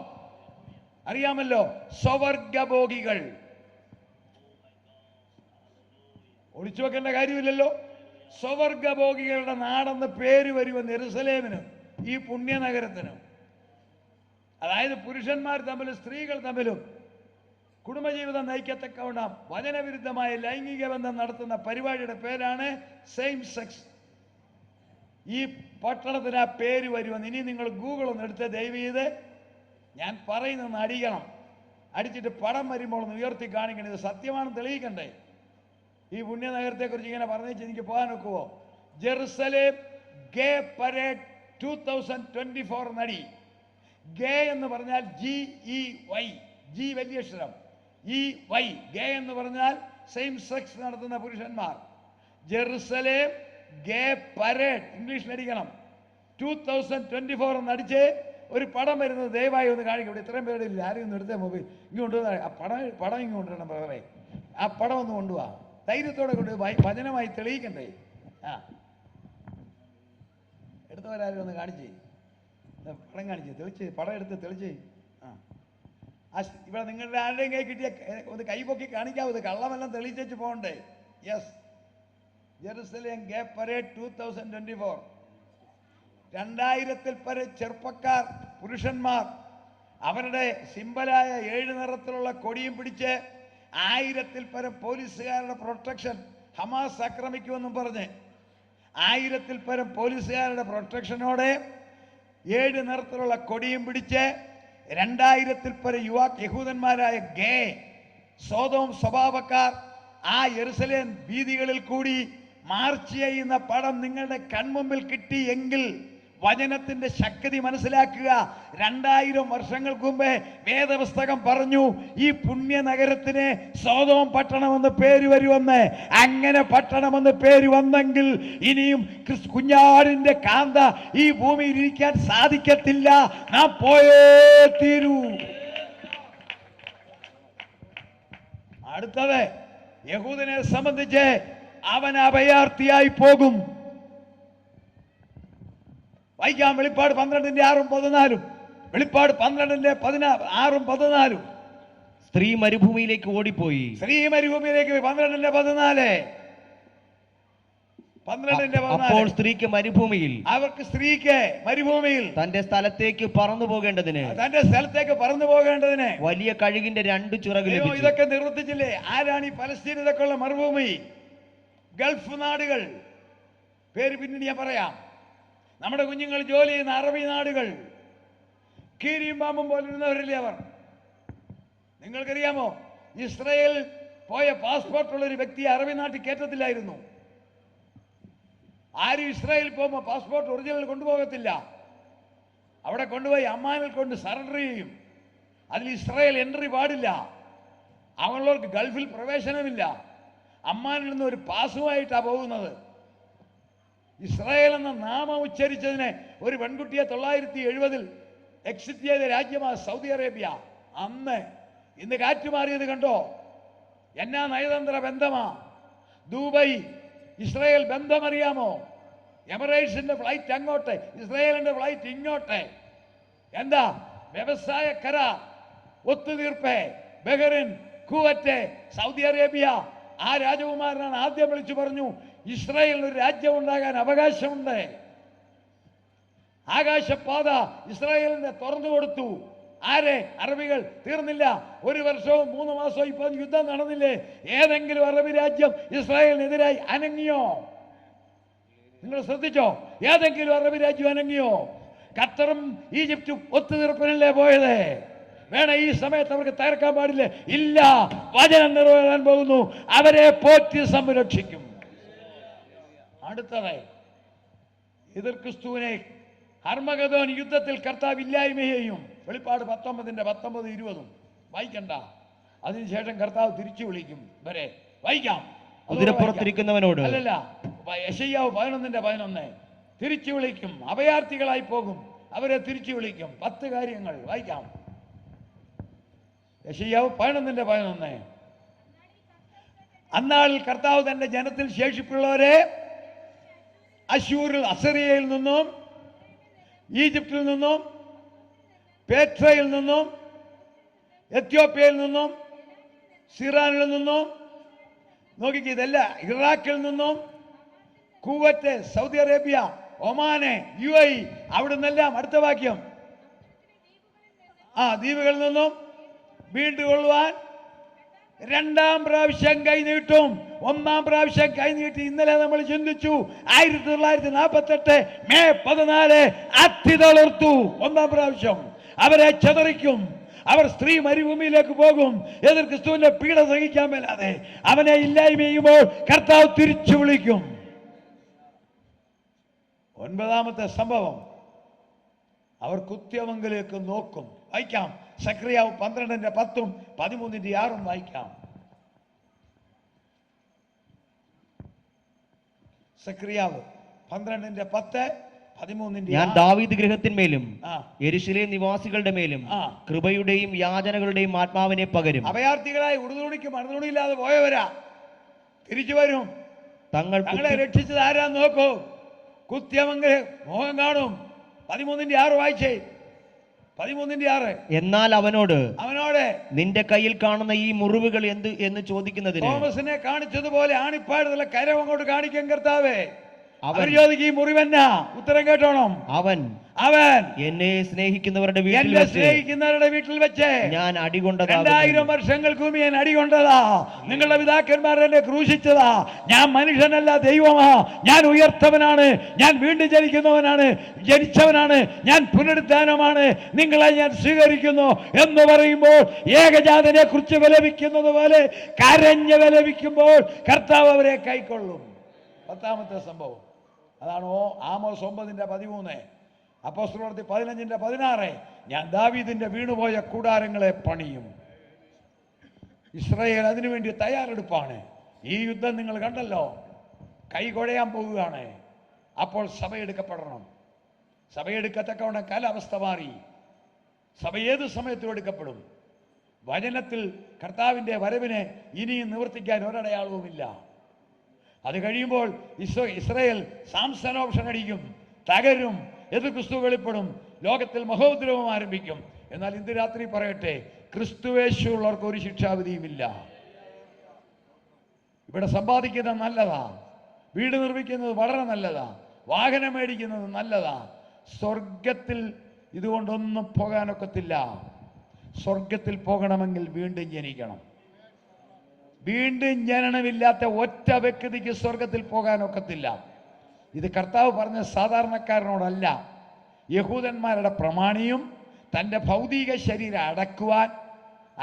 S3: അറിയാമല്ലോ, സ്വവർഗഭോഗികൾ. ഒളിച്ചു വെക്കേണ്ട കാര്യമില്ലല്ലോ. സ്വവർഗഭോഗികളുടെ നാടെന്ന് പേര് വരുവന്ന് യെരുശലേമിന്, ഈ പുണ്യനഗരത്തിന്. അതായത് പുരുഷന്മാർ തമ്മിലും സ്ത്രീകൾ തമ്മിലും കുടുംബജീവിതം നയിക്കത്തക്കവണ്ണം വചനവിരുദ്ധമായ ലൈംഗിക ബന്ധം നടത്തുന്ന പരിപാടിയുടെ പേരാണ് സെയിം സെക്സ്. ഈ പട്ടണത്തിന് ആ പേര് വരുമെന്ന്. ഇനി നിങ്ങൾ ഗൂഗിൾ ഒന്ന് എടുത്ത് ദയവ് ചെയ്ത് ഞാൻ പറയുന്നതെന്ന് അടിക്കണം. അടിച്ചിട്ട് പടം വരുമ്പോൾ ഒന്ന് ഉയർത്തി കാണിക്കണം. ഇത് സത്യമാണെന്ന് തെളിയിക്കണ്ടേ? ഈ പുണ്യനഗരത്തെക്കുറിച്ച് ഇങ്ങനെ പറഞ്ഞേച്ച് എനിക്ക് പോകാൻ ഒക്കുവോ? ജെറുസലേം ഗേ പരേഡ് 2024 നടി. ഗേ എന്ന് പറഞ്ഞാൽ GEY, ജി വലിയ അക്ഷരം, EY. ഗേ എന്ന് പറഞ്ഞാൽ സെയിം സെക്സ് നടത്തുന്ന പുരുഷന്മാർ. ജെറുസലേം ഗേ പരേഡ് ഇംഗ്ലീഷിൽ അടിക്കണം. 2024 എന്നടിച്ച് ഒരു പടം വരുന്നത് ദയവായി ഒന്ന് കാണിക്കും. ഇവിടെ ഇത്രയും പേരുടെ ഇല്ല, ആരും ഒന്ന് എടുത്തേ മൊബൈൽ ഇങ്ങോട്ട്. ആ പടം ഇങ്ങ് കൊണ്ടുവരണം ബ്രദറെ. ആ പടം ഒന്ന് കൊണ്ടുപോവാ, ധൈര്യത്തോടെ കൊണ്ട് വചനമായി തെളിയിക്കണ്ടേ? എടുത്തവരാരും ഒന്ന് കാണിച്ചേ, പടം കാണിച്ചേ, തെളിച്ച് പടം എടുത്ത് തെളിച്ചേ. ഇവിടെ നിങ്ങളുടെ ആരുടെയും കൈ കിട്ടിയ ഒന്ന് കൈപൊക്കി കാണിക്കാവൂ. ഇത് കള്ളമെല്ലാം തെളിയിച്ചു പോകണ്ടേ? യെസ്, ജെറുസലേം ഗേ പരേഡ് 2024. 2000-ൽ പരം ചെറുപ്പക്കാർ പുരുഷന്മാർ അവരുടെ സിംബലായ 7 നിറത്തിലുള്ള കൊടിയും പിടിച്ച് 1000-ൽ പരം പോലീസുകാരുടെ പ്രൊട്ടക്ഷൻ, ഹമാസ് ആക്രമിക്കുമെന്നും പറഞ്ഞ് 1000-ൽ പരം പോലീസുകാരുടെ പ്രൊട്ടക്ഷനോടെ 7 നിറത്തിലുള്ള കൊടിയും പിടിച്ച് 2000-ൽ പരം യഹൂദന്മാരായ ഗേ സോദോം സ്വഭാവക്കാർ ആ യെരുശലേം വീതികളിൽ കൂടി മാർച്ച് ചെയ്യുന്ന പടം നിങ്ങളുടെ കൺമുമ്പിൽ കിട്ടി എങ്കിൽ വചനത്തിന്റെ ശക്തി മനസ്സിലാക്കുക. 2000 വർഷങ്ങൾക്ക് മുമ്പേ വേദപുസ്തകം പറഞ്ഞു ഈ പുണ്യ നഗരത്തിന് സോദോം പട്ടണമെന്ന് പേര് വരുമെന്ന്. അങ്ങനെ പട്ടണമെന്ന് പേര് വന്നെങ്കിൽ ഇനിയും കുഞ്ഞാടിന്റെ കാന്ത ഈ ഭൂമിയിൽ ഇരിക്കാൻ സാധിക്കത്തില്ല. നാം പോയേ തീരൂ. അടുത്തത് യഹൂദനെ സംബന്ധിച്ച് അവൻ അഭയാർത്ഥിയായി പോകും. വായിക്കാം വെളിപ്പാട് 12:6-14. വെളിപ്പാട് 12:6-14.
S2: സ്ത്രീ മരുഭൂമിയിലേക്ക് ഓടിപ്പോയി.
S3: സ്ത്രീ മരുഭൂമിയിലേക്ക് 12:14.
S2: അപ്പോൾ സ്ത്രീക്ക് മരുഭൂമിയിൽ,
S3: അവർക്ക് സ്ത്രീക്ക് മരുഭൂമിയിൽ
S2: തന്റെ സ്ഥലത്തേക്ക് പറന്നു പോകേണ്ടതിന് വലിയ കഴുകിന്റെ 2 ചിറക് ലഭിച്ചു.
S3: ഇതൊക്കെ നിർവർത്തിച്ചില്ലേ? ആരാണ് ഈ പലസ്തീൻ ഇതൊക്കെയുള്ള മരുഭൂമി? ഗൾഫ് നാടുകൾ. പേര് പിന്നീട് ഞാൻ പറയാം. നമ്മുടെ കുഞ്ഞുങ്ങൾ ജോലി ചെയ്യുന്ന അറബി നാടുകൾ. കീരിയും പാമ്പും പോലെ ഇരുന്നവരല്ലേ അവർ? നിങ്ങൾക്കറിയാമോ, ഇസ്രയേൽ പോയ പാസ്പോർട്ടുള്ള ഒരു വ്യക്തിയെ അറബി നാട്ടിൽ കയറ്റത്തില്ലായിരുന്നു. ആരും ഇസ്രായേൽ പോകുമ്പോൾ പാസ്പോർട്ട് ഒറിജിനൽ കൊണ്ടുപോകത്തില്ല. അവിടെ കൊണ്ടുപോയി അമ്മാനിൽ കൊണ്ട് സറണ്ടർ ചെയ്യും. അതിൽ ഇസ്രായേൽ എൻട്രി പാടില്ല. അവളുള്ളവർക്ക് ഗൾഫിൽ പ്രവേശനമില്ല. അമ്മാനിൽ നിന്ന് ഒരു പാസുമായിട്ടാണ് പോകുന്നത്. ഇസ്രായേൽ എന്ന നാമം ഉച്ചരിച്ചതിന് ഒരു പെൺകുട്ടിയെ 970 എക്സിറ്റ് ചെയ്ത രാജ്യമാണ് സൗദി അറേബ്യ. ഇന്ന് കാറ്റുമാറിയത് കണ്ടോ? എന്നാ നയതന്ത്ര ബന്ധമാ. ദുബൈ ഇസ്രായേൽ ബന്ധമറിയാമോ? എമിറേറ്റ്സിന്റെ ഫ്ലൈറ്റ് അങ്ങോട്ട്, ഇസ്രായേലിന്റെ ഫ്ലൈറ്റ് ഇങ്ങോട്ട്. എന്താ വ്യവസായ കരാർ, ഒത്തുതീർപ്പ്. Bahrain, Kuwait, Saudi Arabia. ആ രാജകുമാരനാണ് ആദ്യം വിളിച്ചു പറഞ്ഞു ഇസ്രായേലിന് ഒരു രാജ്യം ഉണ്ടാകാൻ അവകാശമുണ്ട്. ആകാശപാത ഇസ്രായേലിനെ തുറന്നു കൊടുത്തു. ആരെ? അറബികൾ. തീർന്നില്ല. 1 വർഷവും 3 മാസവും ഇപ്പൊ യുദ്ധം നടന്നില്ലേ? ഏതെങ്കിലും അറബി രാജ്യം ഇസ്രായേലിനെതിരായി അനങ്ങിയോ? നിങ്ങൾ ശ്രദ്ധിച്ചോ? ഏതെങ്കിലും അറബി രാജ്യം അനങ്ങിയോ? ഖത്തറും ഈജിപ്തും ഒത്തുതീർപ്പിനല്ലേ പോയത്? വേണ ഈ സമയത്ത് അവർക്ക് തകർക്കാൻ പാടില്ലേ? ഇല്ല. വചനം നിറവേറാൻ പോകുന്നു. അവരെ പോറ്റി സംരക്ഷിക്കും. അടുത്തത് എതിർ ക്രിസ്തുവിനെ ഹർമഗദോൻ യുദ്ധത്തിൽ കർത്താവ് ഇല്ലായ്മയെയും. വെളിപ്പാട് 19:19-20 വായിക്കണ്ട. അതിനുശേഷം കർത്താവ് തിരിച്ചു വിളിക്കും. വരെ വായിക്കാം.
S2: കുതിരപ്പുറത്തിരിക്കുന്നവനോട്,
S3: അല്ലല്ല, യെശയ്യാവ് 11:11 തിരിച്ചു വിളിക്കും. അഭയാർത്ഥികളായി പോകും, അവരെ തിരിച്ചു വിളിക്കും. 10 കാര്യങ്ങൾ വായിക്കാം. യെശയ്യാവ് 11:11. അന്നാളിൽ കർത്താവ് തന്റെ ജനത്തിൽ ശേഷിപ്പുള്ളവരെ അസീറിയയിൽ നിന്നും, ഈജിപ്തിൽ നിന്നും, പേട്രയിൽ നിന്നും, എത്യോപ്യയിൽ നിന്നും, സിറാനിൽ നിന്നും, നോക്കിക്ക് ഇതല്ല, ഇറാഖിൽ നിന്നും, കുവൈറ്റ്, സൗദി അറേബ്യ, ഒമാന്, UAE, അവിടെ നിന്നെല്ലാം. അടുത്ത വാക്യം, ദ്വീപുകളിൽ നിന്നും വീണ്ടുകൊള്ളുവാൻ 2ാം പ്രാവശ്യം കൈനീട്ടും. 1ാം പ്രാവശ്യം കൈനീട്ടി. ഇന്നലെ നമ്മൾ ചിന്തിച്ചു 1948 മെയ് 14 അത്തി തളർത്തു. 1ാം പ്രാവശ്യം അവരെ ചെതറിക്കും. അവർ സ്ത്രീ മരുഭൂമിയിലേക്ക് പോകും. എതിർ ക്രിസ്തുവിന്റെ പീഡ സഹിക്കാൻ മേലാതെ അവനെ ഇല്ലായ്മ ചെയ്യുമ്പോൾ കർത്താവ് തിരിച്ചു വിളിക്കും. 9ാമത്തെ സംഭവം, അവർ കുത്യവങ്കിലേക്ക് നോക്കും. വായിക്കാം. സക്രിയാവ് 12:10, 13:6 വായിക്കാം. സക്രിയാവ് 12:10, 13:6.
S2: ഞാൻ ദാവീദ് ഗൃഹത്തിന്മേലും യെരൂശലേം നിവാസികളുടെ മേലും കൃപയുടെയും യാചനകളുടെയും ആത്മാവിനെ പകരും.
S3: അഭയാർത്ഥികളായി ഉടുതുണിക്കും അറുതുണിയില്ലാതെ പോയവരാ തിരിച്ചു വരും. തങ്ങളെ രക്ഷിച്ചത് ആരാന്ന് നോക്കൂ. കുത്യവങ്കില് മോഹം കാണും. 13:6 വായിച്ചേ. 13:6.
S2: എന്നാൽ അവനോട്
S3: നിന്റെ
S2: കയ്യിൽ കാണുന്ന ഈ മുറിവുകൾ എന്ത് എന്ന് ചോദിക്കുന്നതിന്
S3: തോമസിനെ കാണിച്ചതുപോലെ ആണിപ്പാടുള്ള കരം അങ്ങോട്ട് കാണിക്കാൻ കർത്താവേ. അവർ ചോദിക്കും, ഈ മുറിവെന്നാ? ഉത്തരം കേട്ടോണം.
S2: അവൻ
S3: അവൻ
S2: എന്നെ സ്നേഹിക്കുന്നവരുടെ വീട്ടിൽ
S3: എന്നെ
S2: വെച്ച്
S3: സ്നേഹിക്കുന്നവരുടെ വീട്ടിൽ വെച്ച്
S2: ഞാൻ അടികൊണ്ടതാ.
S3: 2000 വർഷങ്ങൾക്ക് മുമ്പ് ഞാൻ അടികൊണ്ടതാ. നിങ്ങളുടെ പിതാക്കന്മാർ എന്നെ ക്രൂശിച്ചതാ. ഞാൻ മനുഷ്യനല്ല, ദൈവമാ. ഞാൻ ഉയർത്തവനാണ്, ഞാൻ വീണ്ടും ജനിച്ചവനാണ്, ഞാൻ പുനരുദ്ധാനമാണ്, നിങ്ങളെ ഞാൻ സ്വീകരിക്കുന്നു എന്ന് പറയുമ്പോൾ ഏകജാതനെ കുറിച്ച് വിലപിക്കുന്നത് പോലെ കരഞ്ഞ് വിലപിക്കുമ്പോൾ കർത്താവ് അവരെ കൈക്കൊള്ളും. 10ാമത്തെ സംഭവം അതാണ് ആമോസ് 9:13, അപ്പോസ്തലപ്രവൃത്തി 15:16. ഞാൻ ദാവീദിന്റെ വീണുപോയ കൂടാരങ്ങളെ പണിയും. ഇസ്രായേൽ അതിനുവേണ്ടി തയ്യാറെടുപ്പാണ്. ഈ യുദ്ധം നിങ്ങൾ കണ്ടല്ലോ, കൈ കുഴയാൻ പോവുകയാണ്. അപ്പോൾ സഭയെടുക്കപ്പെടണം. സഭയെടുക്കത്തക്കവണ്ണം കാലാവസ്ഥ മാറി. സഭ ഏത് സമയത്തും എടുക്കപ്പെടും. വചനത്തിൽ കർത്താവിൻ്റെ വരവിനെ ഇനിയും നിവർത്തിക്കാൻ ഒരടയാളവുമില്ല. അത് കഴിയുമ്പോൾ ഇസ്രായേൽ സാംസൺ ഓപ്ഷൻ അടിക്കും, തകരും, എതിർ ക്രിസ്തു വെളിപ്പെടും, ലോകത്തിൽ മഹോദ്രവം ആരംഭിക്കും. എന്നാൽ ഇന്ന് രാത്രി പറയട്ടെ, ക്രിസ്തുവേശുള്ളവർക്ക് ഒരു ശിക്ഷാവിധിയുമില്ല. ഇവിടെ സമ്പാദിക്കുന്നത് നല്ലതാ, വീട് നിർമ്മിക്കുന്നത് വളരെ നല്ലതാ, വാഹനം മേടിക്കുന്നത് നല്ലതാ. സ്വർഗത്തിൽ ഇതുകൊണ്ടൊന്നും പോകാനൊക്കത്തില്ല. സ്വർഗത്തിൽ പോകണമെങ്കിൽ വീണ്ടും ജനിക്കണം. വീണ്ടും ജനനമില്ലാത്ത ഒറ്റ വ്യക്തിക്ക് സ്വർഗത്തിൽ പോകാനൊക്കത്തില്ല. ഇത് കർത്താവ് പറഞ്ഞ സാധാരണക്കാരനോടല്ല, യഹൂദന്മാരുടെ പ്രമാണിയും തൻ്റെ ഭൗതിക ശരീരം അടക്കുവാൻ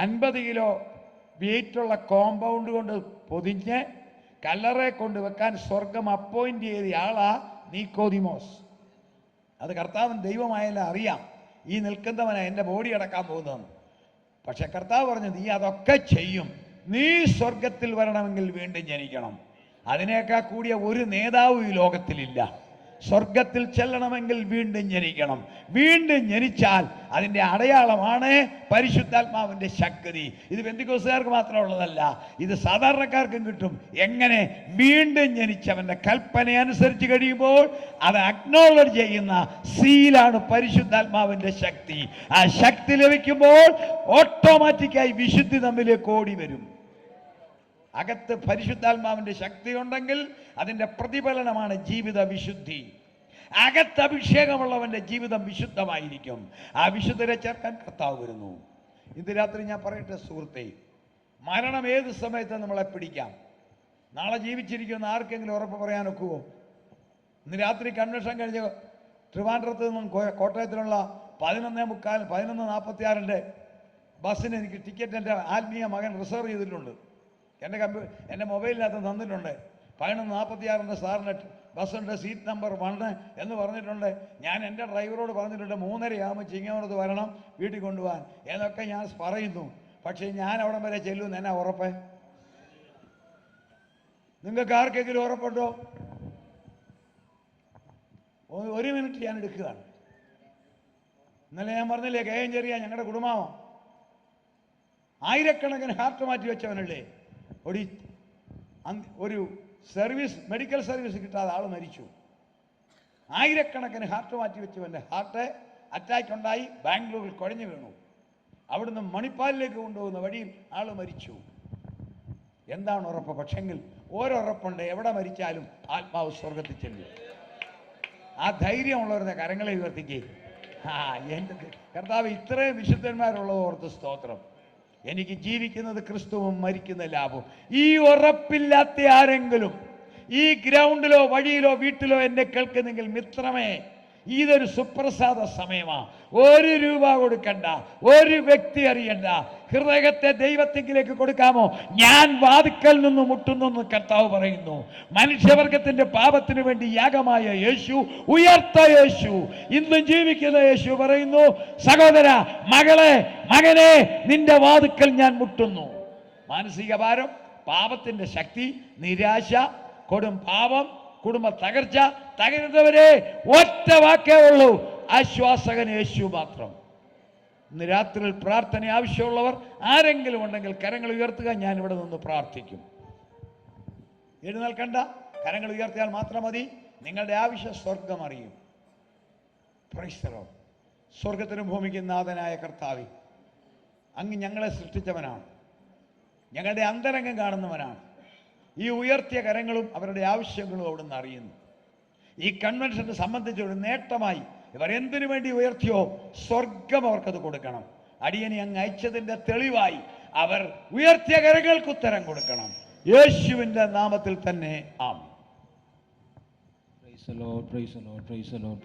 S3: 50 കിലോ വെയിറ്റുള്ള കോമ്പൗണ്ട് കൊണ്ട് പൊതിഞ്ഞ് കല്ലറെ കൊണ്ടുവെക്കാൻ സ്വർഗം അപ്പോയിന്റ് ചെയ്ത ആളാ നീക്കോദിമോസ്. അത് കർത്താവൻ ദൈവമായാലും അറിയാം, ഈ നിൽക്കുന്നവനാണ് എൻ്റെ ബോഡി അടക്കാൻ പോകുന്നതെന്ന്. പക്ഷെ കർത്താവ് പറഞ്ഞു, നീ അതൊക്കെ ചെയ്യും, നീ സ്വർഗത്തിൽ വരണമെങ്കിൽ വീണ്ടും ജനിക്കണം. അതിനേക്കാൾ കൂടിയ ഒരു നേതാവും ഈ ലോകത്തിലില്ല. സ്വർഗത്തിൽ ചെല്ലണമെങ്കിൽ വീണ്ടും ജനിക്കണം. വീണ്ടും ജനിച്ചാൽ അതിൻ്റെ അടയാളമാണ് പരിശുദ്ധാത്മാവിൻ്റെ ശക്തി. ഇത് പെന്തിക്കോസ്തുകാർക്ക് മാത്രമുള്ളതല്ല, ഇത് സാധാരണക്കാർക്കും കിട്ടും. എങ്ങനെ? വീണ്ടും ജനിച്ചവൻ്റെ കൽപ്പന അനുസരിച്ച് കഴിയുമ്പോൾ അത് അക്നോളജ് ചെയ്യുന്ന സീലാണ് പരിശുദ്ധാത്മാവിൻ്റെ ശക്തി. ആ ശക്തി ലഭിക്കുമ്പോൾ ഓട്ടോമാറ്റിക്കായി വിശുദ്ധി നമ്മിലേക്ക് ഓടി വരും. അകത്ത് പരിശുദ്ധാത്മാവിൻ്റെ ശക്തി ഉണ്ടെങ്കിൽ അതിൻ്റെ പ്രതിഫലനമാണ് ജീവിത വിശുദ്ധി. അകത്ത് അഭിഷേകമുള്ളവൻ്റെ ജീവിതം വിശുദ്ധമായിരിക്കും. ആ വിശുദ്ധരെ ചേർക്കാൻ കർത്താവ് വരുന്നു. ഇന്ന് രാത്രി ഞാൻ പറയട്ടെ സുഹൃത്തേ, മരണം ഏത് സമയത്ത് നമ്മളെ പിടിക്കാം. നാളെ ജീവിച്ചിരിക്കുന്ന ആർക്കെങ്കിലും ഉറപ്പ് പറയാൻ ഒക്കുമോ? ഇന്ന് രാത്രി കൺവെൻഷൻ കഴിഞ്ഞ് ട്രിവാൻഡ്രത്ത് നിന്നും കോട്ടയത്തിനുള്ള 11:45 ബസ്സിന് എനിക്ക് ടിക്കറ്റ് എൻ്റെ ആത്മീയ മകൻ റിസർവ് ചെയ്തിട്ടുണ്ട്. എൻ്റെ മൊബൈലിനകത്ത് തന്നിട്ടുണ്ട്. 11:46 സാറിന് ബസ്സിൻ്റെ സീറ്റ് നമ്പർ 1 എന്ന് പറഞ്ഞിട്ടുണ്ട്. ഞാൻ എൻ്റെ ഡ്രൈവറോട് പറഞ്ഞിട്ടുണ്ട് 3:30 ചിങ്ങവനത്ത് വരണം, വീട്ടിൽ കൊണ്ടുപോകാൻ എന്നൊക്കെ ഞാൻ പറയുന്നു. പക്ഷേ ഞാൻ അവിടം വരെ ചെല്ലുമെന്ന് എന്നാ ഉറപ്പ്? നിങ്ങൾക്ക് ആർക്കെങ്കിലും ഉറപ്പുണ്ടോ? 1 മിനിറ്റ് ഞാൻ എടുക്കുകയാണ്. ഇന്നലെ ഞാൻ പറഞ്ഞില്ലേ, കെ എൻ ചെറിയ ഞങ്ങളുടെ കുടുംബമോ, ആയിരക്കണക്കിന് ഹാർട്ട് മാറ്റി വെച്ചവനല്ലേ. ഒരു മെഡിക്കൽ സർവീസ് കിട്ടാതെ ആൾ മരിച്ചു. ആയിരക്കണക്കിന് ഹാർട്ട് മാറ്റി വെച്ചവൻ്റെ ഹാർട്ട് അറ്റാക്ക് ഉണ്ടായി ബാംഗ്ലൂരിൽ കുഴഞ്ഞു വീണു. അവിടുന്ന് മണിപ്പാലിലേക്ക് കൊണ്ടുപോകുന്ന വഴിയിൽ ആൾ മരിച്ചു. എന്താണ് ഉറപ്പ്? പക്ഷെങ്കിൽ ഓരോറപ്പുണ്ട്, എവിടെ മരിച്ചാലും ആത്മാവ് സ്വർഗത്തിൽ ചെല്ലും. ആ ധൈര്യമുള്ളവരുടെ കരങ്ങളെ ഉയർത്തിക്കേ. എൻ്റെ കർത്താവ് ഇത്രയും വിശുദ്ധന്മാരുള്ളത് ഓർത്ത് സ്തോത്രം. എനിക്ക് ജീവിക്കുന്നത് ക്രിസ്തുവും മരിക്കുന്ന ലാഭവും. ഈ ഉറപ്പില്ലാത്ത ആരെങ്കിലും ഈ ഗ്രൗണ്ടിലോ വഴിയിലോ വീട്ടിലോ എന്നെ കേൾക്കുന്നെങ്കിൽ മിത്രമേ, ഇതൊരു സുപ്രസാദ സമയമാണ്. 1 രൂപ കൊടുക്കണ്ട, ഒരു വ്യക്തി അറിയണ്ട, ഹൃദയത്തെ ദൈവത്തിലേക്ക് കൊടുക്കാമോ? ഞാൻ വാതിക്കൽ നിന്ന് മുട്ടുന്നു കർത്താവ് പറയുന്നു. മനുഷ്യവർഗത്തിന്റെ പാപത്തിന് വേണ്ടി യാഗമായ യേശു, ഉയർത്ത യേശു, ഇന്നും ജീവിക്കുന്ന യേശു പറയുന്നു, സഹോദര, മകളെ, മകനെ, നിന്റെ വാതിക്കൽ ഞാൻ മുട്ടുന്നു. മാനസിക ഭാരം, പാപത്തിന്റെ ശക്തി, നിരാശ, കൊടും പാപം, കുടുംബ തകർച്ച, തകരുന്നവരെ ഒറ്റ വാക്കേ ഉള്ളൂ, ആശ്വാസകൻ യേശു മാത്രം. ഇന്ന് രാത്രിയിൽ പ്രാർത്ഥന ആവശ്യമുള്ളവർ ആരെങ്കിലും ഉണ്ടെങ്കിൽ കരങ്ങൾ ഉയർത്തുക. ഞാൻ ഇവിടെ നിന്ന് പ്രാർത്ഥിക്കും. എഴുന്നേൽക്കണ്ട, കരങ്ങൾ ഉയർത്തിയാൽ മാത്രം മതി. നിങ്ങളുടെ ആവശ്യം സ്വർഗം അറിയും. Praise the Lord. സ്വർഗത്തിനും ഭൂമിക്കും നാഥനായ കർത്താവേ, അങ്ങ് ഞങ്ങളെ സൃഷ്ടിച്ചവനാണ്, ഞങ്ങളുടെ അന്തരംഗം കാണുന്നവനാണ്. ഈ ഉയർത്തിയ കരങ്ങളും അവരുടെ ആവശ്യങ്ങളും അവിടുന്ന് അറിയുന്നു. ഈ കൺവെൻഷനെ സംബന്ധിച്ച് ഒരു നേട്ടമായി ഇവർ എന്തിനു വേണ്ടി ഉയർത്തിയോ സ്വർഗം അവർക്കത് കൊടുക്കണം. അടിയനെ അങ്ങ് അയച്ചതിന്റെ തെളിവായി അവർ ഉയർത്തിയ കരങ്ങൾക്ക് ഉത്തരം കൊടുക്കണം. യേശുവിന്റെ നാമത്തിൽ തന്നെ ആമേൻ.
S2: Praise the Lord, praise the Lord, praise the Lord.